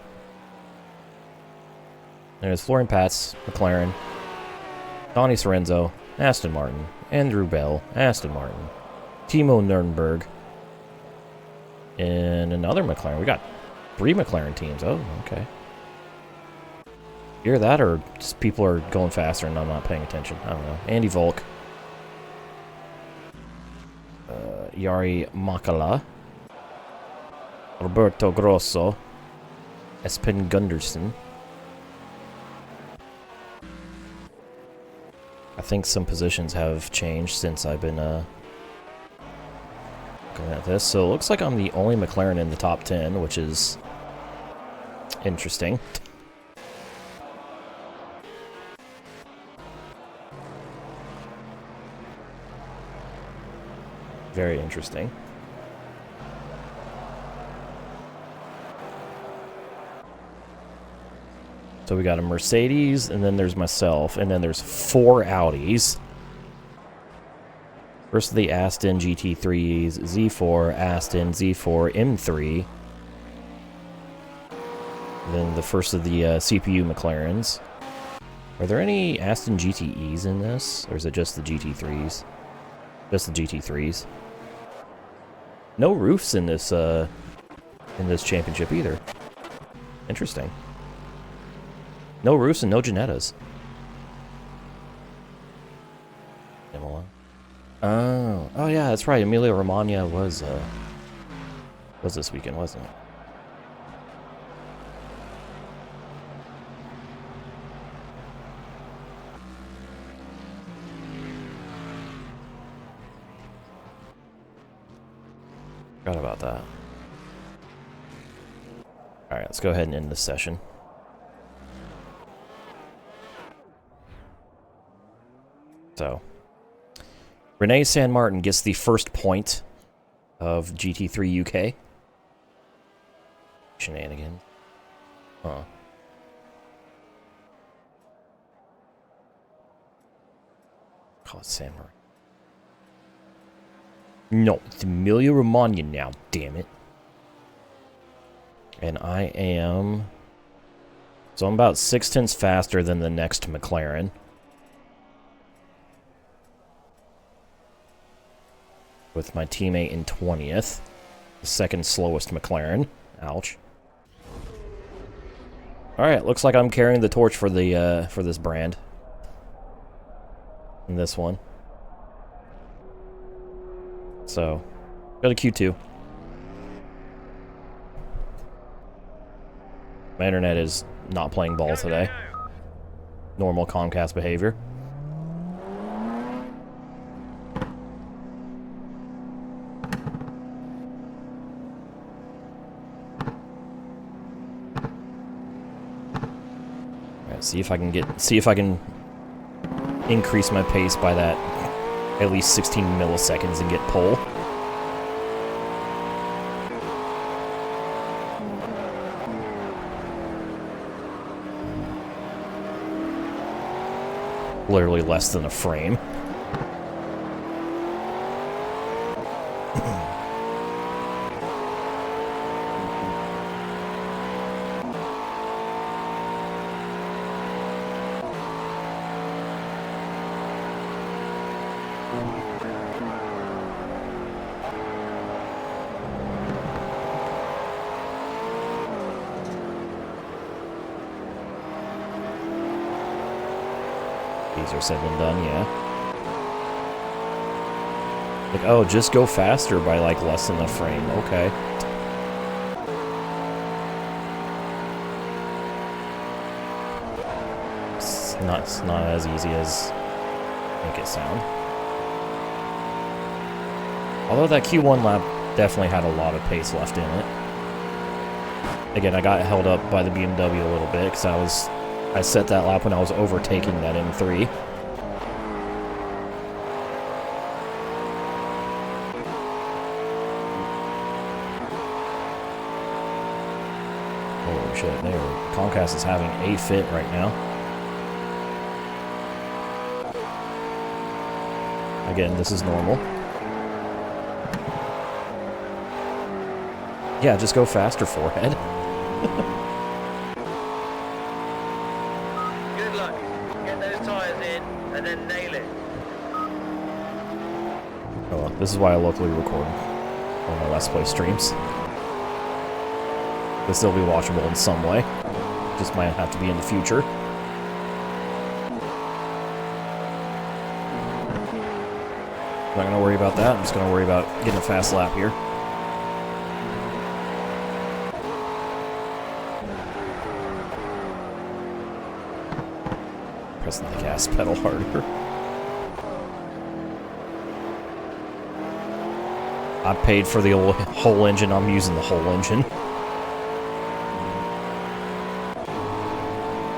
There's Florian Patz, McLaren, Donnie Sorenzo, Aston Martin, Andrew Bell, Aston Martin, Timo Nürnberg, and another McLaren. We got 3 McLaren teams. Oh, okay. Hear that, or just people are going faster and I'm not paying attention? I don't know. Andy Volk. Jari Makala. Roberto Grosso. Espen Gunderson. I think some positions have changed since I've been looking at this. So it looks like I'm the only McLaren in the top 10, which is interesting. Very interesting. So we got a Mercedes, and then there's myself, and then there's 4 Audis. First of the Aston GT3s, Z4, Aston, Z4, M3. And then the first of the CPU McLarens. Are there any Aston GTEs in this? Or is it just the GT3s? Just the GT3s. No roofs in this championship either. Interesting. No roofs and no Janettas. Oh yeah, that's right. Emilia Romagna was this weekend, wasn't it? Forgot about that. Alright, let's go ahead and end this session. So, Renee San Martin gets the first point of GT3 UK. Shenanigans. Huh. Call it San Martin. No, it's Emilia Romagna now, damn it. And I am... So I'm about 6/10 faster than the next McLaren. With my teammate in 20th. The second slowest McLaren. Ouch. Alright, looks like I'm carrying the torch for the for this brand. In this one. So, go to Q2. My internet is not playing ball today. Normal Comcast behavior. Alright, see if I can increase my pace by that at least 16 milliseconds and get pole. Literally less than a frame. Easier said than done, yeah. Like, oh, just go faster by, like, less than a frame. Okay. It's not as easy as I make it sound. Although that Q1 lap definitely had a lot of pace left in it. Again, I got held up by the BMW a little bit because I set that lap when I was overtaking that M3. Holy shit, Comcast is having a fit right now. Again, this is normal. Yeah, just go faster, forehead. Good luck. Get those tyres in and then nail it. Oh, well, this is why I locally record on my Let's Play streams. They'll still be watchable in some way. Just might have to be in the future. I'm not going to worry about that. I'm just going to worry about getting a fast lap here. Pressing the gas pedal harder. I paid for the whole engine. I'm using the whole engine.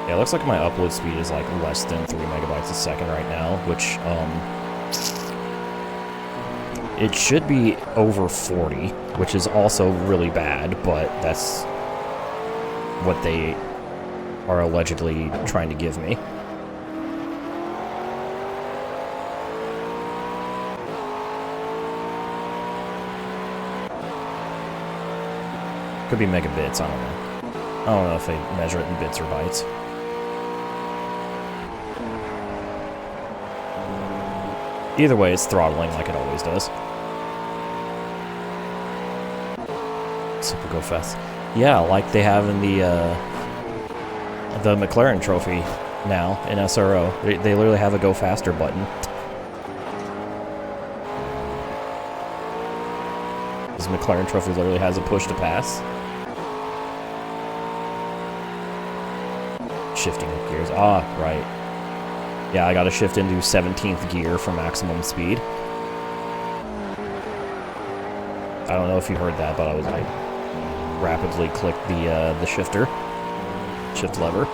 Yeah, it looks like my upload speed is like less than 3 megabytes a second right now, which it should be over 40, which is also really bad, but that's what they are allegedly trying to give me. Could be megabits, I don't know. I don't know if they measure it in bits or bytes. Either way, it's throttling like it always does. Super go fast. Yeah, like they have in the McLaren trophy now in SRO. They literally have a go faster button. This McLaren trophy literally has a push to pass. Shifting of gears. Ah, right. Yeah, I gotta shift into 17th gear for maximum speed. I don't know if you heard that, but I rapidly clicked the shifter. Shift lever.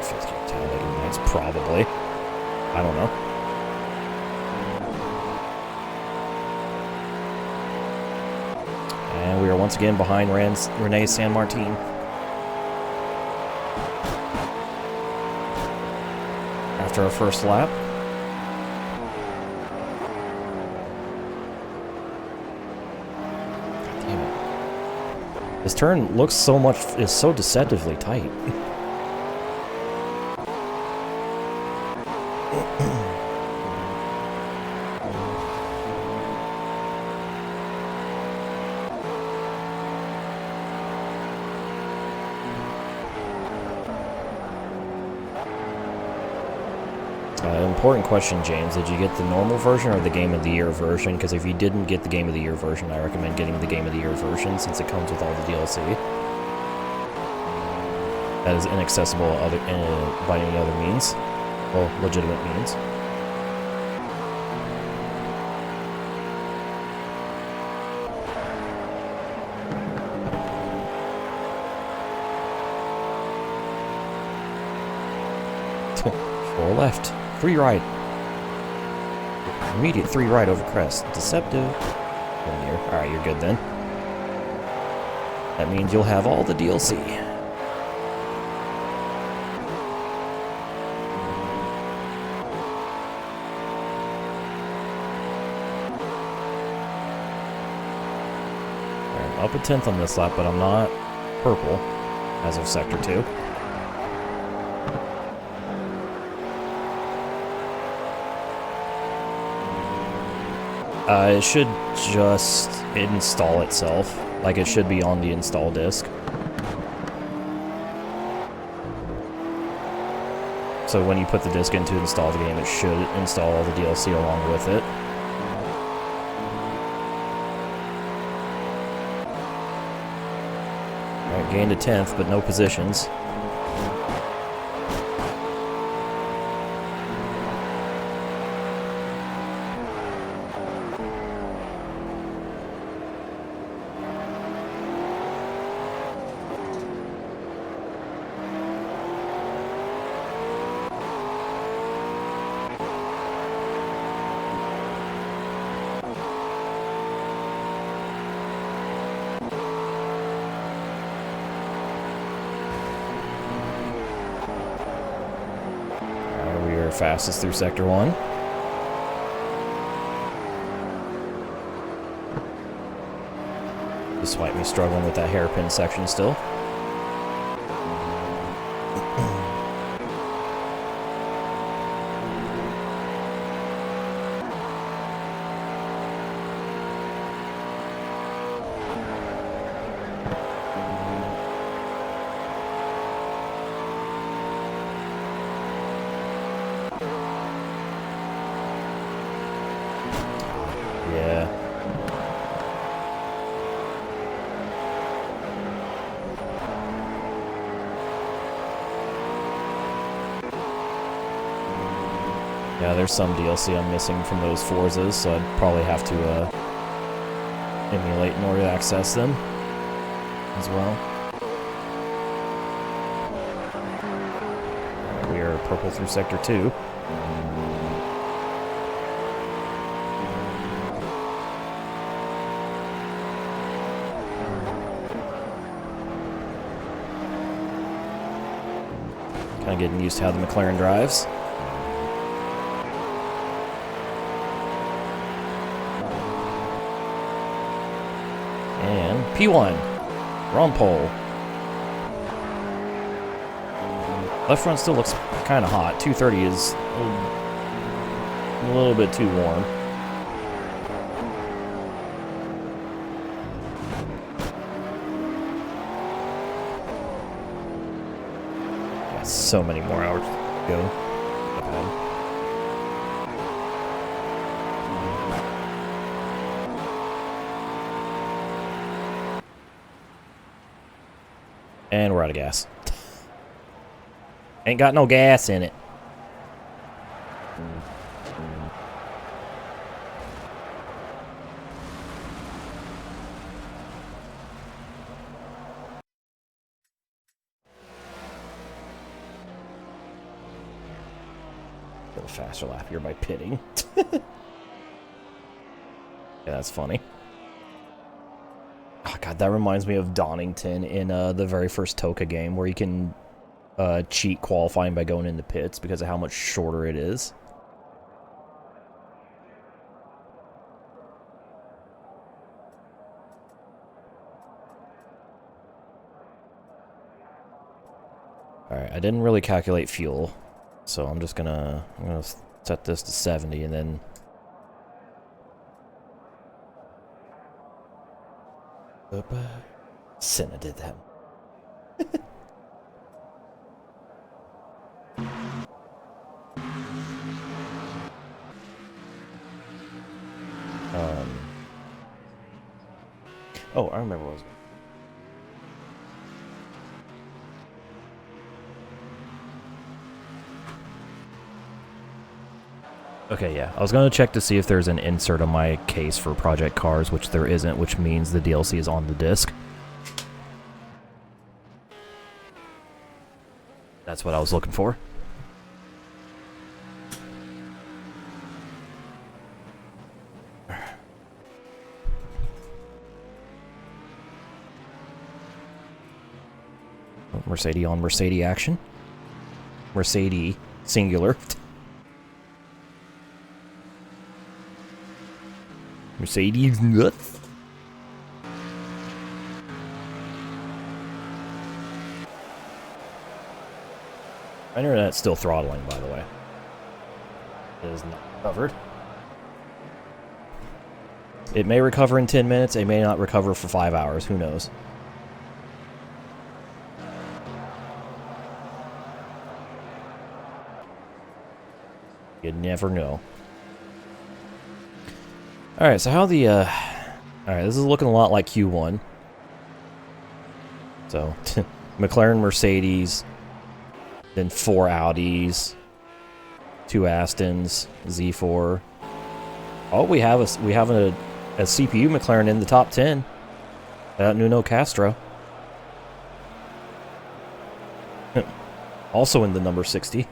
Fifth gear tail lighting lights, probably. I don't know. And we are once again behind Renee San Martin. After our first lap. God damn it. This turn looks is so deceptively tight. Important question, James. Did you get the normal version or the Game of the Year version? Because if you didn't get the Game of the Year version, I recommend getting the Game of the Year version since it comes with all the DLC. That is inaccessible by any other means. Well, legitimate means. Four left. 3 right. Immediate 3 right over crest. Deceptive. In gear. Alright, you're good then. That means you'll have all the DLC. Alright, up a 10th on this lap, but I'm not purple as of Sector 2. It should just install itself. Like, it should be on the install disk. So when you put the disk in to install the game, it should install all the DLC along with it. Alright, gained a 10th, but no positions. Fastest through Sector 1. Despite me struggling with that hairpin section still. Yeah. Yeah, there's some DLC I'm missing from those Forzas, so I'd probably have to emulate in order to access them as well. We are purple through Sector 2. Kind of getting used to how the McLaren drives. And P1. We're on pole. Left front still looks kind of hot. 230 is a little bit too warm. Got so many more hours to go. And we're out of gas. Ain't got no gas in it. Get a faster lap here by pitting. Yeah, that's funny. Oh god, that reminds me of Donington in the very first Toka game, where you can cheat qualifying by going into pits because of how much shorter it is. Alright, I didn't really calculate fuel, so I'm gonna set this to 70 and then Senna did that. Oh, I remember what I was. Okay, yeah. I was going to check to see if there's an insert on my case for Project Cars, which there isn't, which means the DLC is on the disc. That's what I was looking for. Mercedes on Mercedes action. Mercedes singular. Mercedes nuts. My internet's still throttling, by the way. It is not recovered. It may recover in 10 minutes, it may not recover for 5 hours, who knows. You never know. Alright, so how the, Alright, this is looking a lot like Q1. So, McLaren, Mercedes, then 4 Audis, 2 Astons, Z4. Oh, we have a CPU McLaren in the top 10. Nuno Castro. Also in the number 60.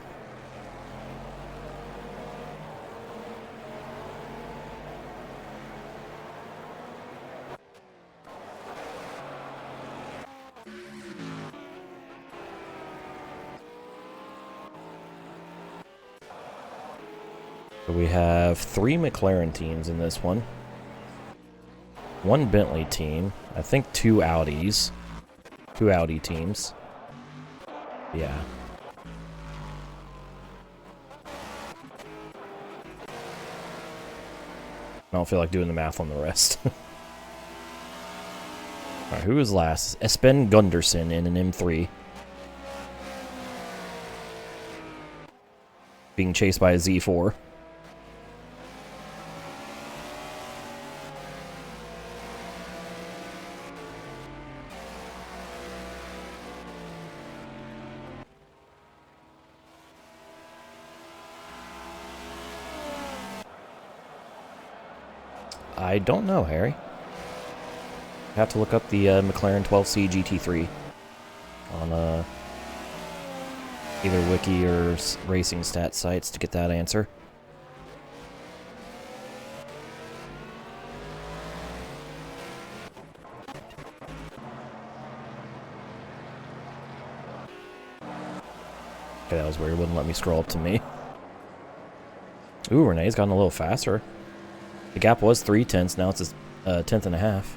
So we have 3 McLaren teams in this one. 1 Bentley team. I think 2 Audis. 2 Audi teams. Yeah. I don't feel like doing the math on the rest. Alright, who was last? Espen Gunderson in an M3. Being chased by a Z4. I don't know, Harry. I have to look up the McLaren 12C GT3 on either Wiki or Racing Stat sites to get that answer. Okay, that was weird. It wouldn't let me scroll up to me. Ooh, Renee's gotten a little faster. The gap was 0.3, now it's a tenth and a half.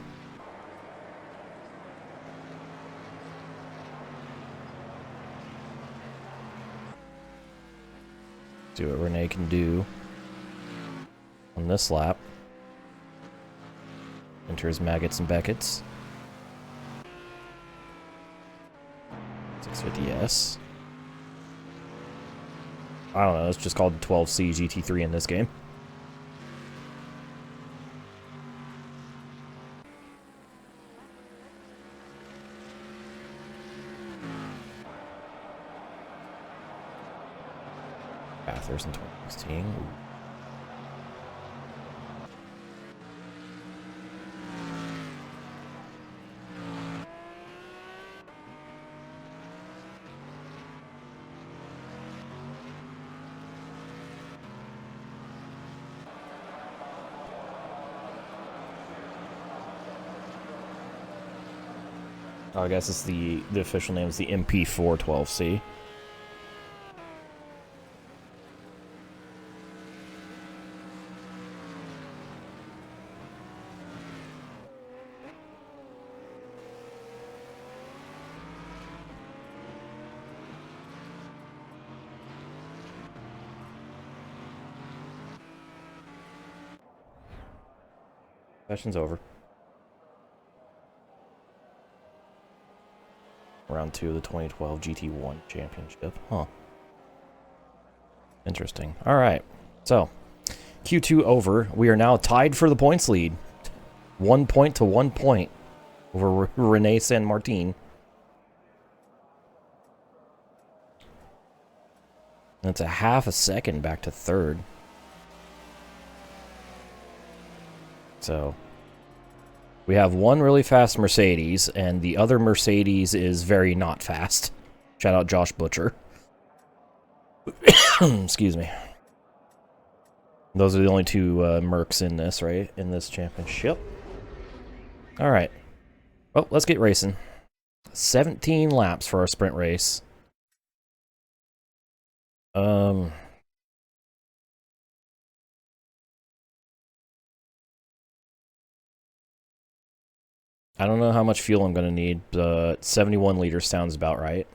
See what Renee can do on this lap. Enters Maggots and Beckett's. 650S. I don't know, it's just called 12C GT3 in this game. Bathurst in 2016. Ooh. Oh, I guess it's the official name is the MP4 12C. Session's over. Round 2 of the 2012 GT1 Championship. Huh. Interesting. Alright. So, Q2 over. We are now tied for the points lead. 1 point to 1 point over Rene San Martin. That's a half a second back to third. So, we have one really fast Mercedes, and the other Mercedes is very not fast. Shout out Josh Butcher. Excuse me. Those are the only 2 Mercs in this, right? In this championship. Alright. Well, let's get racing. 17 laps for our sprint race. I don't know how much fuel I'm going to need, but 71 liters sounds about right.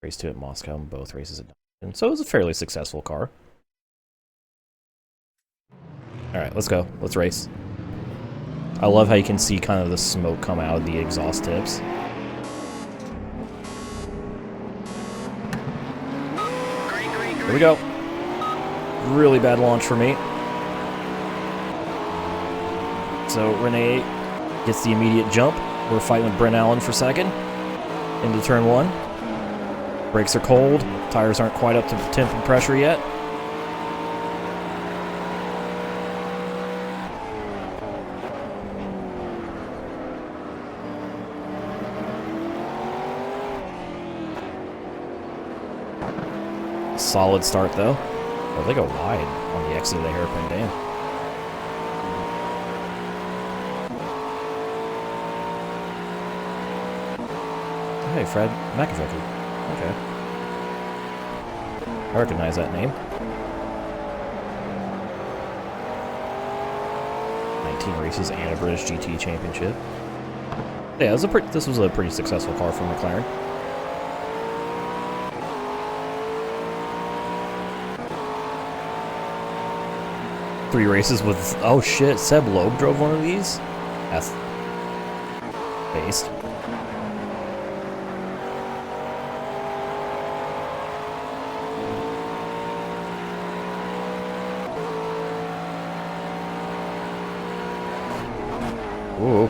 Race 2 at Moscow, and both races at Duncan. So it was a fairly successful car. Alright, let's go. Let's race. I love how you can see kind of the smoke come out of the exhaust tips. Here we go. Really bad launch for me. So Renee gets the immediate jump. We're fighting with Brent Allen for second. Into turn 1. Brakes are cold. Tires aren't quite up to temp and pressure yet. Solid start though. Oh, they go wide on the exit of the hairpin dam. Hey, Fred McAfee. Okay. I recognize that name. 19 races and a British GT championship. Yeah, this was a pretty successful car for McLaren. Three races with... Oh shit, Seb Loeb drove one of these? That's... based. Ooh.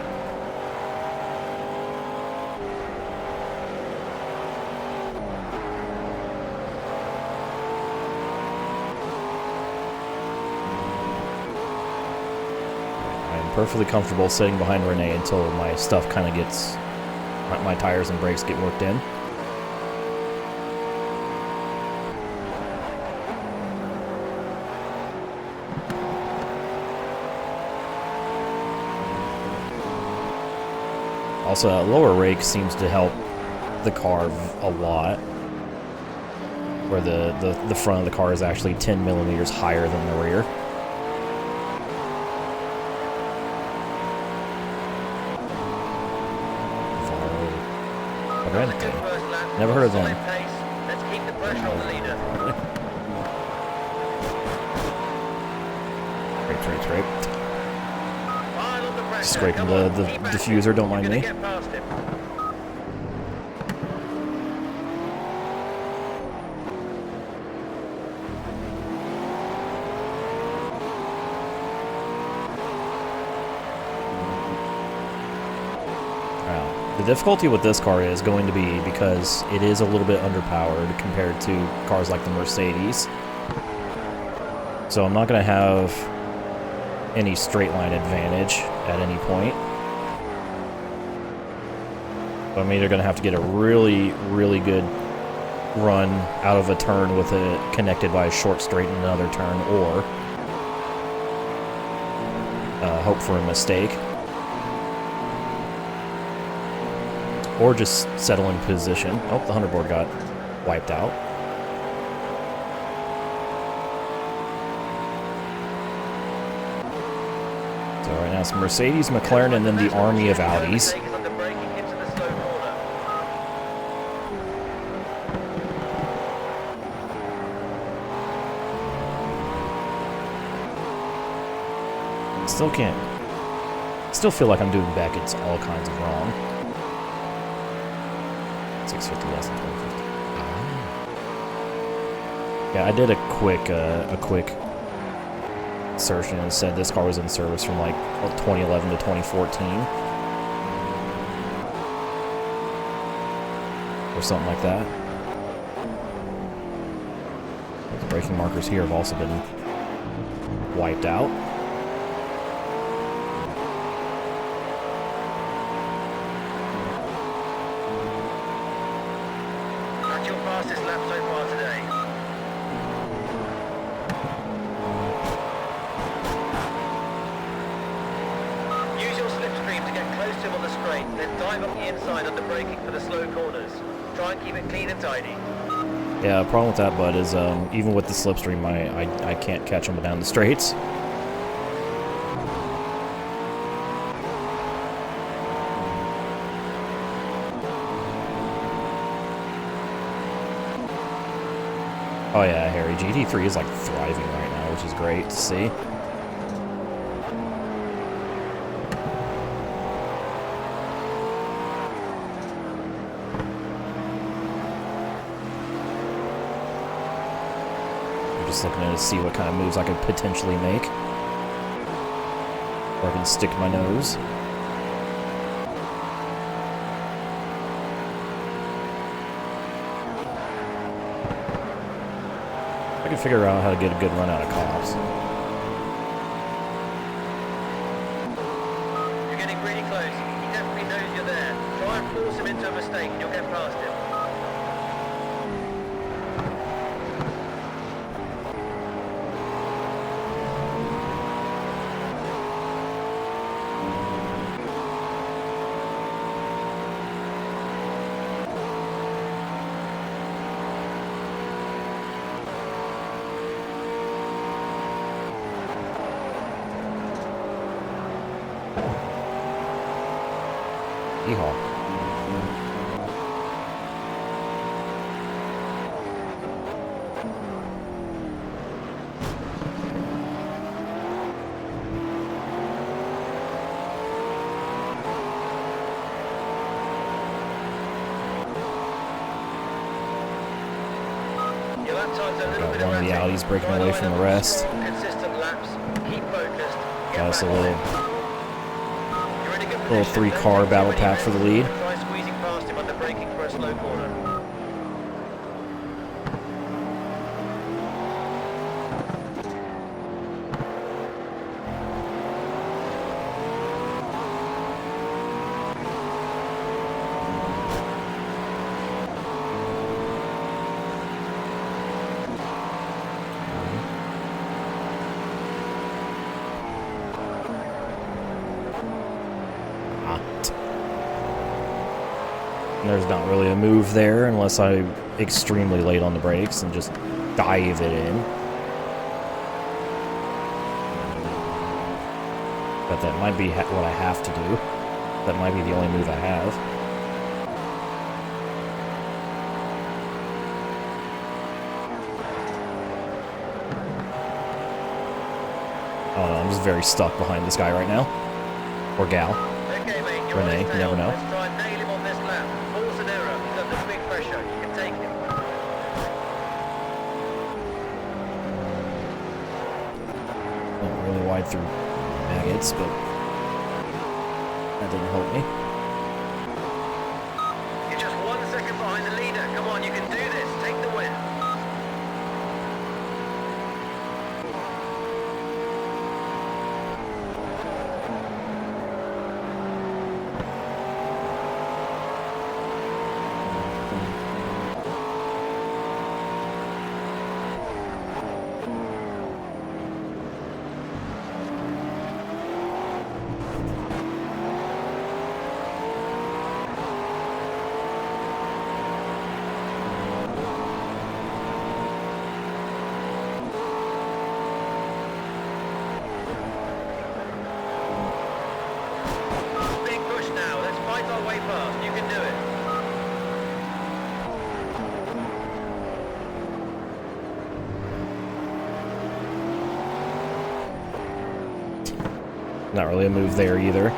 Perfectly comfortable sitting behind Renee until my stuff kind of gets... my tires and brakes get worked in. Also, a lower rake seems to help the car a lot. Where the front of the car is actually 10 millimeters higher than the rear. Never heard of them. Let's keep the pressure on the leader. Scrape. Scraping the diffuser, don't mind me. The difficulty with this car is going to be because it is a little bit underpowered compared to cars like the Mercedes. So I'm not going to have any straight line advantage at any point. But I'm either going to have to get a really, really good run out of a turn with it connected by a short straight in another turn, or hope for a mistake. Or just settle in position. Oh, the hoverboard got wiped out. So right now it's Mercedes, McLaren, and then the army of Audis. Still feel like I'm doing Beckett's all kinds of wrong. 650 less than 1250. Yeah, I did a quick search and it said this car was in service from like 2011 to 2014 or something like that. But the braking markers here have also been wiped out. to him on the straight, then dive up the inside under braking for the slow corners. Try and keep it clean and tidy. Yeah, the problem with that, bud, is even with the slipstream, I can't catch him down the straights. Oh yeah, Harry, GT3 is like thriving right now, which is great to see. Just looking at it to see what kind of moves I could potentially make. Or I can stick my nose. I can figure out how to get a good run out of cops. You're getting really close. He definitely knows you're there. Try and force him into a mistake and you'll get past him. Yeehaw. Your lap time's a little bit Got one of the erratic. Audis breaking Try away line from up the on rest. strong, consistent laps. Keep focused. Get Got us a back on little, it. You're in a good little position. Don't 3-car take too battle many pack for the risks. lead. Try squeezing past him under braking for a slow corner. There's not really a move there unless I'm extremely late on the brakes and just dive it in. But that might be what I have to do. That might be the only move I have. I don't know, I'm just very stuck behind this guy right now. Or gal. Okay, mate, you're Renee, on his you never tail. know. Let's try and nail him on this lap. Force an error. He's under big pressure. You can take him. Went really wide through maggots, but that didn't help me. You're just 1 second behind the leader. Come on, you can do this. Take the win. Big push now. Let's fight our way past. You can do it. Not really a move there either.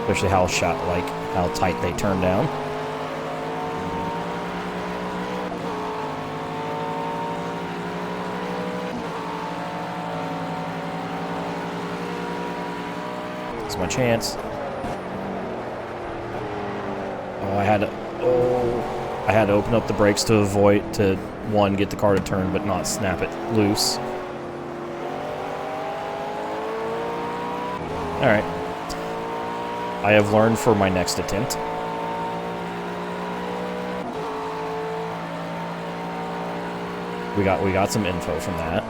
Especially how how tight they turn down. It's my chance. I had to open up the brakes to avoid, to one, get the car to turn, but not snap it loose. Alright. I have learned for my next attempt. We got some info from that.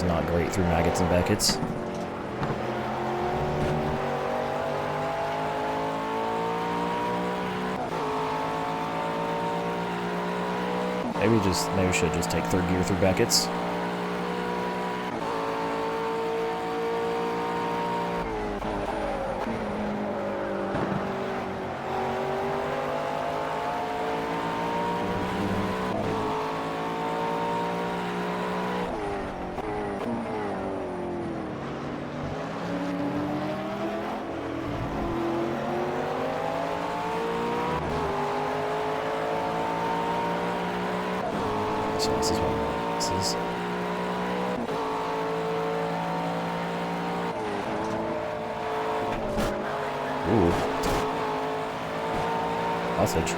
is not great through Maggots and Beckets. Maybe we should just take third gear through Beckett's. So this is what this is. Ooh. Sausage.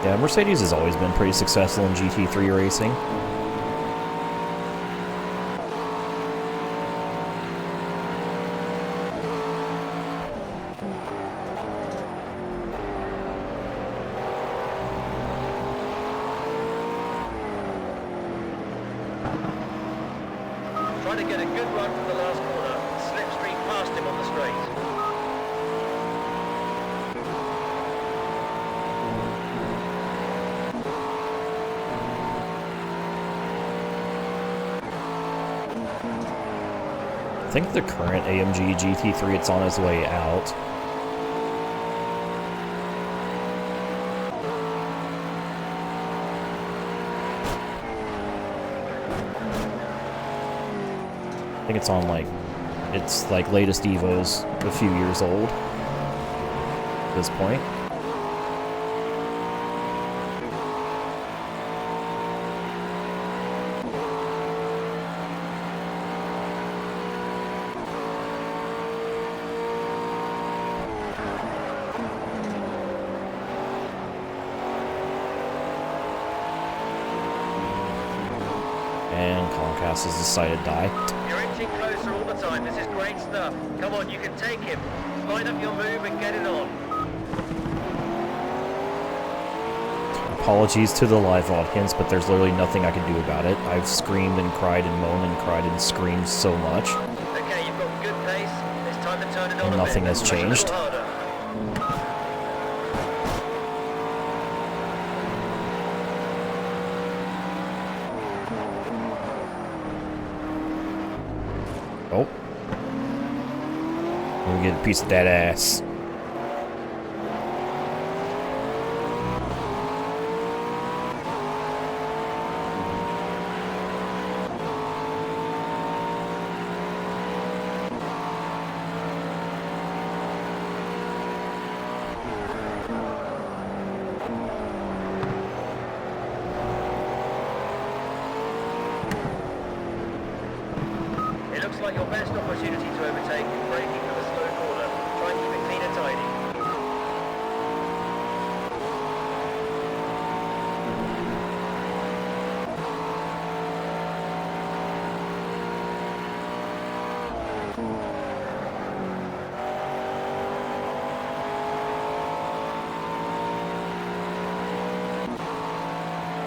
Yeah, Mercedes has always been pretty successful in GT3 racing. Trying to get a good run from the last corner. Slipstream past him on the straight. I think the current AMG GT3, it's on its way out. I think it's on it's like latest Evo's a few years old at this point. And Comcast has decided to die. You're inching closer all the time. This is great stuff. Come on, you can take him. Line up your move and get it on. Apologies to the live audience, but there's literally nothing I can do about it. I've screamed and cried and moaned and cried and screamed so much. Okay, you've got good pace. It's time to turn it on And a nothing bit. has Push a little changed. harder. Oh. Let me get a piece of that ass. It looks like your best opportunity to overtake is braking for the slow corner. Try and keep it clean and tidy.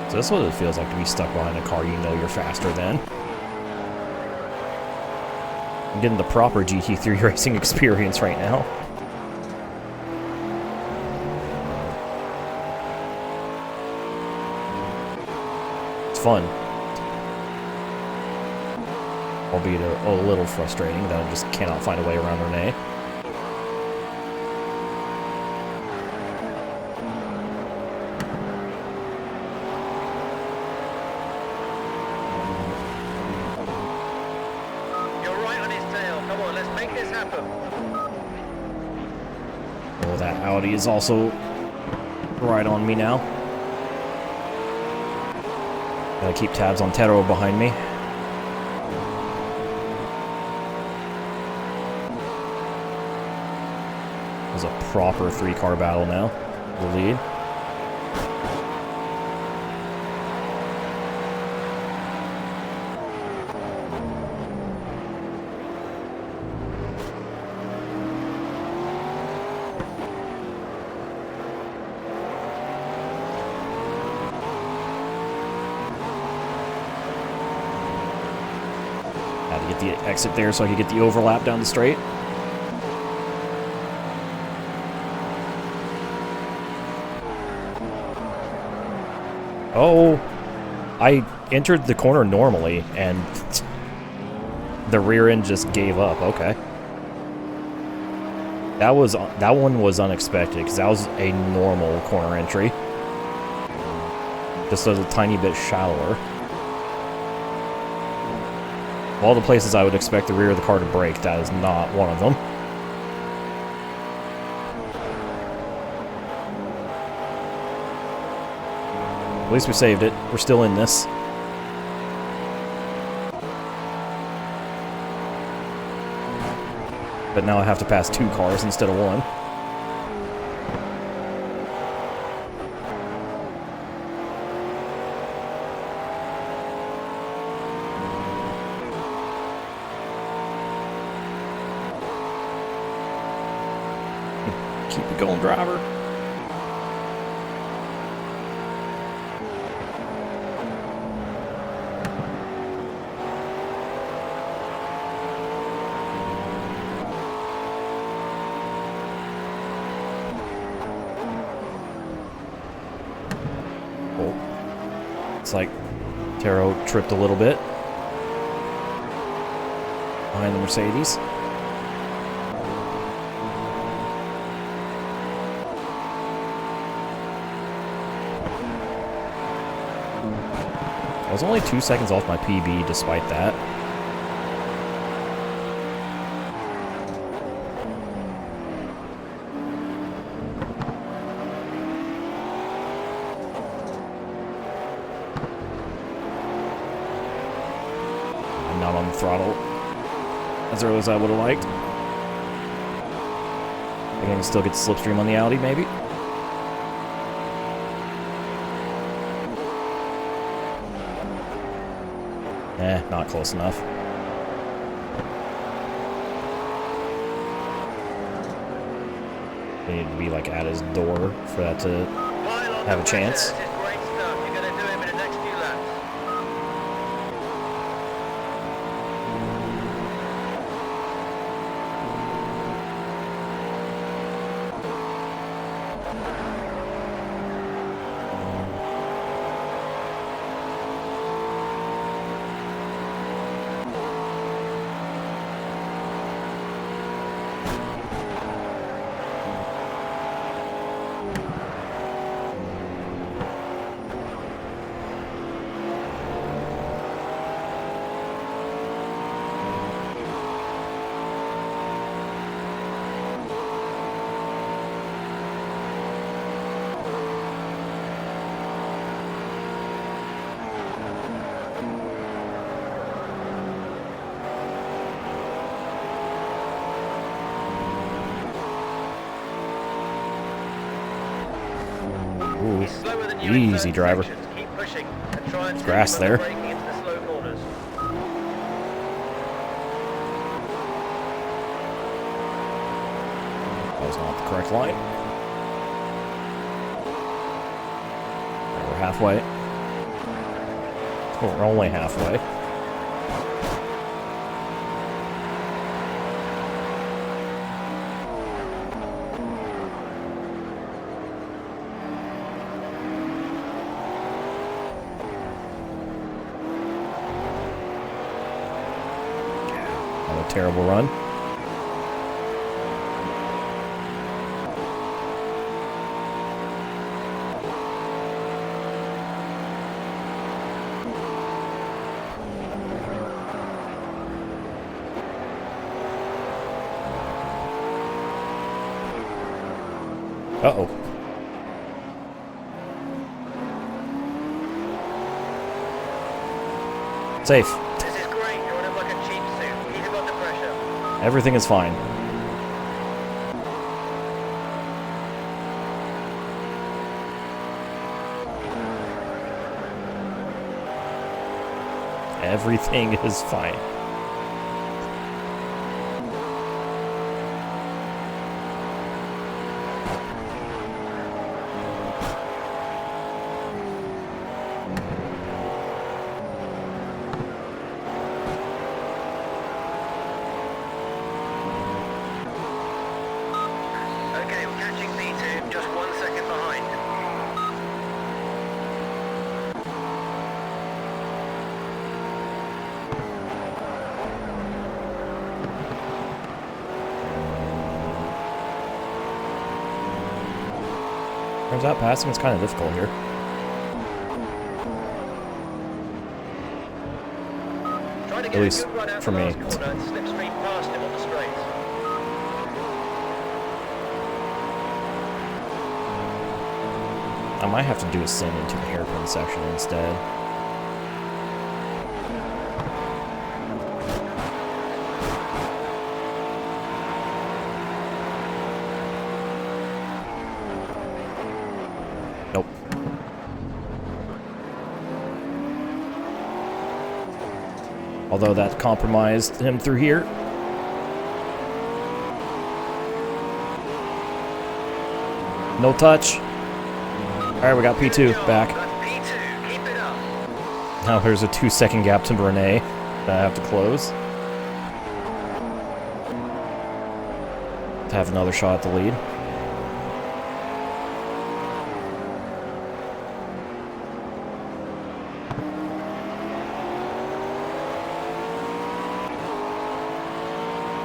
So this is what it feels like to be stuck behind a car you know you're faster than. I'm getting the proper GT3 racing experience right now. It's fun. Albeit a little frustrating that I just cannot find a way around Renee. You're right on his tail. Come on, let's make this happen. Oh, that Audi is also right on me now. Gotta keep tabs on Tero behind me. There's a proper three-car battle now. The lead. exit there so I could get the overlap down the straight. Oh, I entered the corner normally, and the rear end just gave up. Okay. That one was unexpected, because that was a normal corner entry. Just a tiny bit shallower. Of all the places I would expect the rear of the car to brake, that is not one of them. At least we saved it. We're still in this. But now I have to pass 2 cars instead of 1. Keep it going, driver. It's like Taro tripped a little bit behind the Mercedes. I was only 2 seconds off my PB despite that. Not on the throttle as early as I would have liked. I can still get the slipstream on the Audi, maybe. Not close enough. They need to be like at his door for that to have a chance. This is great stuff. You're going to do him in the next few laps. Ooh, Slower than you in easy, certain driver. sections. Keep pushing and try and Grass keep there. braking into the slow corners. That was not the correct line. Right, we're halfway. Oh, we're only halfway. Another terrible run. Uh-oh. Safe. This is great. You're on him like a cheap suit. Keep him under pressure. Everything is fine. Everything is fine. just 1 second behind. Turns out passing is kind of difficult here. Trying to At get least a good run out for the me. last corner and slipstream past him on the straight. I might have to do a sim into the hairpin section instead. Nope. Although that compromised him through here. No touch. Alright, we got P2 back. That's P2, keep it up. Now there's a 2-second gap to Renee that I have to close. To have another shot at the lead.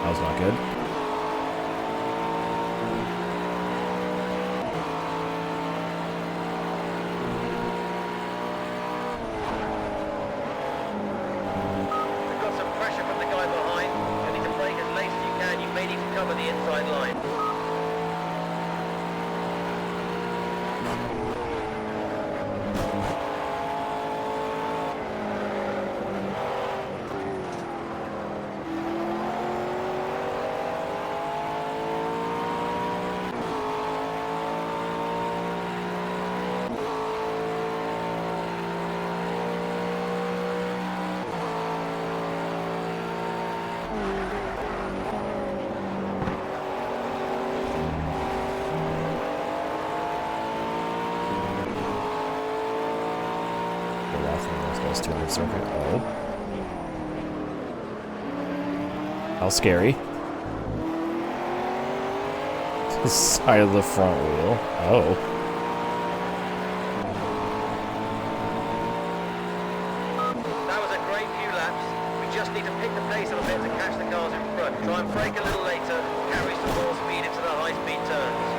That was not good. We've got some pressure from the guy behind. You need to brake as late as you can. You may need to cover the inside line. Those two in the circuit. Oh. How scary. The side of the front wheel. Oh. That was a great few laps. We just need to pick the pace up a bit to catch the cars in front. Try and brake a little later, carry some more speed into the high-speed turns.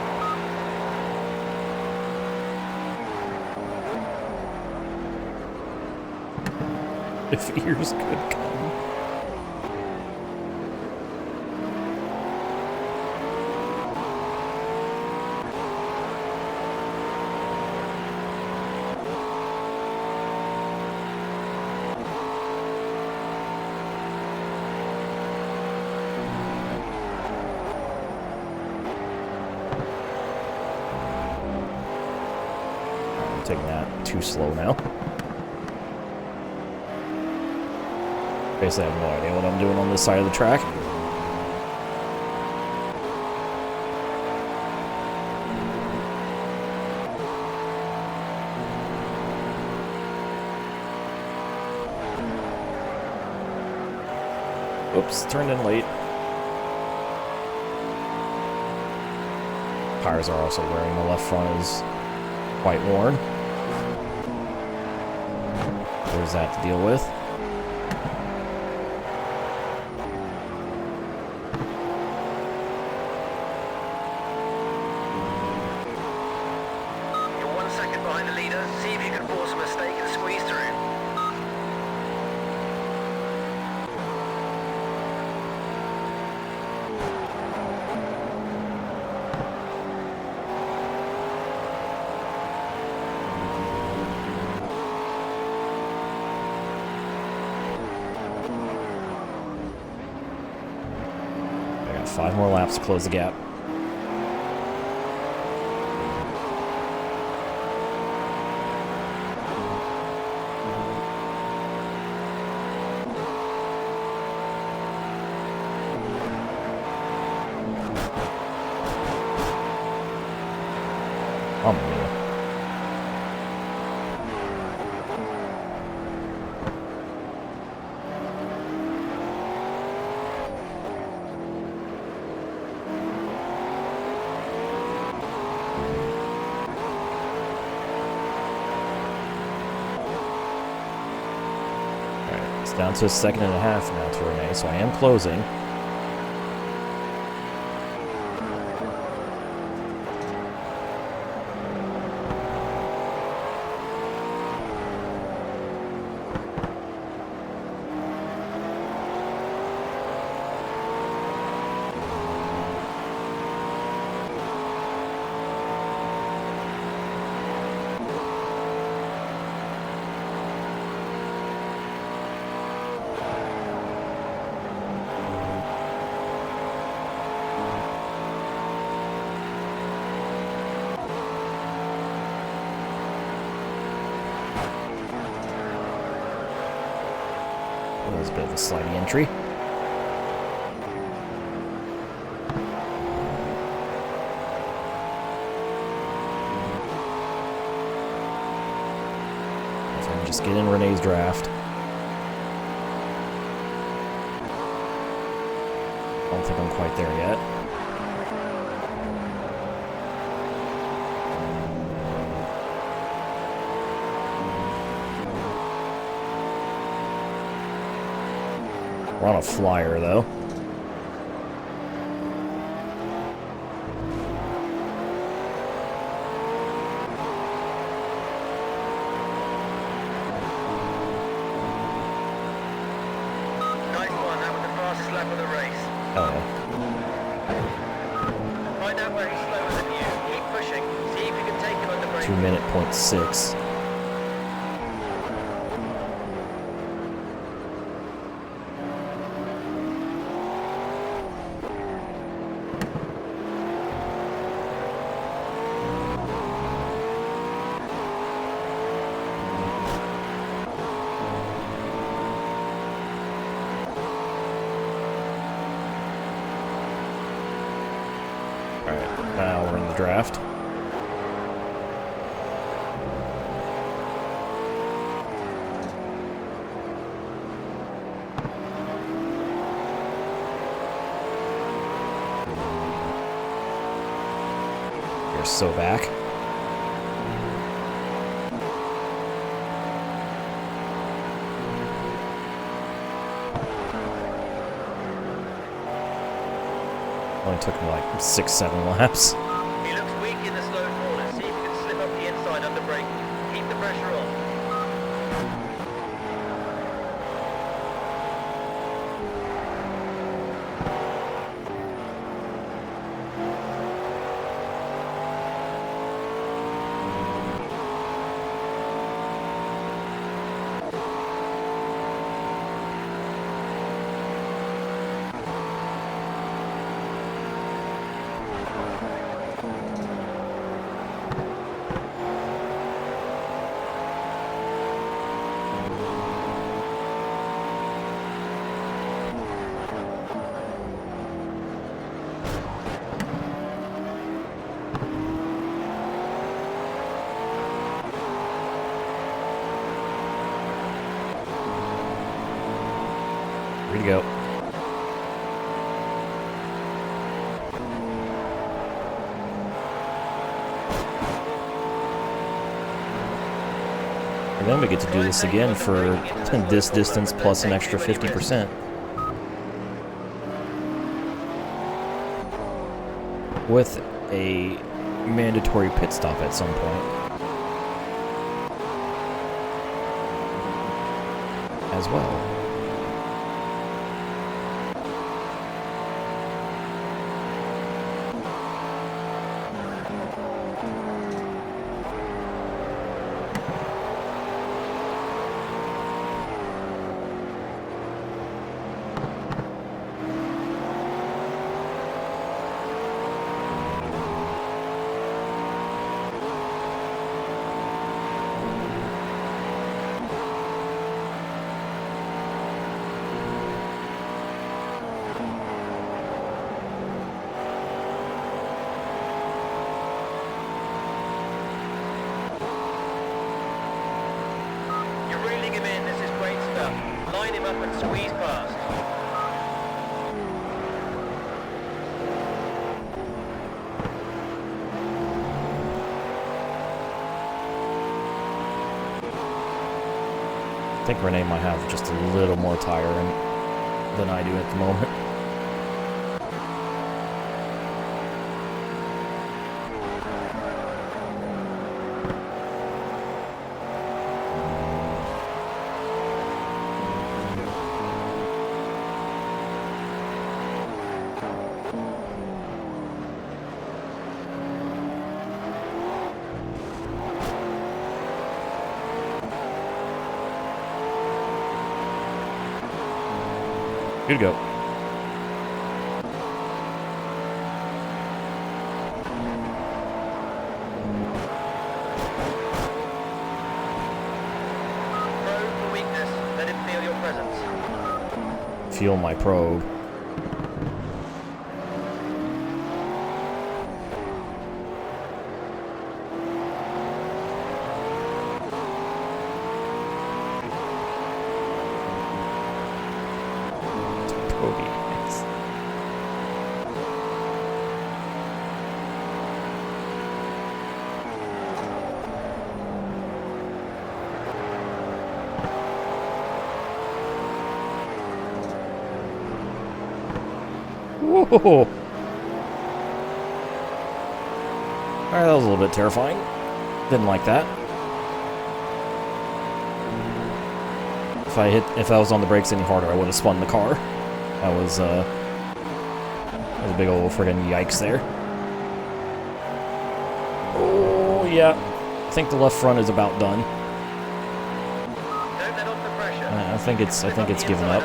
If ears could come. I'm taking that too slow now. Basically, I have no idea what I'm doing on this side of the track. Oops, turned in late. Tires are also wearing. The left front is quite worn. There's that to deal with. You're 1 second behind the leader. See if you can force a mistake and squeeze through. I got 5 more laps to close the gap. Oh, man. Down to a second and a half now to Renee, so I am closing. That was a bit of a slidey entry. If I can just get in Renee's draft. I don't think I'm quite there yet. We're on a flyer, though. Nice one, that was the fastest lap of the race. Oh, Find out where he's slower than you. Keep pushing. See if you can take him under brake. 2 minute .6. Alright, now we're in the draft. You're so back. Only took me like 6-7 laps. He looks weak in the slow corner. See if you can slip up the inside under brake. Keep the pressure on. Here we go. And then we get to do this again for this distance plus an extra 50%. With a mandatory pit stop at some point. As well. Line him up and squeeze past. think Renee might have just a little more tire than I do at the moment. Good to go. Probe for weakness. Let him feel your presence. Feel my probe. Whoa! Alright, that was a little bit terrifying. Didn't like that. If I was on the brakes any harder, I would have spun the car. That was a big old friggin' yikes there. Oh yeah, I think the left front is about done. Don't let off the pressure. I think it's given up.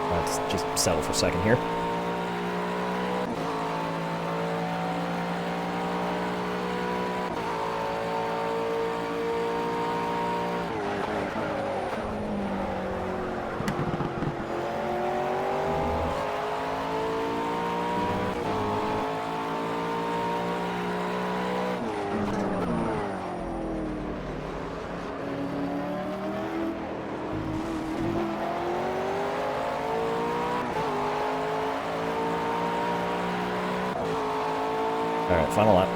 Let's just settle for a second here. Alright, final lap.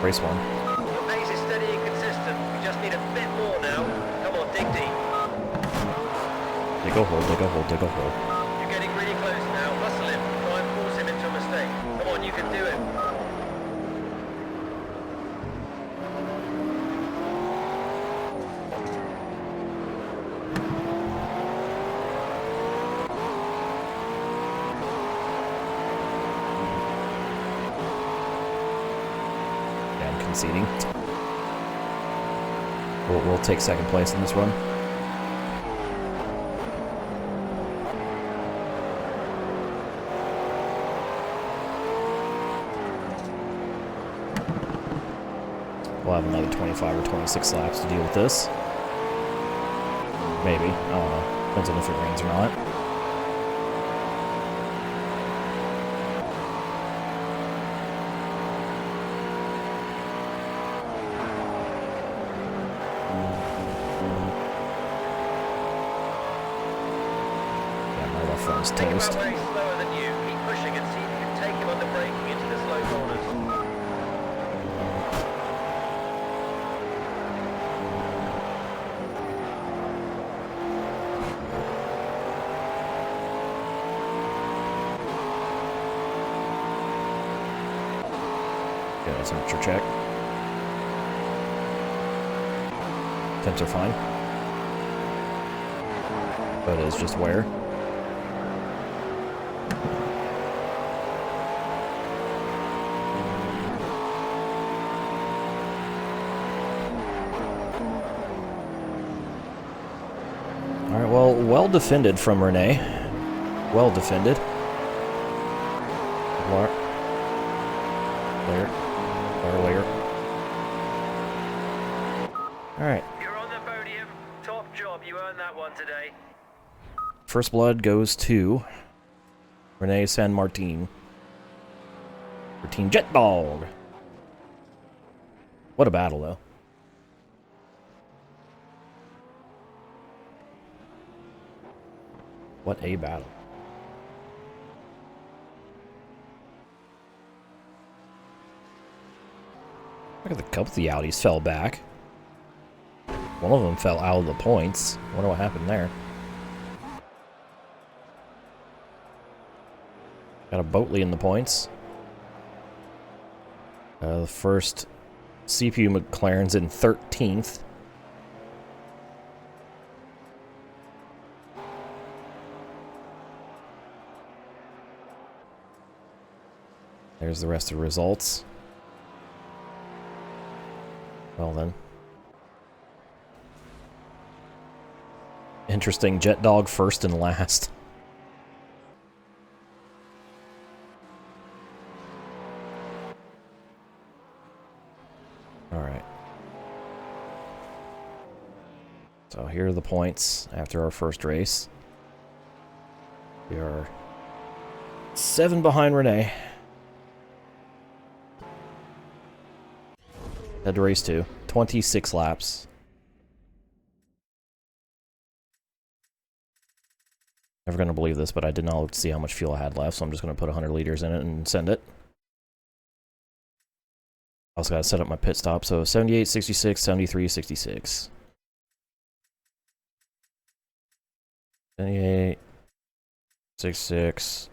Race 1. Your pace is steady and consistent. We just need a bit more now. Come on, dig deep. Dig a hole, dig a hole, dig a hole. You're getting really close now. Hustle him. Try and force him into a mistake. Come on, you can do it. Conceding. We'll take second place in this run. We'll have another 25 or 26 laps to deal with this. Maybe. I don't know. Depends on if it rains or not. Front is Think toast. about where he's slower than you. Keep pushing and see if you can take him under braking into the slow corners. Yeah, temperature check. Temps are fine. But it's just wear. Alright, well defended from Renee. Well defended. Layer. Alright. You're on the podium. Top job. You earned that one today. First blood goes to Renee San Martin. For Team Jet Dog. What a battle, though. What a battle. Look at the couple of the Audis fell back. One of them fell out of the points. I wonder what happened there. Got a Boatley in the points. The first CPU McLaren's in 13th. There's the rest of the results. Well then. Interesting, Jet Dog first and last. Alright. So here are the points after our first race. We are 7 behind Renee. Head to race 2. 26 laps. Never going to believe this, but I did not look to see how much fuel I had left, so I'm just going to put 100 liters in it and send it. I also got to set up my pit stop, so 78, 66, 73, 66. 78, 66.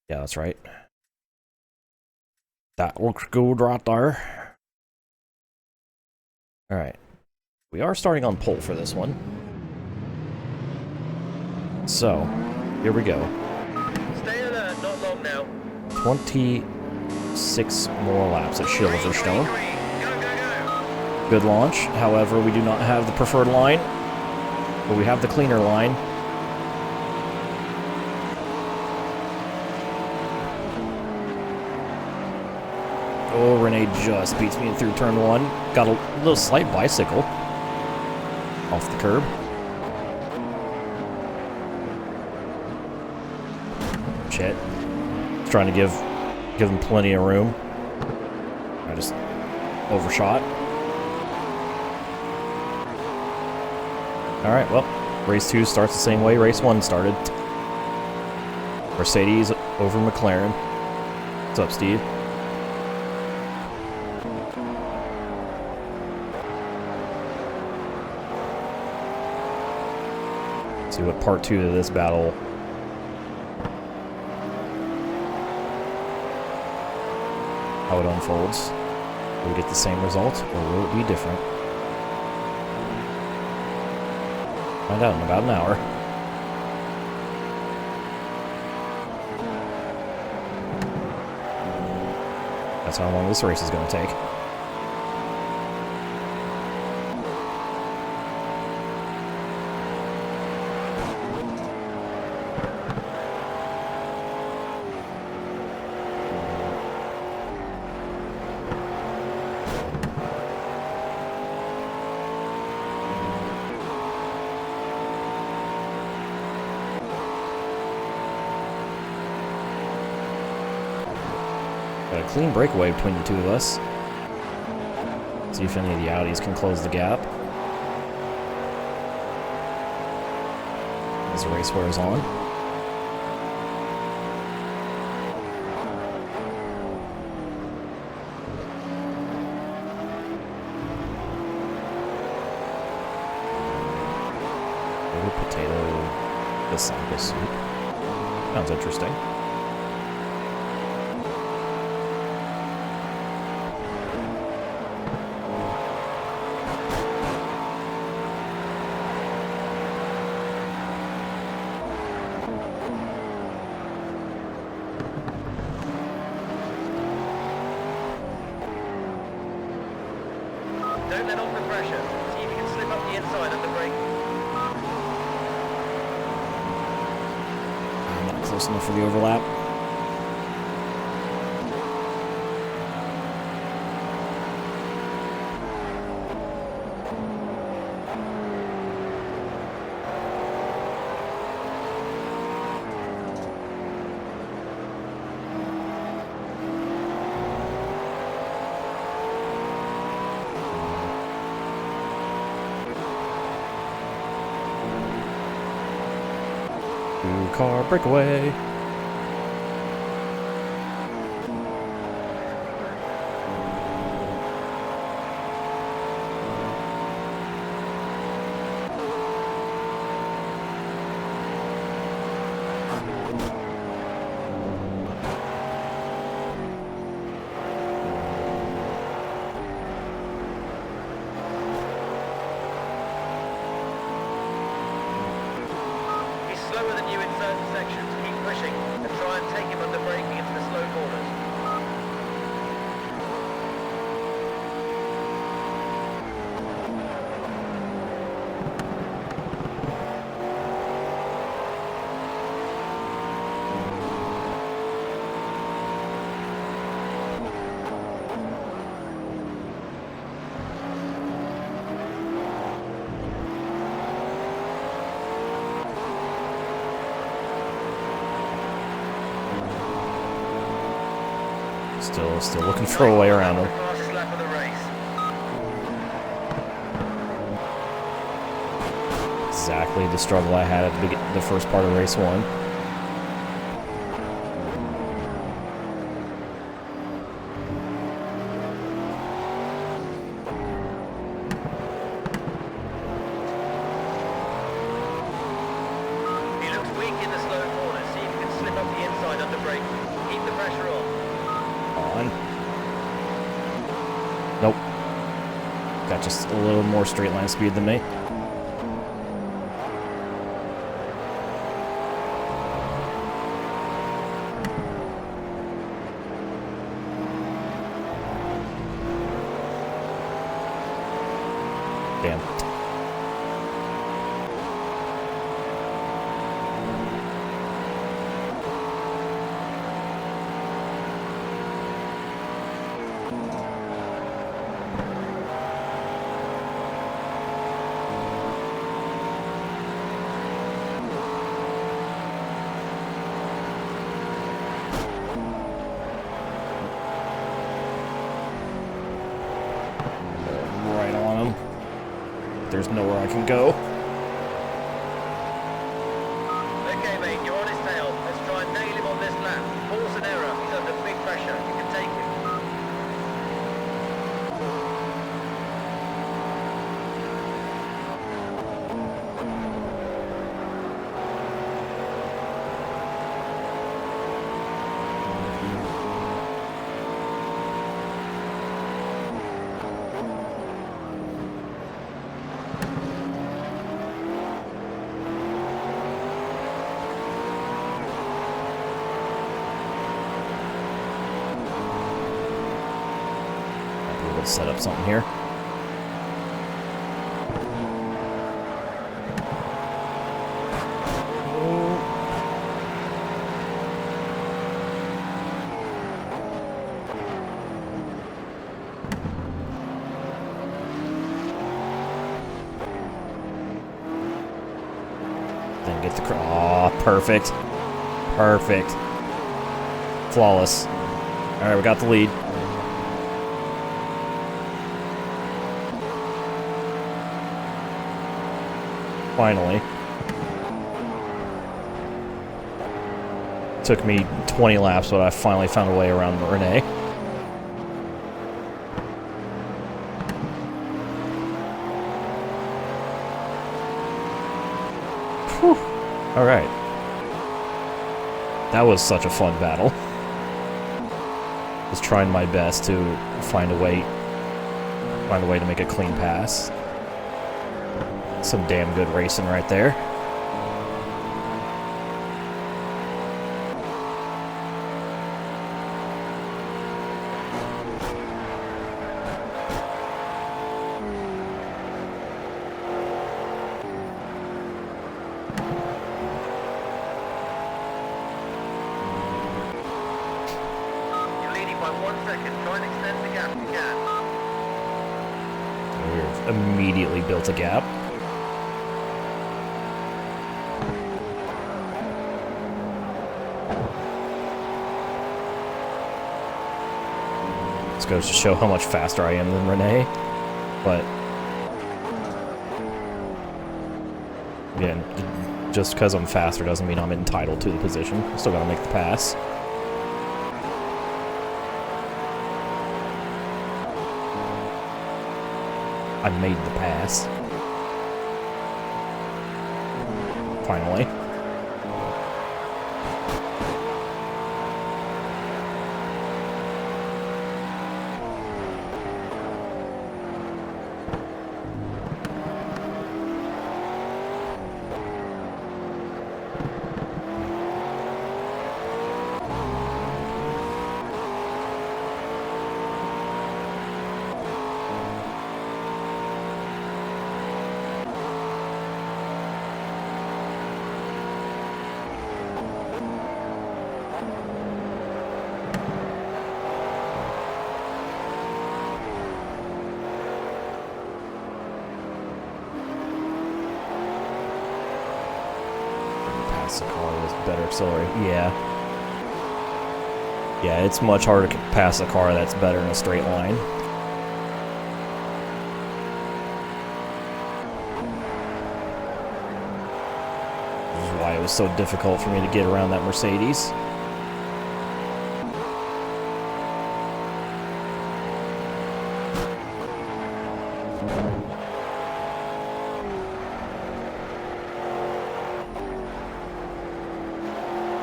Yeah, that's right. That looks good right there. Alright. We are starting on pole for this one. So, here we go. Stay alert, not long now. 26 more laps at Silverstone. Go, go, go. Good launch. However, we do not have the preferred line, but we have the cleaner line. Oh, Renee just beats me through turn 1. Got a little slight bicycle off the curb. Shit. Trying to give him plenty of room. I just overshot. Alright, well, race 2 starts the same way race 1 started. Mercedes over McLaren. What's up, Steve? See what part 2 of this battle how it unfolds. Will we get the same result, or will it be different? Find out in about an hour. That's how long this race is going to take. Got a clean breakaway between the two of us. See if any of the Audis can close the gap as the race wears on. Little potato basilica soup. Sounds interesting. Don't let off the pressure. See if you can slip up the inside under brake. Not close enough for the overlap. Two-car breakaway. certain sections, keep pushing and try and take him under braking into the slow corners. Still looking for a way around him. Fastest lap of the race. Exactly the struggle I had at the first part of race 1. He looks weak in the slow corners. See if you can slip up the inside under brake. Keep the pressure on. On. Nope. Got just a little more straight line speed than me. Damn. Right on him. There's nowhere I can go. Okay, mate, you're on his tail. Let's try and nail him on this lap. Force an error. He's under big pressure. You can take him. Let's set up something here. Then get the perfect. Perfect. Flawless. Alright, we got the lead. Finally. Took me 20 laps, but I finally found a way around Renee. Whew. Alright. That was such a fun battle. Was trying my best to find a way to make a clean pass. Some damn good racing right there. You're leading by 1 second. Try and extend the gap if you can. We've immediately built a gap. This goes to show how much faster I am than Renee, but again, just because I'm faster doesn't mean I'm entitled to the position. Still gotta make the pass. I made the pass. Finally. pass a car with better acceleration. Yeah. Yeah, it's much harder to pass a car that's better in a straight line. This is why it was so difficult for me to get around that Mercedes.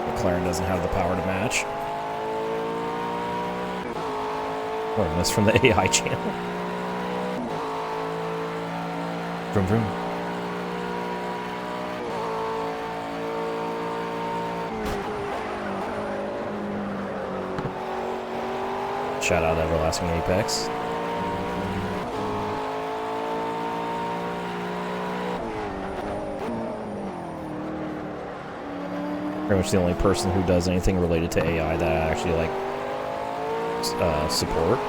McLaren doesn't have the power to match. What a miss from the AI channel. Vroom vroom. Shout out Everlasting Apex. Pretty much the only person who does anything related to AI that I actually like support.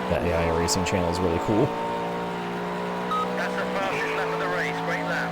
That AI racing channel is really cool. That's the fastest lap of the race. Great lap.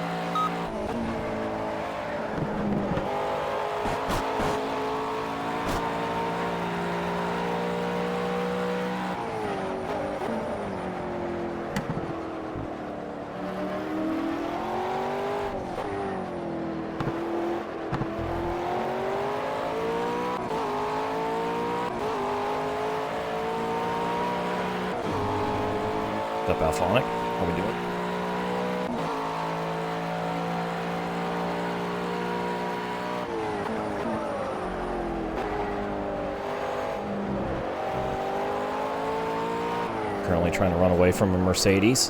Up Alphonic. How we doing? Currently trying to run away from a Mercedes.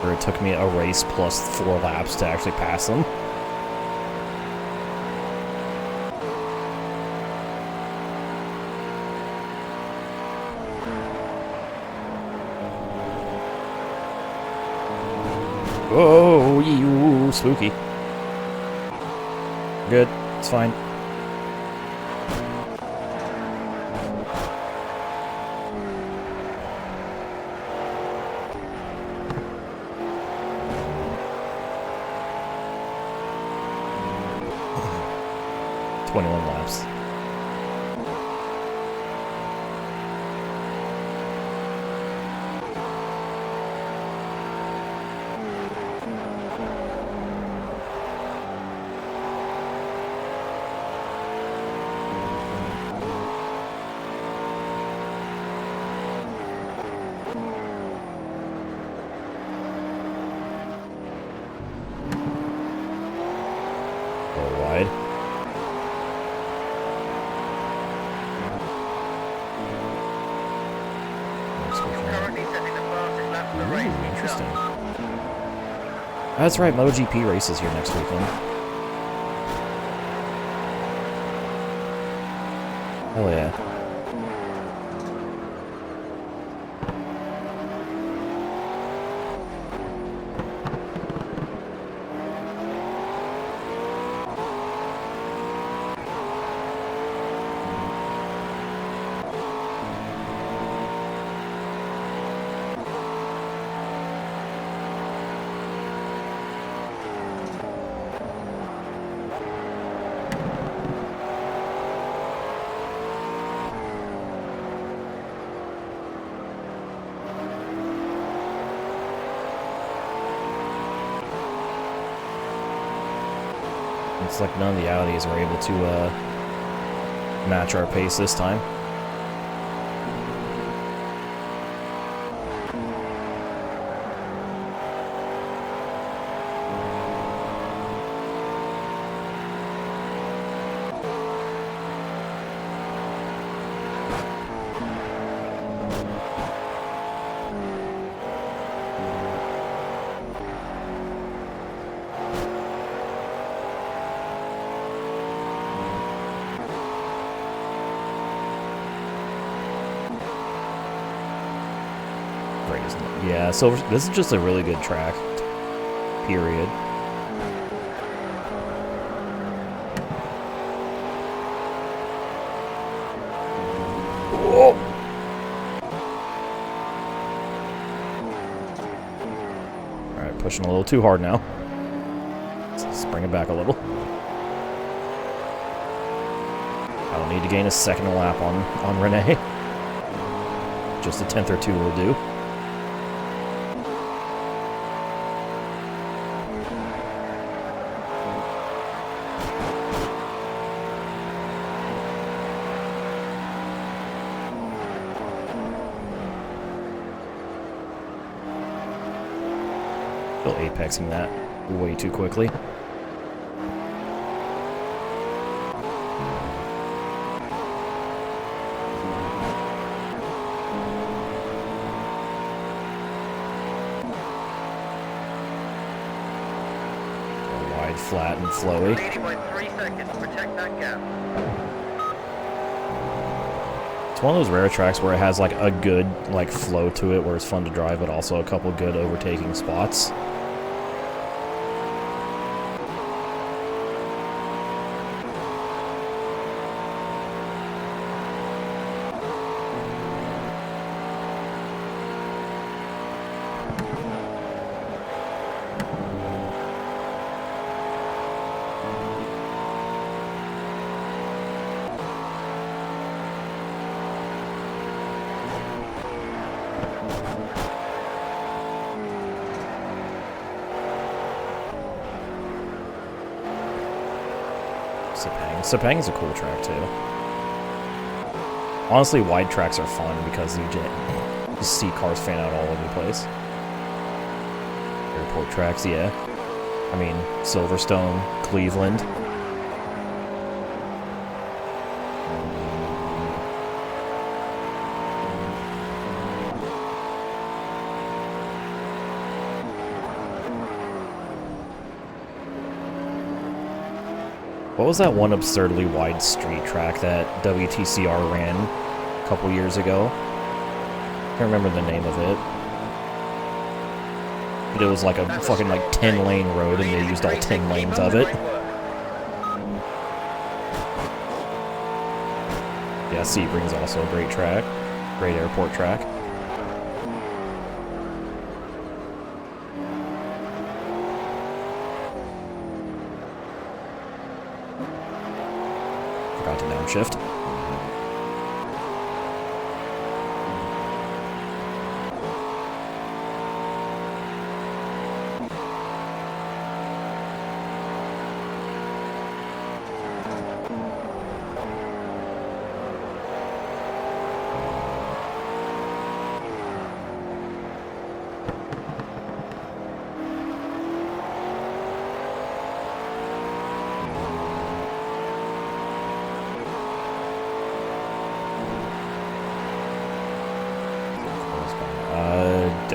Where it took me a race plus 4 laps to actually pass them. Oh, you spooky. Good, it's fine. Laps. Wide. Currently setting the fastest lap of the race. Ooh, interesting. That's right, MotoGP races here next weekend. Hell yeah. It's like none of the Audis are able to match our pace this time. Yeah, so this is just a really good track, period. Pushing a little too hard now. Let's bring it back a little. I don't need to gain a second lap on Renee. Just a tenth or two will do. Still apexing that way too quickly. Wide, flat, and flowy. Leading by 3 seconds. Protect that gap. It's one of those rare tracks where it has like a good like flow to it, where it's fun to drive, but also a couple good overtaking spots. Sepang's a cool track too. Honestly, wide tracks are fun because you just see cars fan out all over the place. Airport tracks, yeah. I mean, Silverstone, Cleveland. What was that one absurdly wide street track that WTCR ran a couple years ago? I can't remember the name of it. But it was like a fucking like 10-lane road and they used all 10 lanes of it. Yeah, Sebring's also a great track. Great airport track. Forgot to downshift.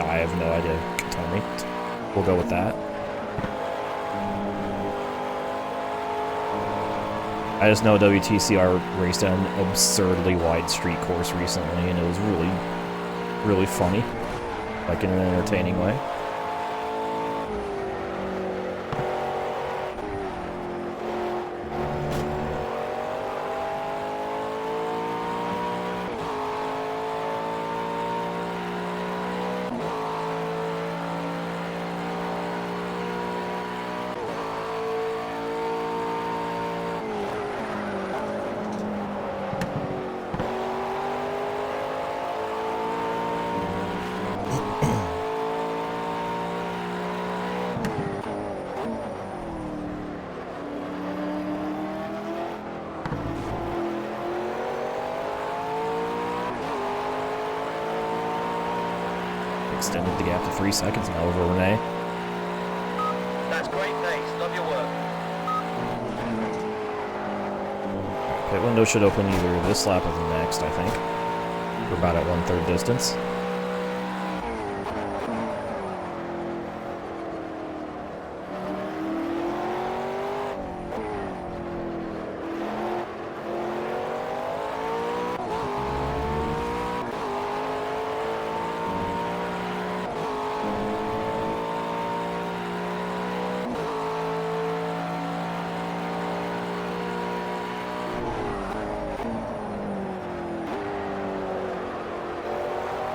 I have no idea. Tell me. We'll go with that. I just know WTCR raced an absurdly wide street course recently, and it was really, really funny. Like in an entertaining way. Extended the gap to 3 seconds now over Renee. That's great pace. Love your work. Pit window should open either this lap or the next, I think. We're about at 1/3 distance.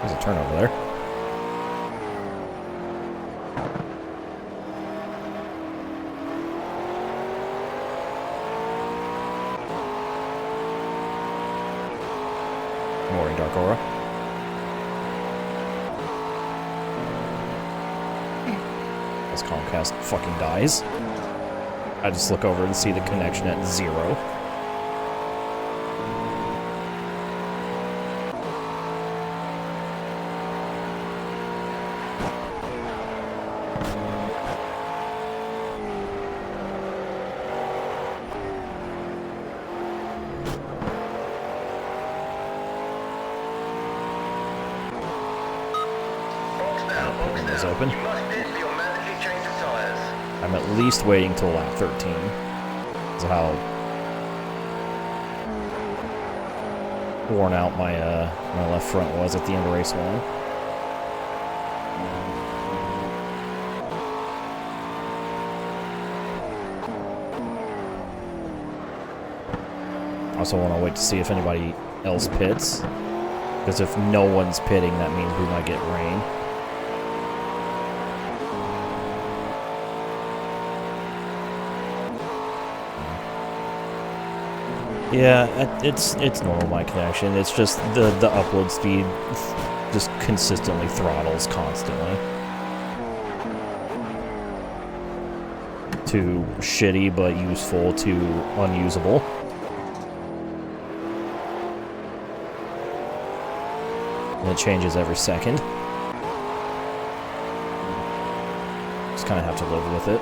There's a turnover there. This Comcast fucking dies. I just look over and see the connection at 0. Is open. I'm at least waiting till lap 13. That's how worn out my my left front was at the end of race 1. I also want to wait to see if anybody else pits, because if no one's pitting, that means we might get rain. Yeah, it's normal, my connection. It's just the upload speed just consistently throttles constantly. To shitty but useful to unusable. And it changes every second. Just kind of have to live with it.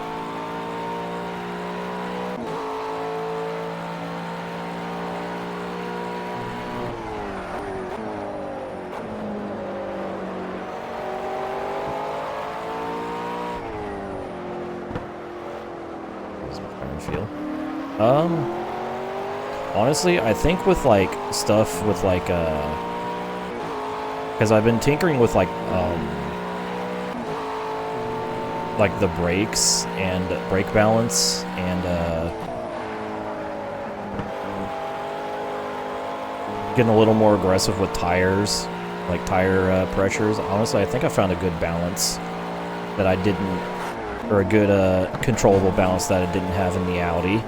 Feel. Honestly, I think with like stuff with like because I've been tinkering with like the brakes and brake balance and getting a little more aggressive with tires, like tire pressures. Honestly, I think I found a good balance that I didn't, or a good controllable balance that I didn't have in the Audi.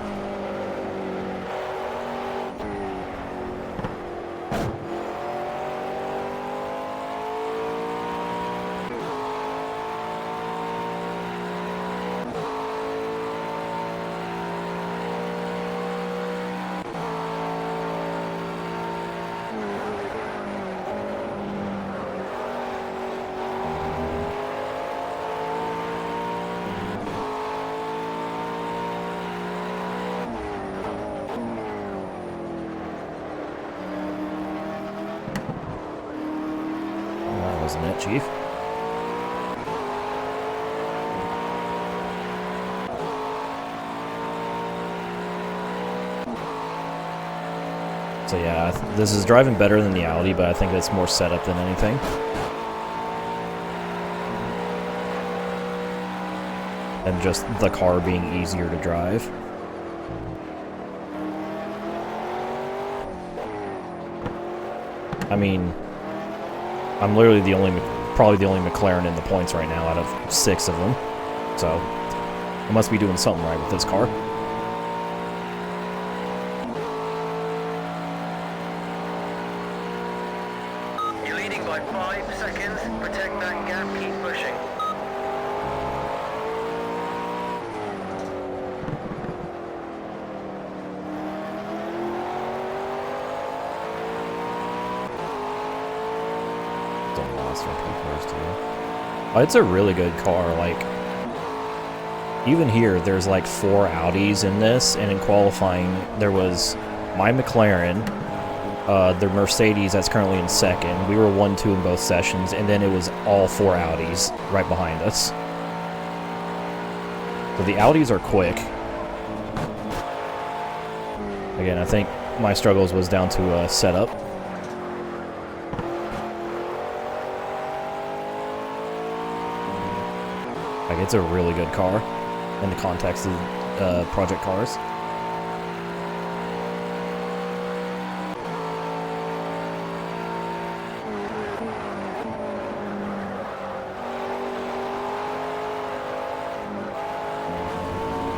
Wasn't it, Chief? So yeah, this is driving better than the Audi, but I think it's more setup than anything. And just the car being easier to drive. I mean, I'm literally probably the only McLaren in the points right now out of 6 of them. So, I must be doing something right with this car. You're leading by 5 seconds. Protect that gap, keep pushing. It's a really good car. Like, even here, there's like 4 Audis in this, and in qualifying, there was my McLaren, the Mercedes that's currently in second. We were 1-2 in both sessions, and then it was all 4 Audis right behind us. So the Audis are quick. Again, I think my struggles was down to setup. Like, it's a really good car in the context of project cars.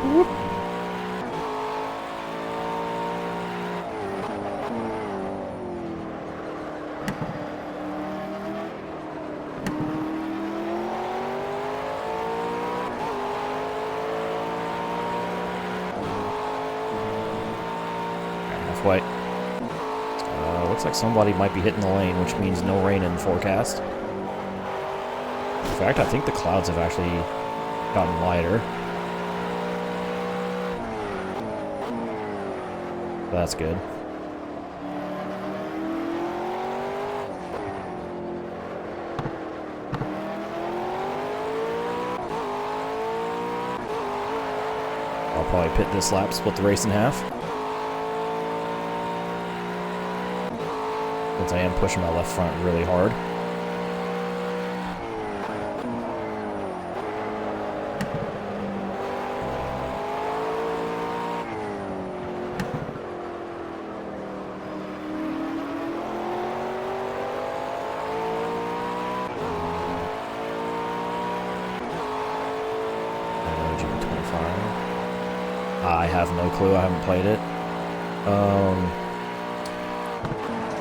Whoop. quite. Looks like somebody might be hitting the lane, which means no rain in the forecast. In fact, I think the clouds have actually gotten lighter. That's good. I'll probably pit this lap, split the race in half. Since I am pushing my left front really hard. I have no clue. I haven't played it.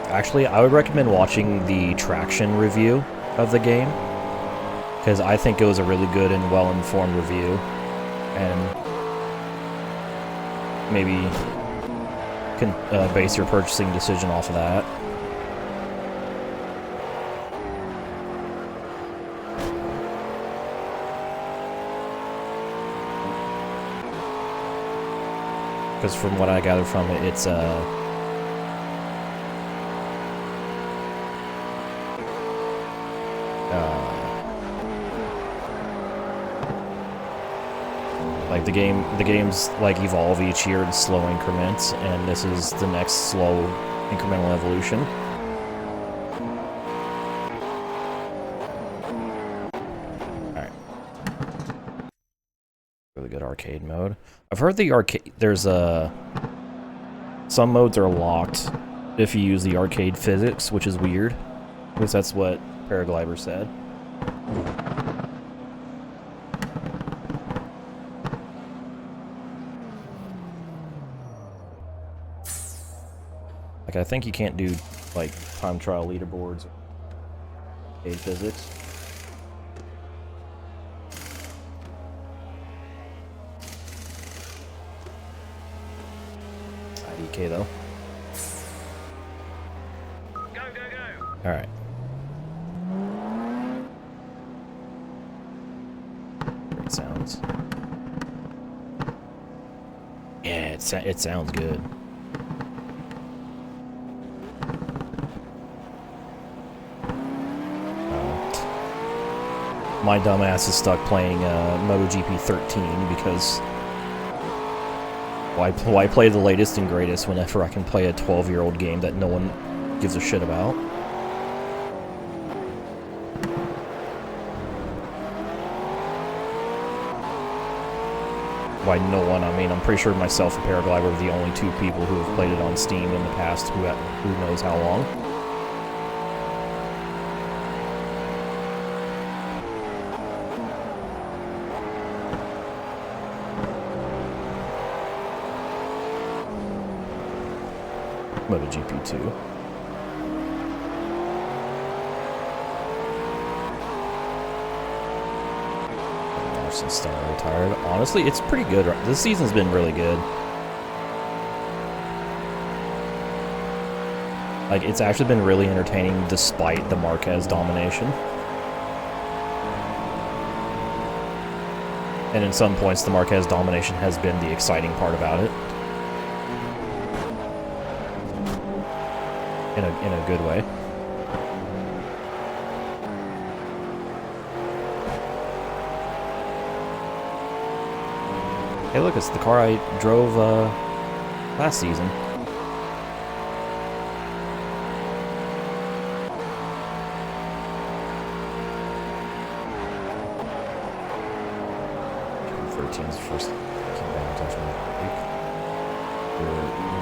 Actually, I would recommend watching the traction review of the game, because I think it was a really good and well-informed review, and maybe can base your purchasing decision off of that. Because from what I gather from it, it's like the games like evolve each year in slow increments, and this is the next slow incremental evolution. Alright. Really good arcade mode. I've heard the arcade, there's some modes are locked if you use the arcade physics, which is weird. At least that's what Paraglider said. Like, I think you can't do, like, time trial leaderboards or arcade physics. IDK, though. Go, go, go! Alright. Great sounds. Yeah, it sounds good. My dumbass is stuck playing MotoGP 13 because why play the latest and greatest whenever I can play a 12-year-old game that no one gives a shit about? By no one, I mean I'm pretty sure myself and Paraglider are the only two people who have played it on Steam in the past who knows how long. MotoGP 2. Since Star retired. Honestly, it's pretty good. This season's been really good. Like, it's actually been really entertaining despite the Marquez domination. And in some points, the Marquez domination has been the exciting part about it. In a good way. Hey, look, it's the car I drove last season. GT3's first came down touch on the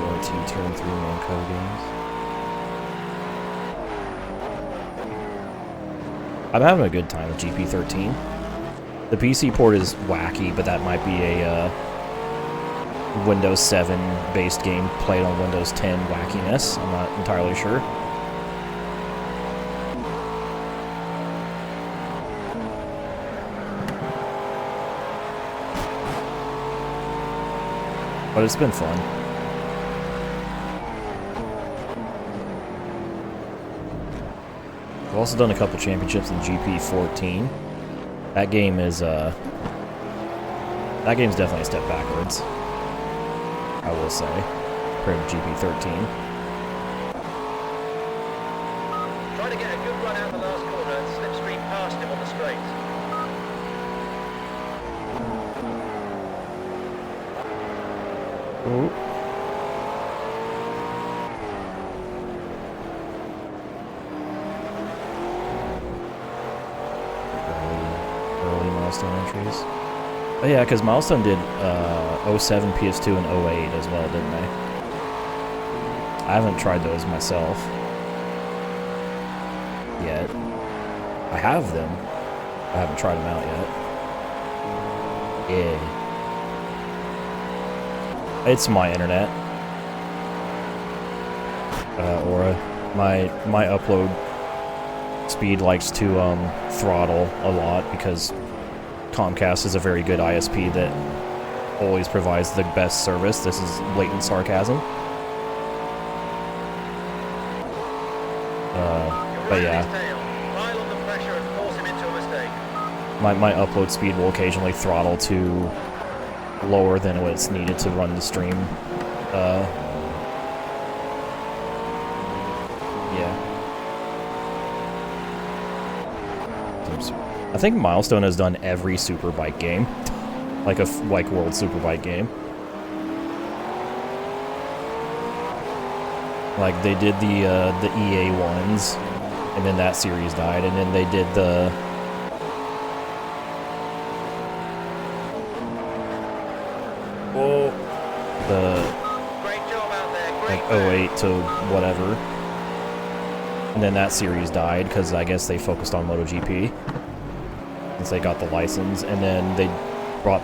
URT Turn 3 Manco games. I'm having a good time with GP13. The PC port is wacky, but that might be a Windows 7 based game played on Windows 10 wackiness. I'm not entirely sure. But it's been fun. I've also done a couple championships in GP14. That game is that game's definitely a step backwards, I will say, compared to GP13. Trying to get a good run out the last corner and slipstream past him on the straight. Ooh. Early milestone entries. Oh yeah, because Milestone did 07, PS2, and 08 as well, didn't they? I haven't tried those myself yet. I have them. I haven't tried them out yet. Yeah. It's my internet. Aura. My upload speed likes to throttle a lot because Comcast is a very good ISP that always provides the best service. This is blatant sarcasm. But yeah, my upload speed will occasionally throttle to lower than what's needed to run the stream. Yeah. I think Milestone has done every Superbike game, like a World Superbike game. Like they did the EA ones, and then that series died, and then they did the great job out there. Great like 08 to whatever, and then that series died because I guess they focused on MotoGP since they got the license, and then they brought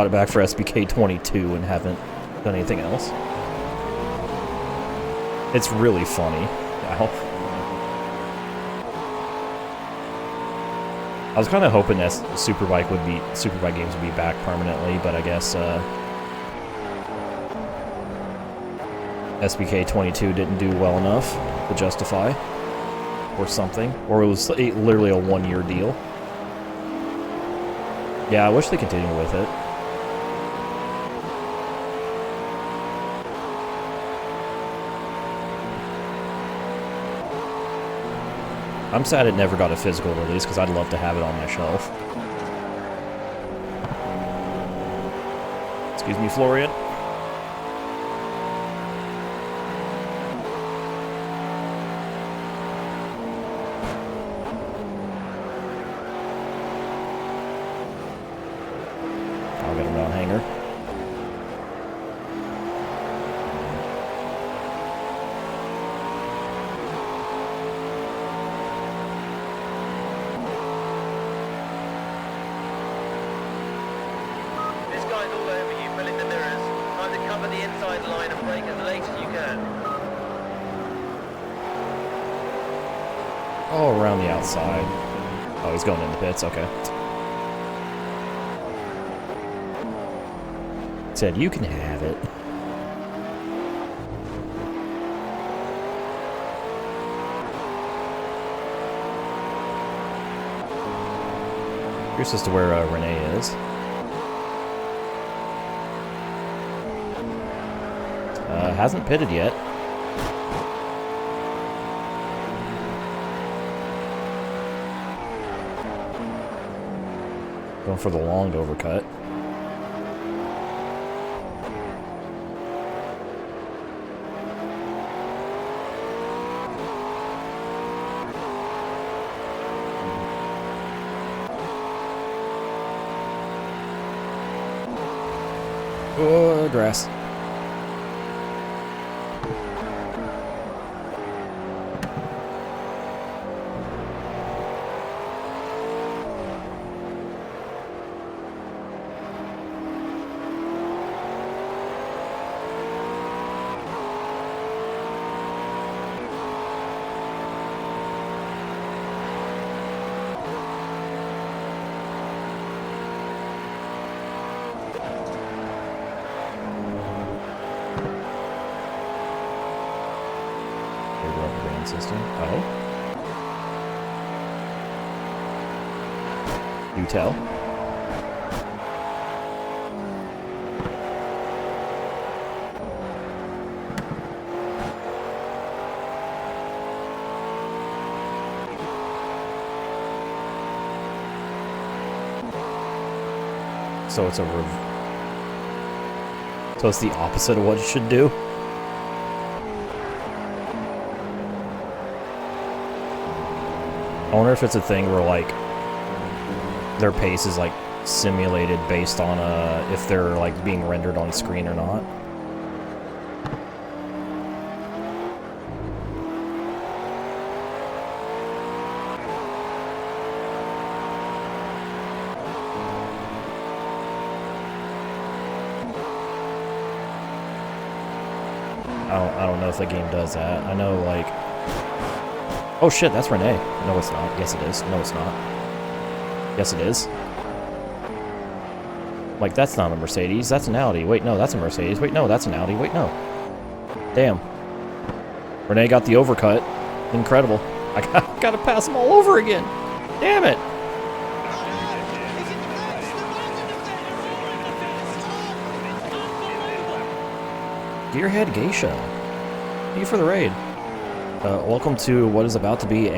it back for SBK 22 and haven't done anything else. It's really funny now. I was kind of hoping that Superbike games would be back permanently, but I guess SBK 22 didn't do well enough to justify, or something, or it was literally a one-year deal. Yeah, I wish they continued with it. I'm sad it never got a physical release, because I'd love to have it on my shelf. Excuse me, Florian. I'll get him down hanger. The inside line and brake as late as you can. Oh, around the outside. Oh, he's going in the pits, okay. Said, you can have it. Here's as to where Renee is. Hasn't pitted yet. Going for the long overcut. Oh, grass. System. Oh. Do tell. So it's so it's the opposite of what it should do. I wonder if it's a thing where, like, their pace is, like, simulated based on if they're, like, being rendered on screen or not. I don't know if the game does that. I know, like... Oh shit, that's Renee. No, it's not. Yes, it is. No, it's not. Yes, it is. Like, that's not a Mercedes. That's an Audi. Wait, no, that's a Mercedes. Wait, no, that's an Audi. Wait, no. Damn. Renee got the overcut. Incredible. I gotta pass them all over again. Damn it. Gearhead Geisha. Thank you for the raid. Welcome to what is about to be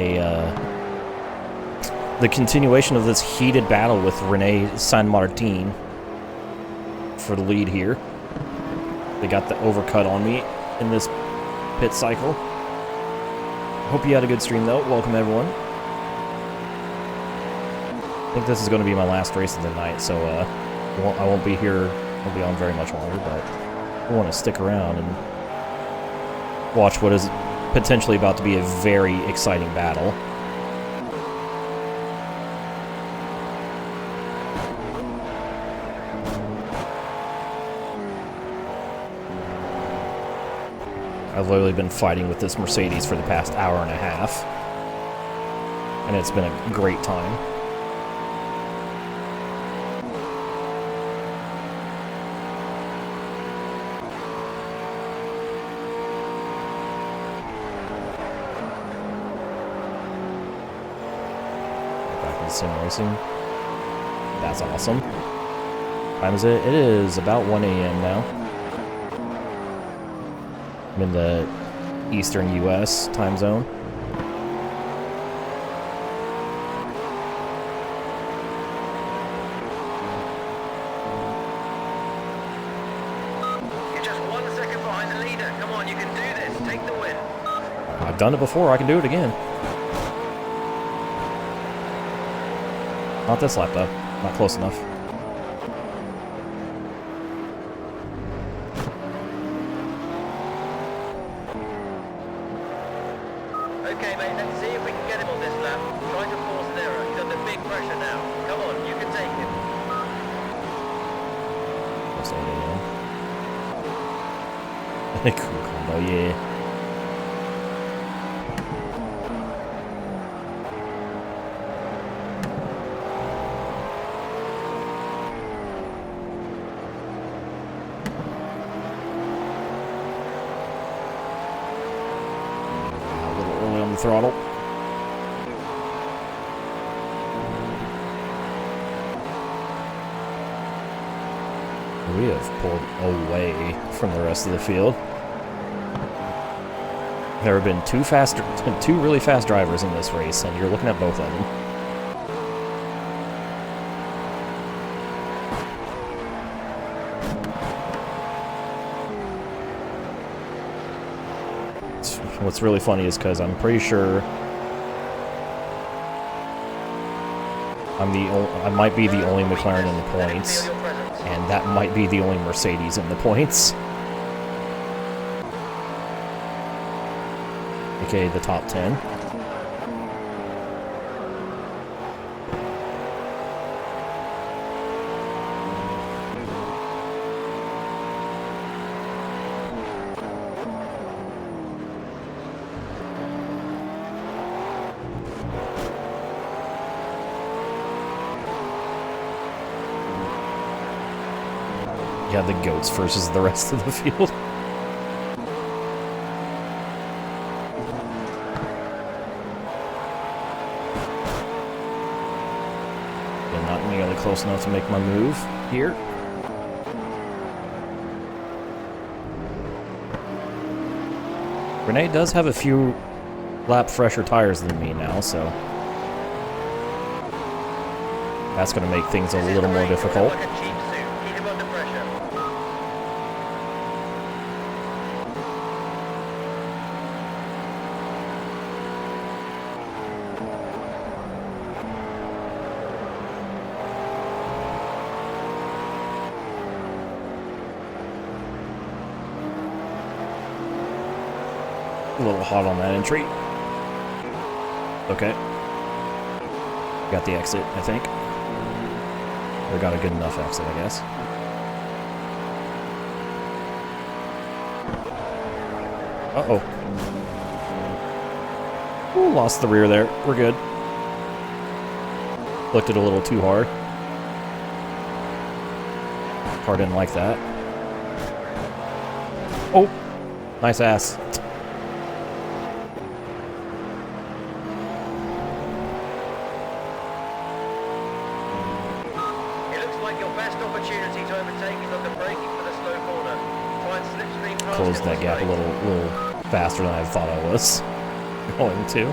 the continuation of this heated battle with Renee San Martin for the lead here. They got the overcut on me in this pit cycle. Hope you had a good stream though. Welcome everyone. I think this is going to be my last race of the night, so I won't be here. Won't be on very much longer, but I want to stick around and watch what is potentially about to be a very exciting battle. I've literally been fighting with this Mercedes for the past hour and a half, and it's been a great time. Sim racing. That's awesome. Time is it? It is about 1 a.m. now. I'm in the eastern U.S. time zone. You're just 1 second behind the leader. Come on, you can do this. Take the win. I've done it before. I can do it again. Not this lap, though. Not close enough. Okay, mate, let's see if we can get him on this lap. Try to force an error. He's under big pressure now. Come on, you can take him. That's all they know. Cool combo, yeah. Throttle. We have pulled away from the rest of the field. There have been two really fast drivers in this race, and you're looking at both of them. What's really funny is because I'm pretty sure I might be the only McLaren in the points, and that might be the only Mercedes in the points. AKA the top 10. Yeah, the goats versus the rest of the field. And not nearly close enough to make my move here. Renee does have a few lap fresher tires than me now, so that's going to make things a little more difficult. Like a cheap suit. Keep him under pressure. A little hot on that entry. Okay. Got the exit, I think. Or got a good enough exit, I guess. Uh-oh. Ooh, lost the rear there. We're good. Looked it a little too hard. Car didn't like that. Oh! Nice ass. Opportunity to overtake is under braking for the slow corner. Try and slipstream past Closed him that on gap a straight. little faster than I thought I was going to.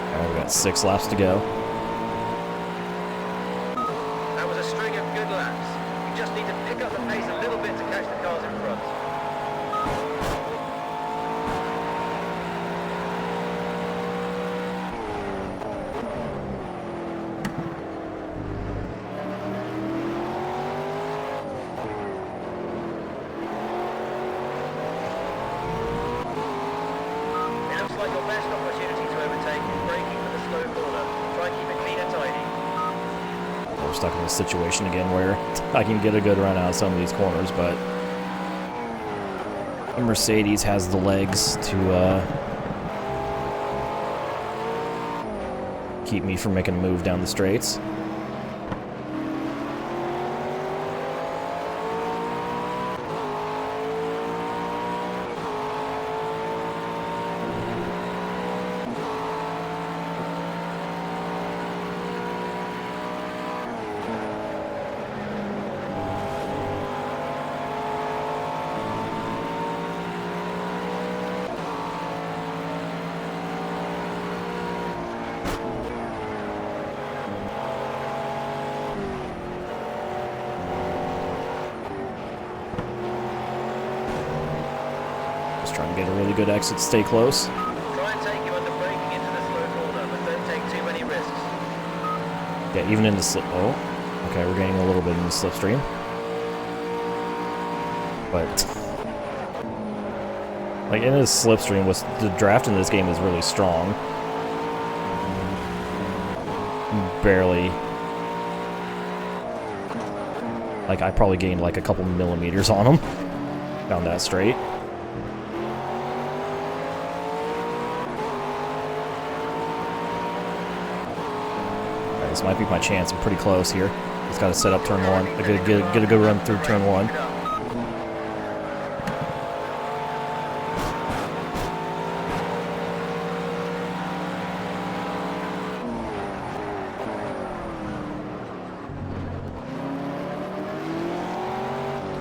Alright, we got 6 laps to go. That was a string of good laps. You just need to pick up the pace a little bit to catch the cars in front. It looks like your best opportunity to overtake is braking for the slow corner. Try and keep it clean and tidy. We're stuck in this situation again where I can get a good run out of some of these corners, but the Mercedes has the legs to keep me from making a move down the straights. Just trying to get a really good exit, stay close. Try and take him under braking into the slow corner, but don't take too many risks. Yeah, even in the slip. Oh, okay, we're getting a little bit in the slipstream. But like in this slipstream, the draft in this game is really strong. Barely. Like I probably gained like a couple millimeters on him down that straight. Alright, this might be my chance. I'm pretty close here. Just got to set up turn 1. Get a good run through turn 1.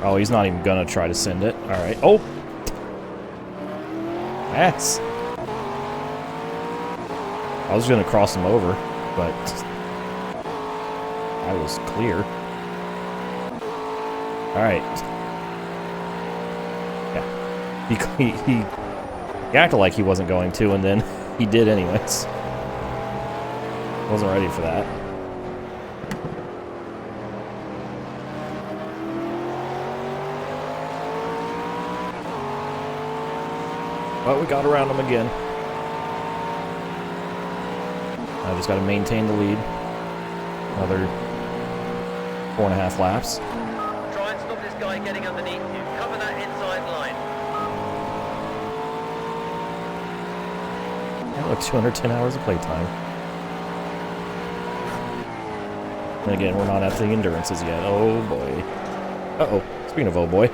Oh, he's not even gonna try to send it. Alright. Oh! That's... I was gonna cross him over, but... I was clear. Alright. Yeah. He acted like he wasn't going to, and then he did anyways. Wasn't ready for that. But we got around him again. I just got to maintain the lead. Another 4.5 laps. Try and stop this guy getting underneath you. Cover that inside line. like 210 hours of playtime. And again, we're not at the endurances yet. Oh boy. Uh-oh. Speaking of oh boy.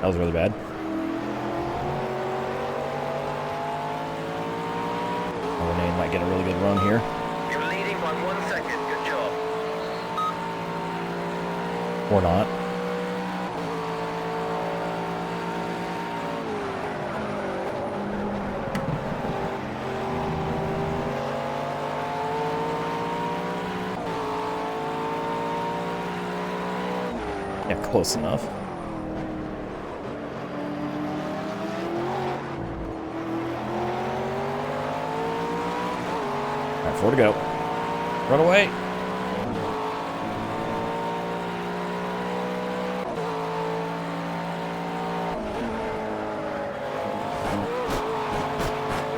That was really bad. Oh, Renee might get a really good run here. You're leading by 1 second. Good job. Or not. Yeah, close enough. Alright, 4 to go. Run away!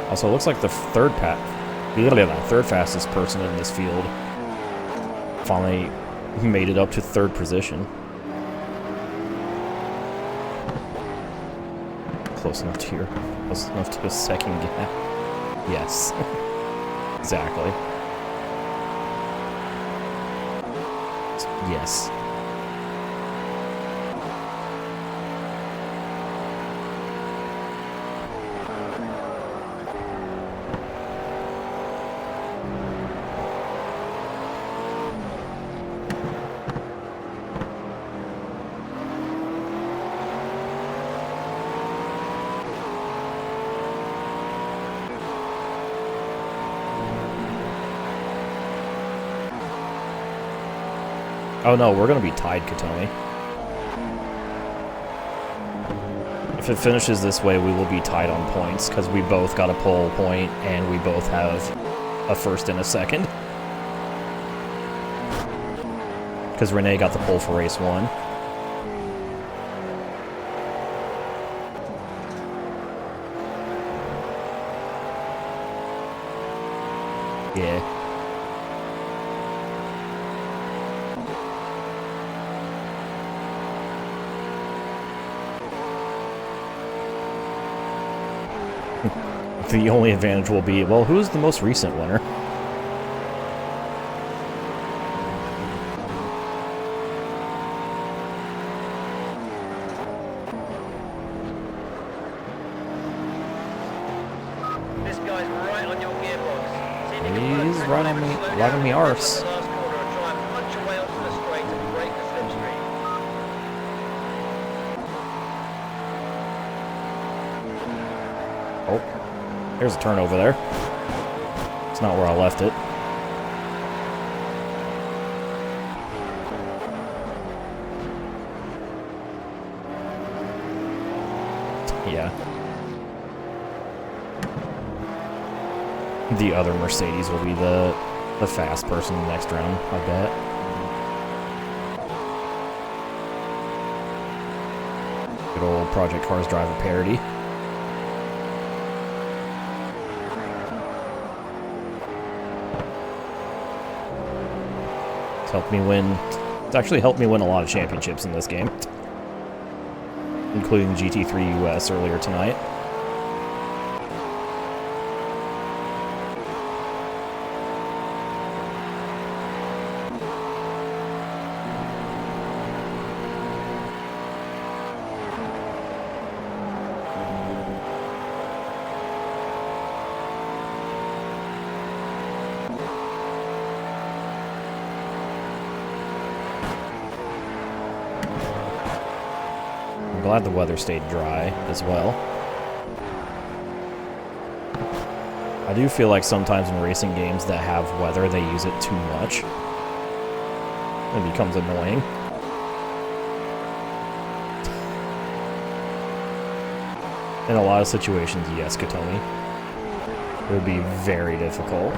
Also, it looks like the third fastest person in this field finally made it up to 3rd position. Close enough to close enough to a 2nd gap. Yes. Exactly. Yes. Oh no, we're gonna be tied, Katomi. If it finishes this way, we will be tied on points, because we both got a pole point, and we both have a 1st and a 2nd. Because Renee got the pole for race 1. Yeah. The only advantage will be, well, who's the most recent winner? This guy's right on your gearbox. See if you can put a He's grip right on on him me, and slow right down on me the arse. last corner and try and punch away onto the straight and break the slipstream. Oh, there's a turn over there. It's not where I left it. Yeah. The other Mercedes will be the fast person next round, I bet. Good old Project Cars Driver parody. It's helped me win. It's actually helped me win a lot of championships in this game, including GT3 US earlier tonight. I'm glad the weather stayed dry as well. I do feel like sometimes in racing games that have weather, they use it too much. It becomes annoying. In a lot of situations, yes, Katomi. It would be very difficult.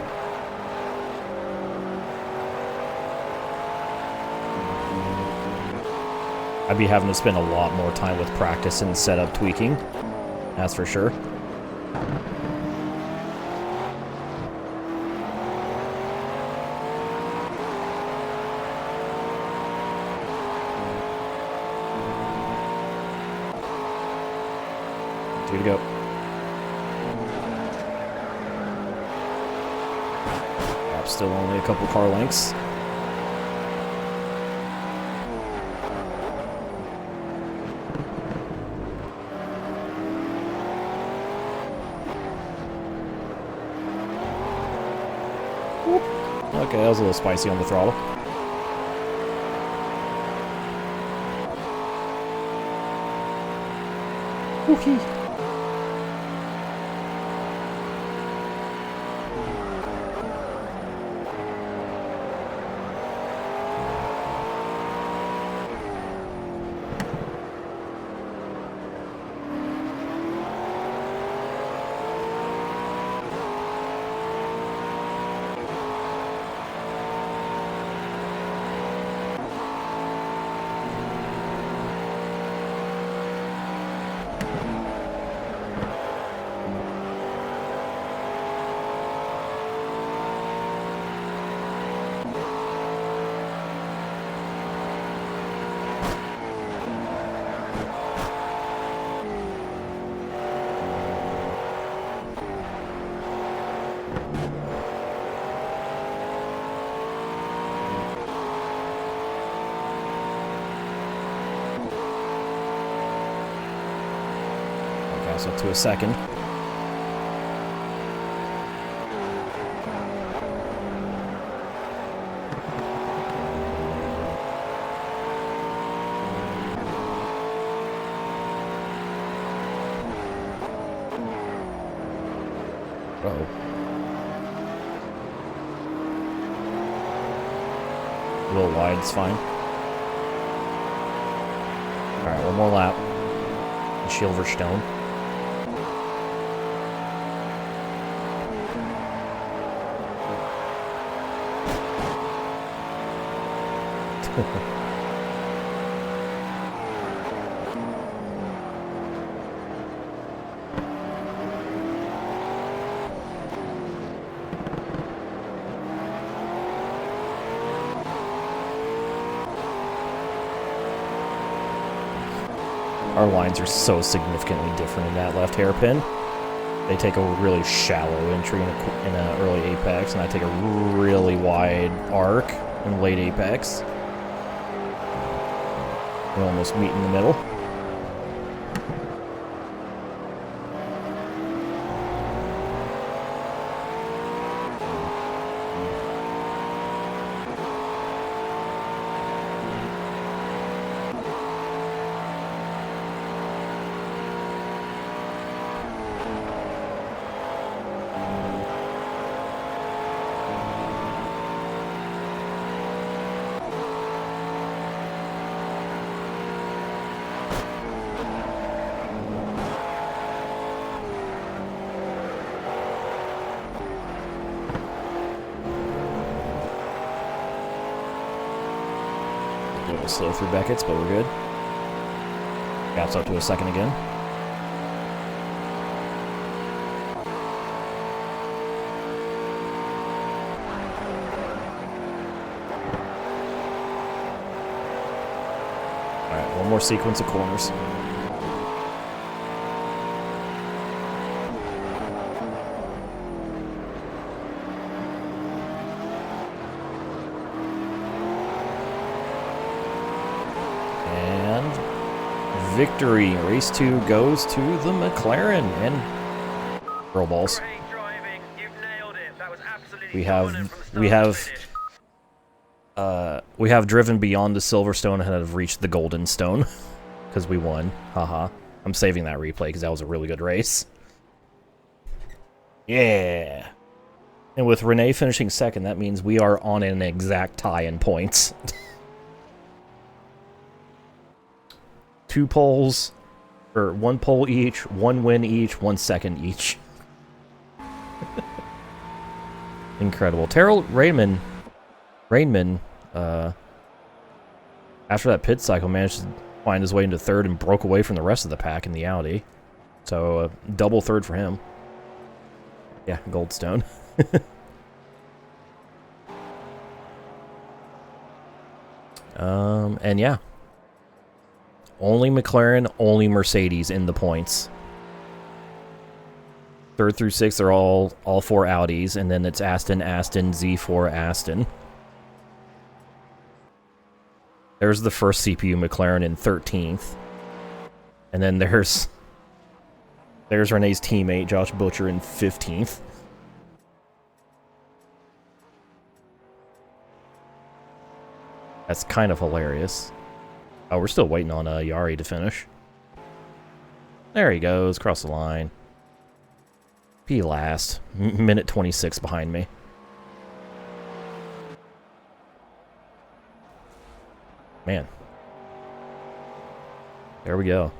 I'd be having to spend a lot more time with practice and setup tweaking. That's for sure. Two to go. Still only a couple car lengths. Okay, that was a little spicy on the throttle. Woohoo! Up to a second. Uh-oh. A little wide, it's fine. Alright, one more lap. Silverstone. Our lines are so significantly different in that left hairpin. They take a really shallow entry in a early apex, and I take a really wide arc in late apex. We almost meet in the middle. A little slow through Beckett's, but we're good. Gaps up to a second again. Alright, one more sequence of corners. Victory. Race 2 goes to the McLaren and girl balls. We have driven beyond the Silverstone and have reached the Golden Stone because we won. Haha. I'm saving that replay because that was a really good race. Yeah. And with Renee finishing second, that means we are on an exact tie in points. 2 poles, or 1 pole each, 1 win each, 1 second each. Incredible. Terrell Rainman, after that pit cycle, managed to find his way into third and broke away from the rest of the pack in the Audi. So, double third for him. Yeah, Goldstone. And yeah. Only McLaren, only Mercedes in the points. 3rd through 6th are all 4 Audis, and then it's Aston, Z4, Aston. There's the first CPU McLaren in 13th. And then there's Renee's teammate, Josh Butcher, in 15th. That's kind of hilarious. Oh, we're still waiting on Yari to finish. There he goes, across the line. P last. Minute 26 behind me. Man. There we go.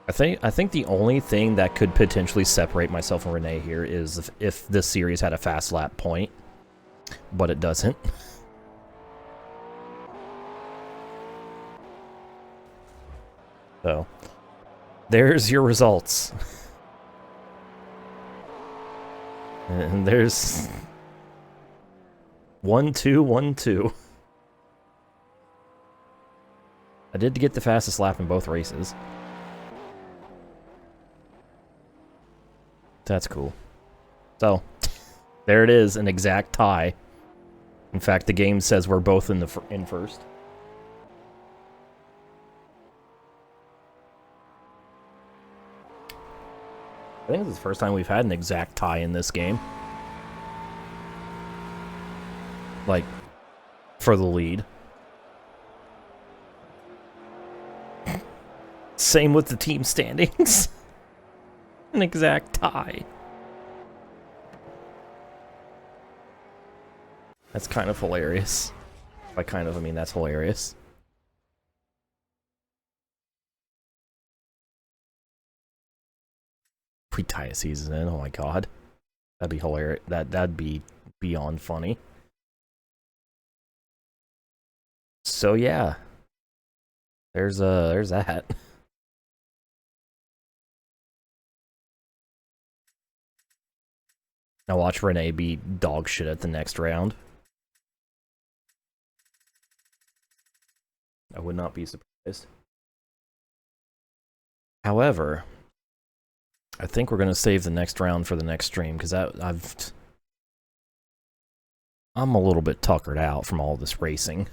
I think the only thing that could potentially separate myself and Renee here is if this series had a fast lap point, but it doesn't. So, there's your results. And there's 1-2, 1-2. I did get the fastest lap in both races. That's cool. So, there it is, an exact tie. In fact, the game says we're both in first. I think this is the first time we've had an exact tie in this game. Like, for the lead. Same with the team standings. An exact tie. That's kind of hilarious. By kind of, I mean that's hilarious. If we tie a season in, oh my god. That'd be hilarious. That'd be beyond funny. So yeah. There's that. Now watch Renee be dog shit at the next round. I would not be surprised. However, I think we're gonna save the next round for the next stream because I'm a little bit tuckered out from all this racing.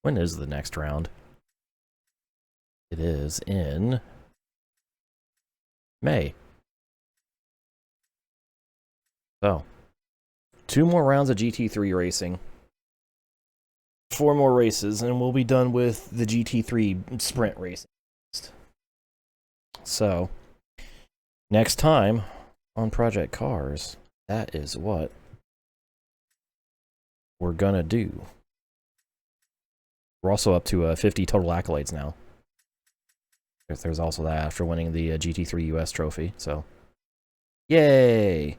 When is the next round? It is in May. So, 2 more rounds of GT3 racing. 4 more races, and we'll be done with the GT3 sprint racing. So, next time on Project Cars, that is what we're gonna do. We're also up to 50 total accolades now. There's also that after winning the GT3 US trophy, so yay!